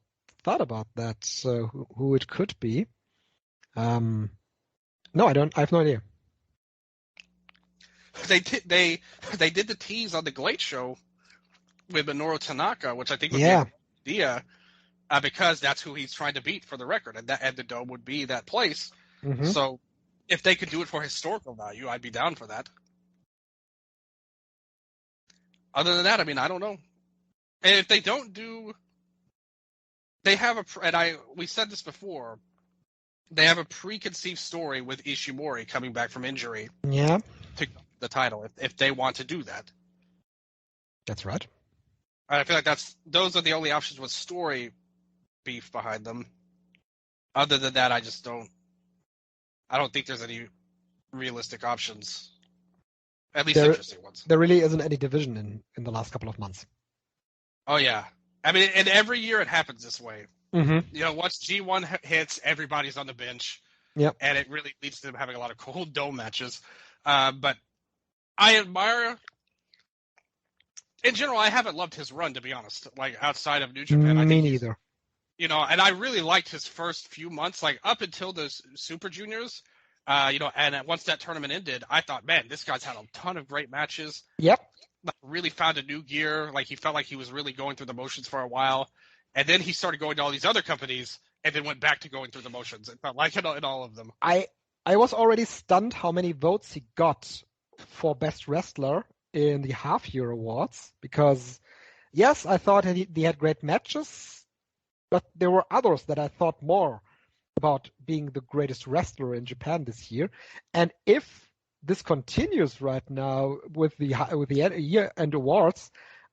thought about that, so who it could be. No, I don't. I have no idea. They did the tease on the GLEAT show with Minoru Tanaka, which I think would be a good idea because that's who he's trying to beat for the record, and the Dome would be that place. Mm-hmm. So if they could do it for historical value, I'd be down for that. Other than that, I mean, I don't know. And if they don't do, they have we said this before, they have a preconceived story with Ishimori coming back from injury. Yeah. To the title, if they want to do that. That's right. I feel like those are the only options with story beef behind them. Other than that, I don't think there's any realistic options. At least interesting ones. There really isn't any division in the last couple of months. Oh, yeah. I mean, and every year it happens this way. Mm-hmm. You know, once G1 hits, everybody's on the bench. Yep. And it really leads to them having a lot of cold Dome matches. But I admire... In general, I haven't loved his run, to be honest. Like, outside of New Japan. Me neither. You know, and I really liked his first few months, like, up until the Super Juniors. You know, and once that tournament ended, I thought, man, this guy's had a ton of great matches. Yep. Like, really found a new gear. Like, he felt like he was really going through the motions for a while. And then he started going to all these other companies and then went back to going through the motions. It felt like it in all of them. I was already stunned how many votes he got for Best Wrestler in the half-year awards. Because, yes, I thought he had great matches, but there were others that I thought more about being the greatest wrestler in Japan this year. And if this continues right now with the year-end awards,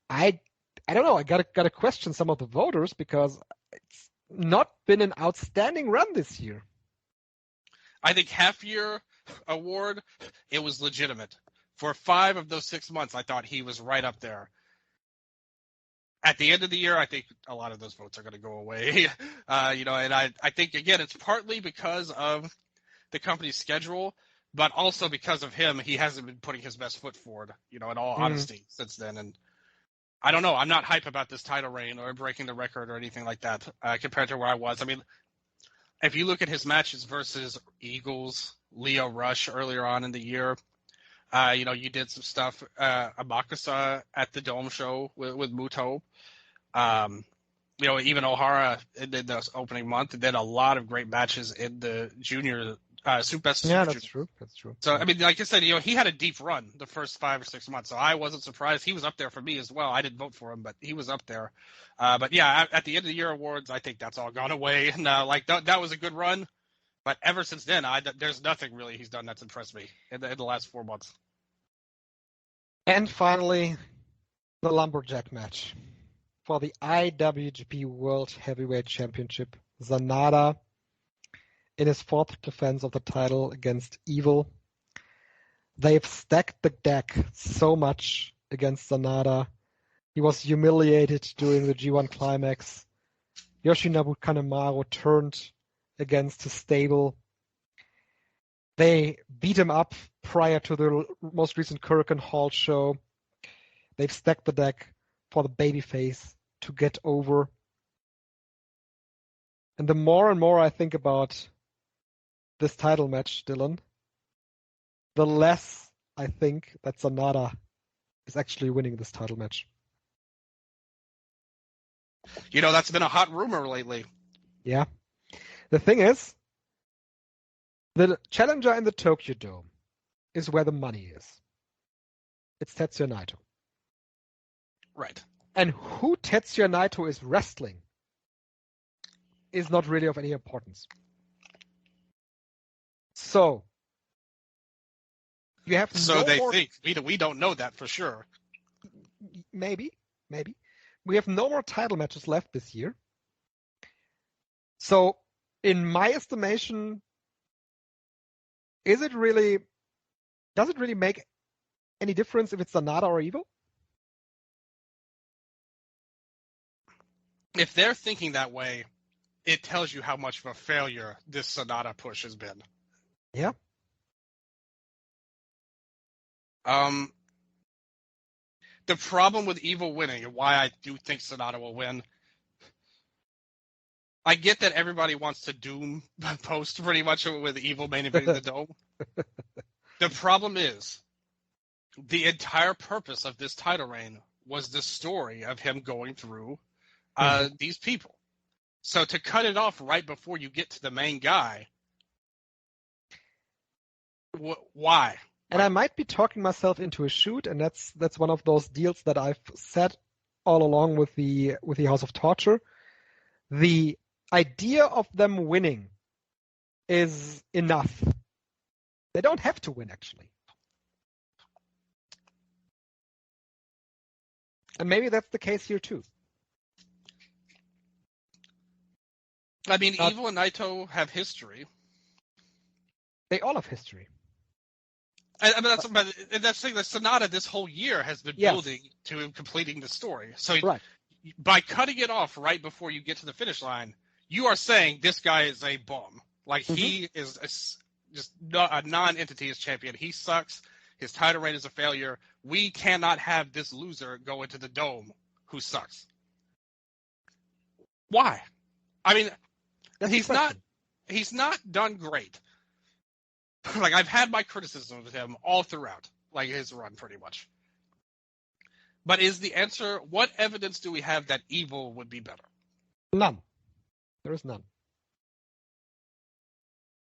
I don't know. I gotta question some of the voters because it's not been an outstanding run this year. I think half-year award, it was legitimate. For 5 of those 6 months, I thought he was right up there. At the end of the year, I think a lot of those votes are going to go away. You know, and I think, again, it's partly because of the company's schedule, but also because of him. He hasn't been putting his best foot forward, you know, in all honesty since then. And I don't know. I'm not hype about this title reign or breaking the record or anything like that compared to where I was. I mean, if you look at his matches versus Eagles, Leo Rush earlier on in the year, you did some stuff, Amakusa at the Dome show with Muto. Even O'Hara in the opening month did a lot of great matches in the junior Best Super Yeah, Junior. that's true. That's true. So, I mean, like I said, he had a deep run the first 5 or 6 months, so I wasn't surprised. He was up there for me as well. I didn't vote for him, but he was up there. But yeah, at the end of the year awards, I think that's all gone away. And that was a good run, but ever since then, there's nothing really he's done that's impressed me in the last 4 months. And finally, the Lumberjack match for the IWGP World Heavyweight Championship. SANADA in his 4th defense of the title against EVIL. They've stacked the deck so much against SANADA. He was humiliated during the G1 Climax. Yoshinobu Kanemaru turned against his stable. They beat him up prior to the most recent Hurricane Hall show. They've stacked the deck for the babyface to get over. And the more and more I think about this title match, Dylan, the less I think that SANADA is actually winning this title match. That's been a hot rumor lately. Yeah. The thing is, the challenger in the Tokyo Dome is where the money is. It's Tetsuya Naito. Right. And who Tetsuya Naito is wrestling is not really of any importance. So, you have think. We don't know that for sure. Maybe. We have no more title matches left this year. So, in my estimation, does it really make any difference if it's SANADA or EVIL? If they're thinking that way, it tells you how much of a failure this SANADA push has been. Yeah. The problem with EVIL winning and why I do think SANADA will win, I get that everybody wants to doom post pretty much with EVIL main eventing the Dome. The problem is the entire purpose of this title reign was the story of him going through these people. So to cut it off right before you get to the main guy, why? And I might be talking myself into a shoot, and that's one of those deals that I've said all along with the House of Torture. The idea of them winning is enough. They don't have to win, actually. And maybe that's the case here too. I mean, EVIL and Naito have history. They all have history. I mean, that's the thing that SANADA this whole year has been building to him completing the story. So by cutting it off right before you get to the finish line, you are saying this guy is a bum. Like, he is just a non-entity as champion. He sucks. His title reign is a failure. We cannot have this loser go into the Dome who sucks. Why? I mean, he's not done great. Like, I've had my criticisms of him all throughout, like, his run pretty much. But is the answer, what evidence do we have that EVIL would be better? None. There is none.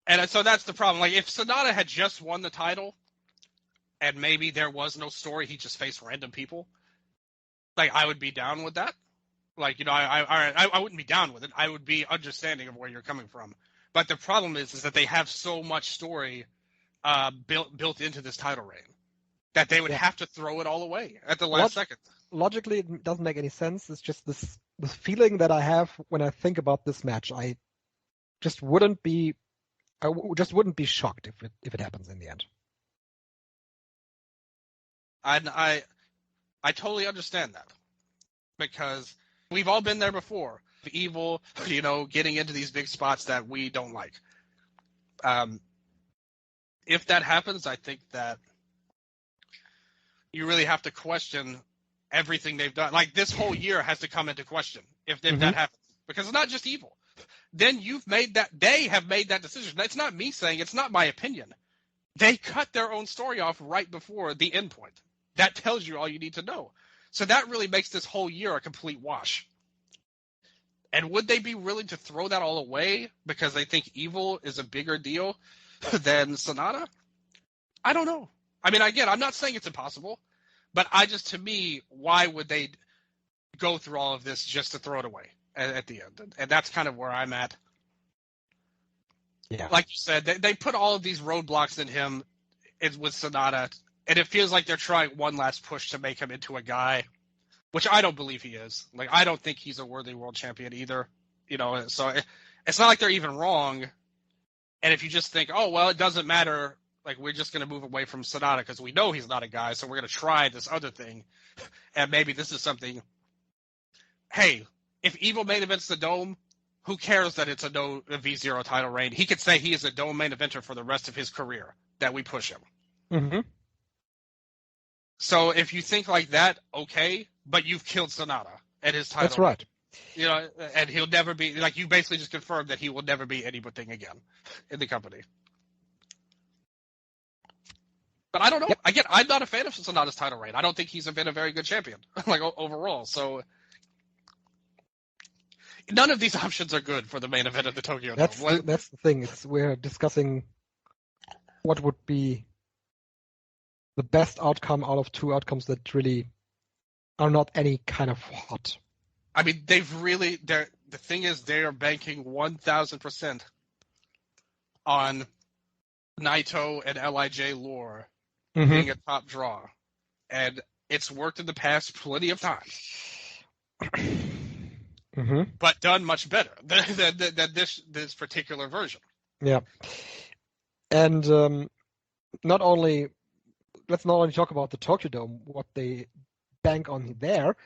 And so that's the problem. Like, if SANADA had just won the title, and maybe there was no story, he just faced random people, like, I would be down with that. Like, I wouldn't be down with it. I would be understanding of where you're coming from. But the problem is that they have so much story built into this title reign that they would have to throw it all away at the last second. Logically, it doesn't make any sense. It's just this feeling that I have when I think about this match. I just wouldn't be shocked if it happens in the end. And I totally understand that, because we've all been there before. EVIL, getting into these big spots that we don't like. If that happens, I think that you really have to question everything they've done. Like, this whole year has to come into question if that happens. Because it's not just evil. Then they have made that decision. It's not me saying, it's not my opinion. They cut their own story off right before the end point. That tells you all you need to know. So that really makes this whole year a complete wash. And would they be willing to throw that all away because they think evil is a bigger deal than SANADA? I don't know. I mean, again, I'm not saying it's impossible, but to me, why would they go through all of this just to throw it away at the end? And that's kind of where I'm at. Yeah. Like you said, they put all of these roadblocks in him with SANADA, and it feels like they're trying one last push to make him into a guy, which I don't believe he is. Like, I don't think he's a worthy world champion either. So it's not like they're even wrong. And if you just think, oh, well, it doesn't matter, like, we're just going to move away from SANADA because we know he's not a guy, so we're going to try this other thing, and maybe this is something. Hey, if Evil main events the Dome, who cares that it's a V0 title reign? He could say he is a Dome main eventer for the rest of his career, that we push him. Mm-hmm. So if you think like that, okay, but you've killed SANADA and his title. That's right. And he'll never be, like, you basically just confirmed that he will never be anything again in the company. But I don't know. Yep. Again, I'm not a fan of SANADA's title reign. I don't think he's been a very good champion, like, overall. So none of these options are good for the main event of the Tokyo Dome. That's the thing. We're discussing what would be the best outcome out of two outcomes that really are not any kind of hot. I mean, the thing is, they are banking 1,000% on Naito and LIJ lore being a top draw. And it's worked in the past plenty of times. But done much better than this particular version. Yeah. And let's not only talk about the Tokyo Dome, what they bank on there.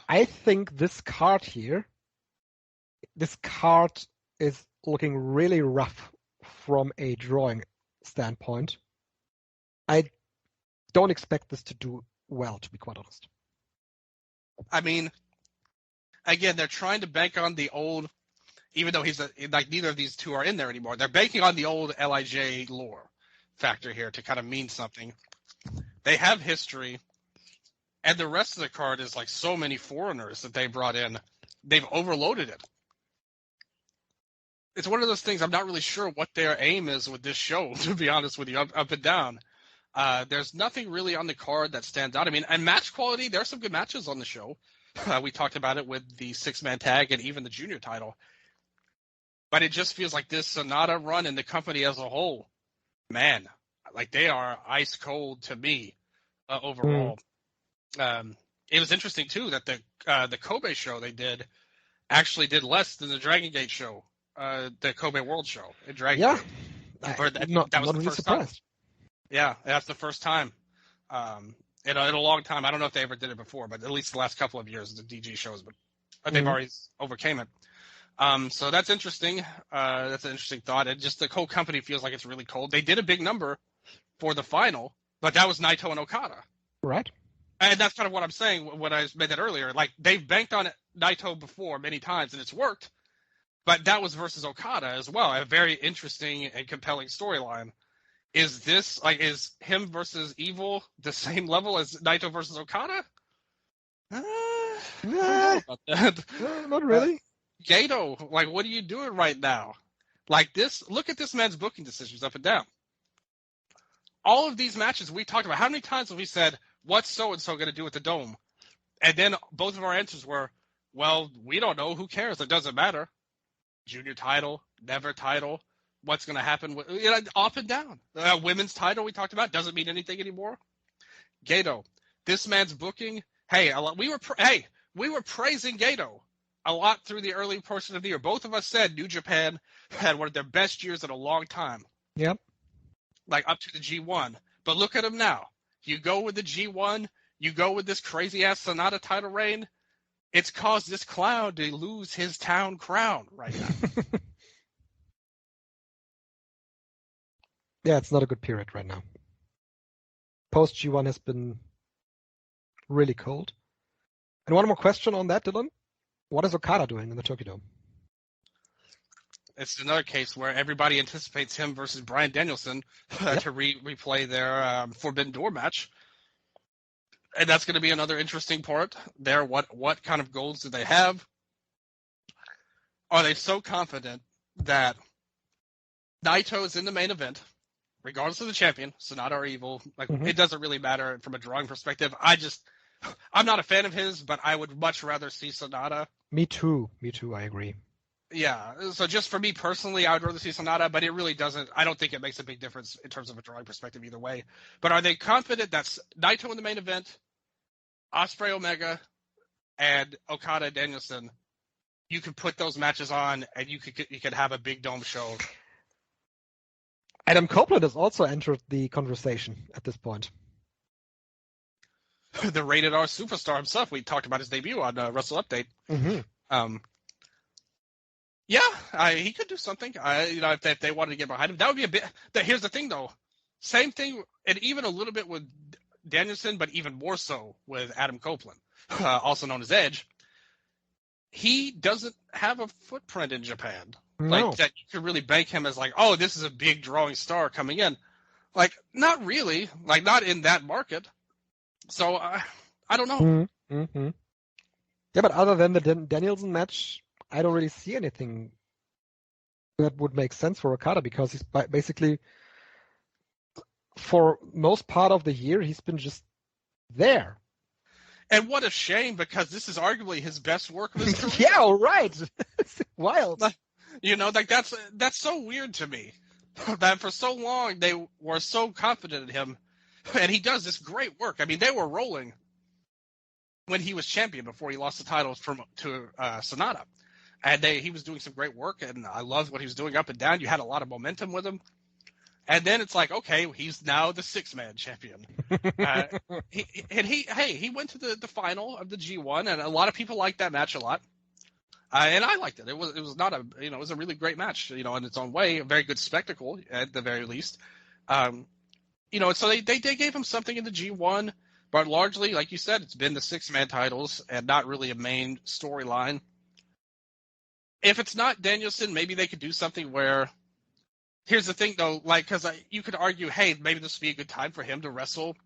I think this card is looking really rough from a drawing standpoint. I don't expect this to do well, to be quite honest. I mean, again, they're trying to bank on the old, even though neither of these two are in there anymore. They're banking on the old LIJ lore factor here to kind of mean something. They have history, and the rest of the card is like so many foreigners that they brought in. They've overloaded it. It's one of those things, I'm not really sure what their aim is with this show, to be honest with you, up and down. There's nothing really on the card that stands out. I mean, and match quality, there are some good matches on the show. We talked about it with the 6-man tag and even the junior title. But it just feels like this SANADA run and the company as a whole, man, like they are ice cold to me overall. It was interesting, too, that the Kobe show they did actually did less than the Dragon Gate show, the Kobe World show in Dragon Gate. That was the first surprised. Time. Yeah, that's the first time in a long time. I don't know if they ever did it before, but at least the last couple of years, the DG shows, but they've already overcame it. So that's interesting. That's an interesting thought. And just the whole company feels like it's really cold. They did a big number for the final, but that was Naito and Okada. Right. And that's kind of what I'm saying when I made that earlier. Like, they've banked on Naito before many times, and it's worked. But that was versus Okada as well. A very interesting and compelling storyline. Is this, like, is him versus Evil the same level as Naito versus Okada? Not really. Gato, like, what are you doing right now? Like this, look at this man's booking decisions up and down. All of these matches we talked about, how many times have we said, what's so-and-so going to do with the Dome? And then both of our answers were, well, we don't know. Who cares? It doesn't matter. Junior title, never title. What's going to happen? Up and down. Women's title we talked about doesn't mean anything anymore. Gato, this man's booking. Hey, we were praising Gato a lot through the early portion of the year. Both of us said New Japan had one of their best years in a long time. Yep. Like up to the G1. But look at him now. You go with the G1, you go with this crazy-ass SANADA title reign, it's caused this clown to lose his town crown right now. Yeah, it's not a good period right now. Post G1 has been really cold. And one more question on that, Dylan. What is Okada doing in the Tokyo Dome? It's another case where everybody anticipates him versus Bryan Danielson to replay their Forbidden Door match. And that's going to be another interesting part there. What kind of goals do they have? Are they so confident that Naito is in the main event, regardless of the champion, SANADA or EVIL? Like, it doesn't really matter from a drawing perspective. I'm not a fan of his, but I would much rather see SANADA. Me too, I agree. Yeah, so just for me personally, I would rather see SANADA, but it really doesn't. I don't think it makes a big difference in terms of a drawing perspective either way. But are they confident that Naito in the main event, Ospreay Omega, and Okada Danielson, you could put those matches on and you could have a big dome show? Adam Copeland has also entered the conversation at this point. The rated R superstar himself. We talked about his debut on Wrestle Update. Yeah, he could do something. If they wanted to get behind him, that would be a bit. Here's the thing, though. Same thing, and even a little bit with Danielson, but even more so with Adam Copeland, also known as Edge. He doesn't have a footprint in Japan. No. Like, that you could really bank him as like, oh, this is a big drawing star coming in. Like, not really. Like, not in that market. So, I don't know. Yeah, but other than the Danielson match, I don't really see anything that would make sense for Okada, because he's basically, for most part of the year, he's been just there. And what a shame, because this is arguably his best work of his career. Yeah, right. It's wild. Like that's so weird to me. That for so long they were so confident in him, and he does this great work. I mean, they were rolling when he was champion before he lost the titles to SANADA. And he was doing some great work, and I loved what he was doing up and down. You had a lot of momentum with him. And then it's like, okay, he's now the 6-man champion. He went to the final of the G1, and a lot of people liked that match a lot. And I liked it. It was not it was a really great match, in its own way, a very good spectacle at the very least. So they gave him something in the G1, but largely, like you said, it's been the 6-man titles and not really a main storyline. If it's not Danielson, maybe they could do something where, here's the thing though, because you could argue, hey, maybe this would be a good time for him to wrestle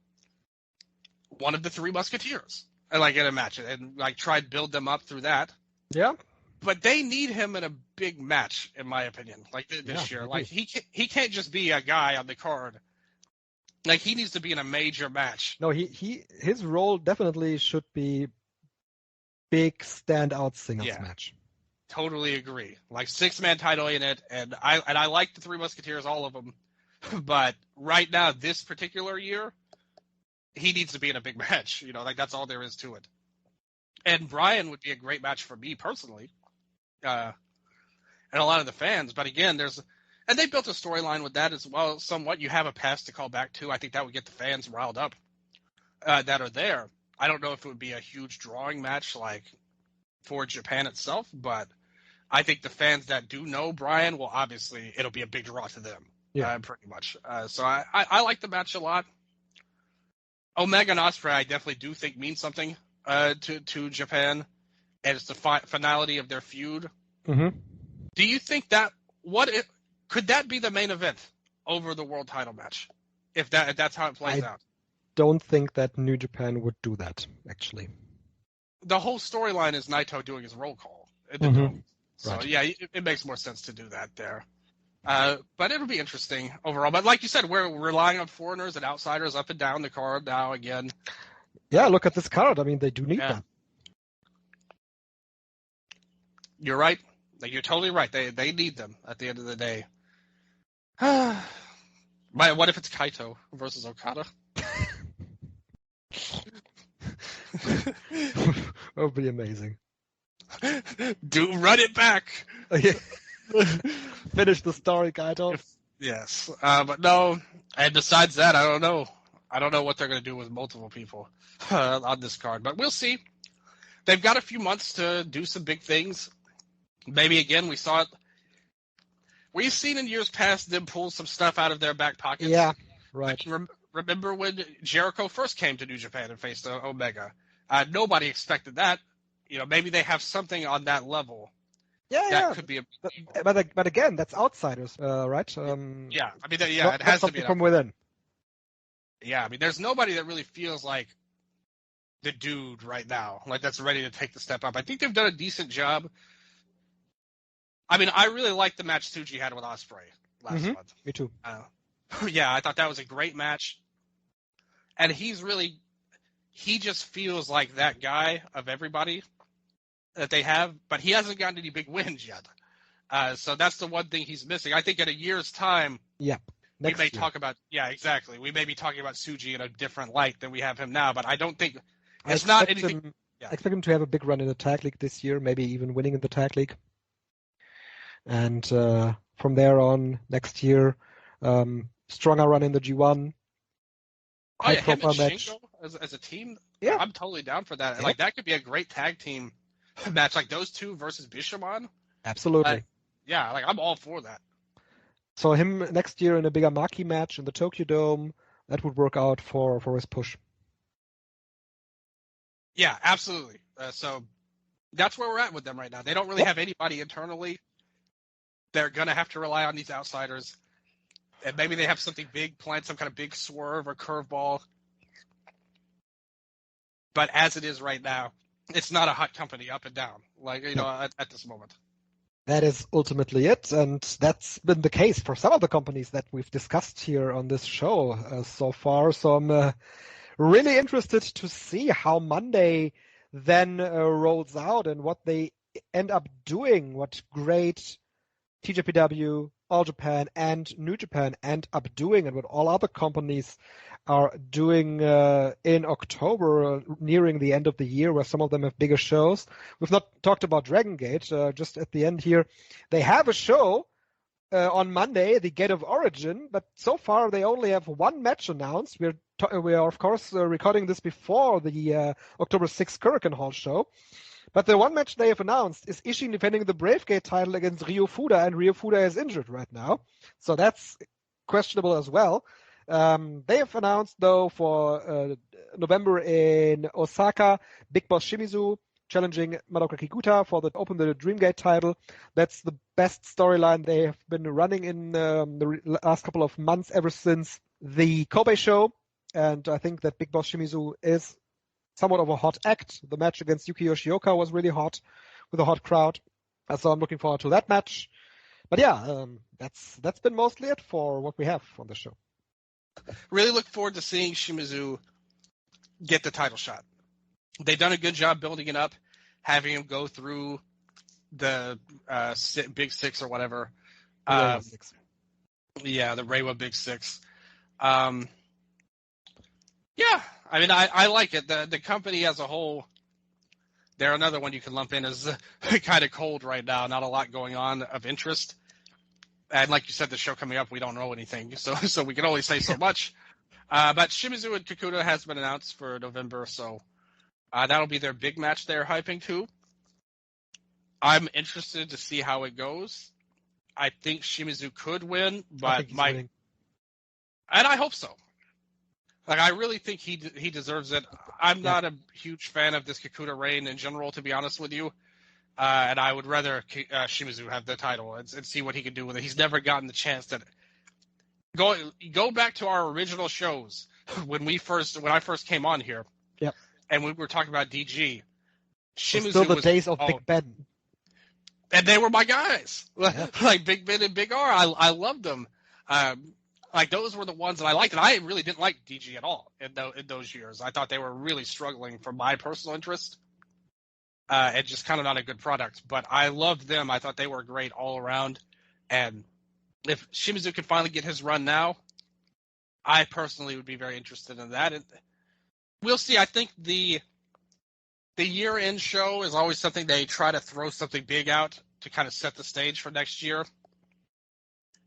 one of the 3 Musketeers, and in a match, and try to build them up through that. Yeah. But they need him in a big match, in my opinion, this year. He can't just be a guy on the card. He needs to be in a major match. No, his role definitely should be big standout singles match. Totally agree. 6-man title in it, and I like the 3 Musketeers, all of them. But right now, this particular year, he needs to be in a big match. That's all there is to it. And Bryan would be a great match for me personally, and a lot of the fans. But again, and they built a storyline with that as well. Somewhat, you have a past to call back to. I think that would get the fans riled up that are there. I don't know if it would be a huge drawing match for Japan itself, but I think the fans that do know Bryan will it'll be a big draw to them. Yeah, pretty much. So I like the match a lot. Omega and Ospreay, I definitely do think means something to Japan, and it's the finality of their feud. Do you think that could that be the main event over the world title match if that's how it plays out? Don't think that New Japan would do that, actually. The whole storyline is Naito doing his roll call. So, right. Yeah, it makes more sense to do that there. But it'll be interesting overall. But like you said, we're relying on foreigners and outsiders up and down the card now again. Yeah, look at this card. I mean, they do need them. You're right. You're totally right. They need them at the end of the day. What if it's Kaito versus Okada? That would be amazing. Run it back. Finish the story, Kaito. Yes, but no. And besides that, I don't know. I don't know what they're going to do with multiple people on this card, but we'll see. They've got a few months to do some big things. Maybe again, we saw it. We've seen in years past them pull some stuff out of their back pockets. Yeah, right. Remember when Jericho first came to New Japan and faced Omega? Nobody expected that. Maybe they have something on that level. Yeah, Could be a. But again, that's outsiders, right? Yeah, I mean, not it has to be from within. Yeah, I mean, there's nobody that really feels like the dude right now, like that's ready to take the step up. I think they've done a decent job. I mean, I really liked the match Tsuji had with Ospreay last month. Me too. Yeah, I thought that was a great match. And he just feels like that guy of everybody that they have, but he hasn't gotten any big wins yet. So that's the one thing he's missing. I think in a year's time, we may talk about, exactly. We may be talking about Tsuji in a different light than we have him now, but I don't think it's not anything. I expect him to have a big run in the tag league this year, maybe even winning in the tag league. And from there on, next year, stronger run in the G1. High profile match. Shingo as a team, I'm totally down for that. Like that could be a great tag team match, like those two versus Bishamon. Absolutely. Like I'm all for that. So him next year in a bigger marquee match in the Tokyo Dome, that would work out for his push. Yeah, absolutely. So that's where we're at with them right now. They don't really have anybody internally. They're going to have to rely on these outsiders. And maybe they have something big planned, some kind of big swerve or curveball. But as it is right now, it's not a hot company up and down, at this moment. That is ultimately it, and that's been the case for some of the companies that we've discussed here on this show so far. So I'm really interested to see how Monday then rolls out and what they end up doing, what great TJPW, All Japan, and New Japan end up doing, and what all other companies are doing in October, nearing the end of the year, where some of them have bigger shows. We've not talked about Dragon Gate, just at the end here. They have a show on Monday, the Gate of Origin, but so far they only have one match announced. We are of course, recording this before the October 6th Hurricane Hall show. But the one match they have announced is Ishin defending the Brave Gate title against Ryo Fuda, and Ryo Fuda is injured right now. So that's questionable as well. They have announced, though, for November in Osaka, Big Boss Shimizu challenging Madoka Kikuta for the Dreamgate title. That's the best storyline they have been running in the last couple of months, ever since the Kobe show. And I think that Big Boss Shimizu is somewhat of a hot act. The match against Yuki Yoshioka was really hot, with a hot crowd. So I'm looking forward to that match. But that's been mostly it for what we have on the show. Really look forward to seeing Shimizu get the title shot. They've done a good job building it up, having him go through the Big Six or whatever. The Reiwa Big Six. I mean, I like it. The company as a whole, they're another one you can lump in as kind of cold right now. Not a lot going on of interest. And like you said, the show coming up, we don't know anything. So we can only say so much. But Shimizu and Kikuta has been announced for November, so that'll be their big match they're hyping too. I'm interested to see how it goes. I think Shimizu could win, but and I hope so. Like, I really think he deserves it. I'm not a huge fan of this Kikuta reign in general, to be honest with you. And I would rather Shimizu have the title and see what he can do with it. He's never gotten the chance that. Go back to our original shows when I first came on here. Yep. And we were talking about DG. Shimizu still the days of Big Ben. And they were my guys. Yeah. Like Big Ben and Big R. I loved them. Like, those were the ones that I liked, and I really didn't like DG at all in those years. I thought they were really struggling for my personal interest, and just kind of not a good product. But I loved them. I thought they were great all around. And if Shimizu can finally get his run now, I personally would be very interested in that. And we'll see. I think the year-end show is always something they try to throw something big out to kind of set the stage for next year.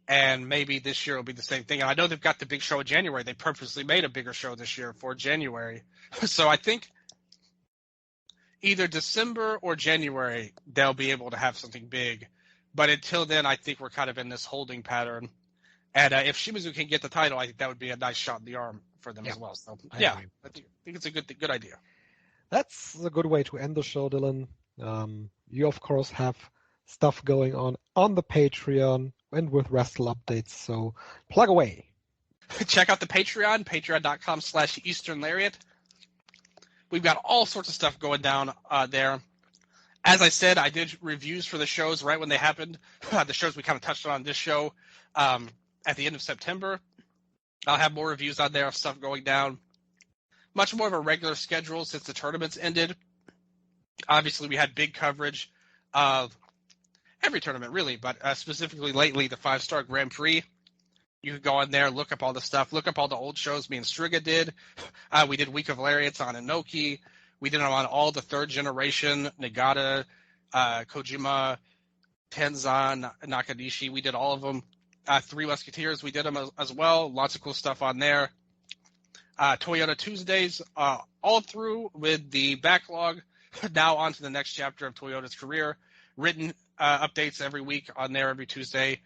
And maybe this year will be the same thing. And I know they've got the big show in January. They purposely made a bigger show this year for January. So I think either December or January, they'll be able to have something big. But until then, I think we're kind of in this holding pattern. And if Shimizu can get the title, I think that would be a nice shot in the arm for them as well. So, I think it's a good idea. That's a good way to end the show, Dylan. You, of course, have stuff going on the Patreon and with Wrestle Updates, so plug away. Check out the Patreon, patreon.com/Eastern Lariat. We've got all sorts of stuff going down there. As I said, I did reviews for the shows right when they happened. The shows we kind of touched on this show at the end of September. I'll have more reviews on there of stuff going down. Much more of a regular schedule since the tournaments ended. Obviously, we had big coverage of every tournament, really, but specifically lately, the 5-Star Grand Prix. You could go on there, look up all the stuff, look up all the old shows me and STRIGG A did. We did Week of Lariats on Inoki. We did them on all the third generation, Nagata, Kojima, Tenzan, Nakanishi. We did all of them. Three Musketeers, we did them as well. Lots of cool stuff on there. Toyota Tuesdays, all through with the backlog. Now on to the next chapter of Toyota's career. Written updates every week on there every Tuesday.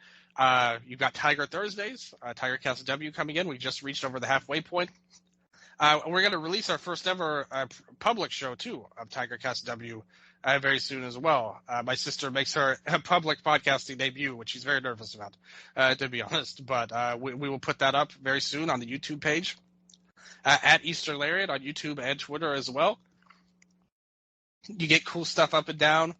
You've got Tiger Thursdays, Tiger KSW coming in. We just reached over the halfway point. We're going to release our first ever public show, too, of Tiger KSW very soon as well. My sister makes her public podcasting debut, which she's very nervous about, to be honest. But we will put that up very soon on the YouTube page. At Eastern Lariat on YouTube and Twitter as well. You get cool stuff up and down.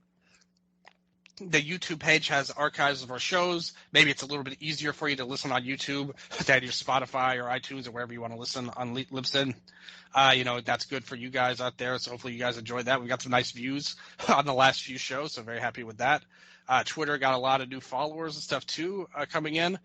The YouTube page has archives of our shows. Maybe it's a little bit easier for you to listen on YouTube than your Spotify or iTunes or wherever you want to listen on Libsyn. That's good for you guys out there, so hopefully you guys enjoyed that. We got some nice views on the last few shows, so very happy with that. Twitter got a lot of new followers and stuff, too, coming in.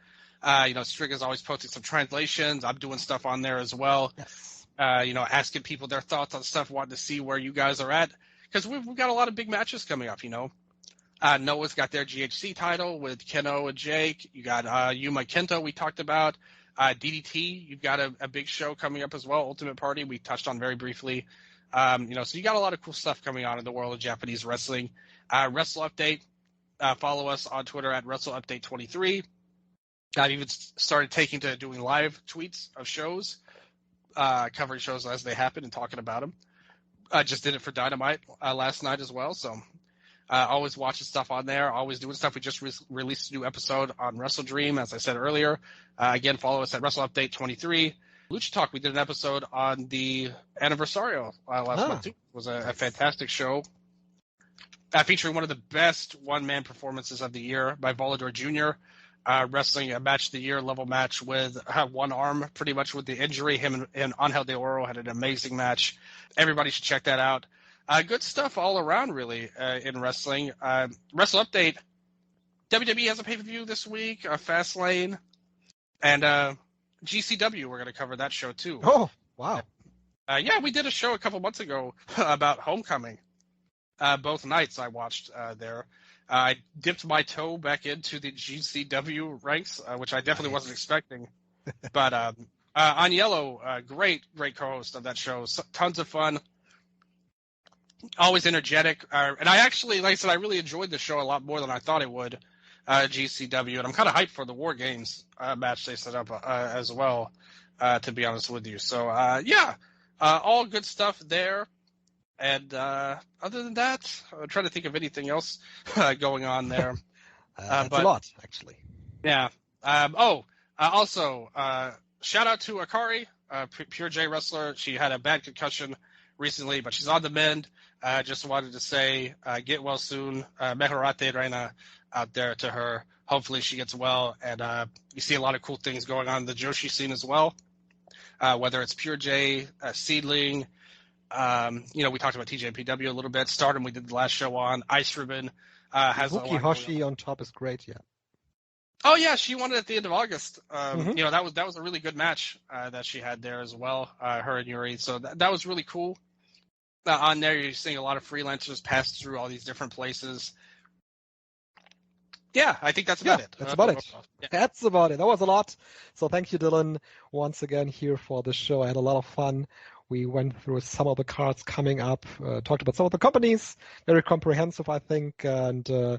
STRIGG is always posting some translations. I'm doing stuff on there as well. Yes. Asking people their thoughts on stuff, wanting to see where you guys are at. Because we've got a lot of big matches coming up, Noah's got their GHC title with Keno and Jake. You got Yuma Kento we talked about. DDT, you've got a big show coming up as well. Ultimate Party, we touched on very briefly. So you got a lot of cool stuff coming on in the world of Japanese wrestling. Wrestle Update, follow us on Twitter at WrestleUpdate23. I've even started taking to doing live tweets of shows, covering shows as they happen and talking about them. I just did it for Dynamite last night as well, so always watching stuff on there, always doing stuff. We just released a new episode on Wrestle Dream, as I said earlier. Again, follow us at WrestleUpdate23. Lucha Talk, we did an episode on the Anniversario last month, too. It was a fantastic show. Featuring one of the best one-man performances of the year by Volador Jr., wrestling a match of the year level match with one arm pretty much with the injury. Him and Angel de Oro had an amazing match. Everybody should check that out. Good stuff all around, really, in wrestling. Wrestle Update, WWE has a pay-per-view this week, Fastlane, and GCW, we're going to cover that show, too. Oh, wow. We did a show a couple months ago about Homecoming. Both nights I watched there. I dipped my toe back into the GCW ranks, which I definitely wasn't expecting. But Aniello, great co-host of that show. Tons of fun. Always energetic. And I actually, like I said, I really enjoyed the show a lot more than I thought it would, GCW. And I'm kind of hyped for the War Games match they set up as well, to be honest with you. So, all good stuff there. And other than that, I'm trying to think of anything else going on there. That's a lot, actually. Yeah. Also, shout out to Akari, Pure J wrestler. She had a bad concussion recently, but she's on the mend. Just wanted to say, get well soon. Mejorate Reina out there to her. Hopefully she gets well. And you see a lot of cool things going on in the Joshi scene as well, whether it's Pure J, Seedling. We talked about TJPW a little bit. Stardom, we did the last show on. Ice Ribbon has Ibuki Hoshi on top is great, yeah. Oh yeah, she won it at the end of August. That was a really good match that she had there as well. Her and Yuri, so that was really cool. On there, you're seeing a lot of freelancers pass through all these different places. Yeah, I think that's about it. That's about it. Yeah. That's about it. That was a lot. So thank you, Dylan, once again here for the show. I had a lot of fun. We went through some of the cards coming up, talked about some of the companies, very comprehensive, I think. And I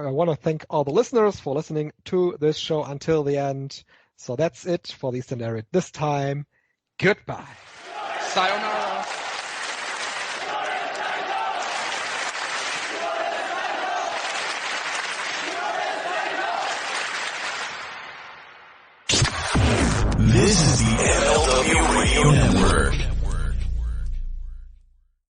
want to thank all the listeners for listening to this show until the end. So that's it for the Eastern Lariat this time. Goodbye. Sayonara.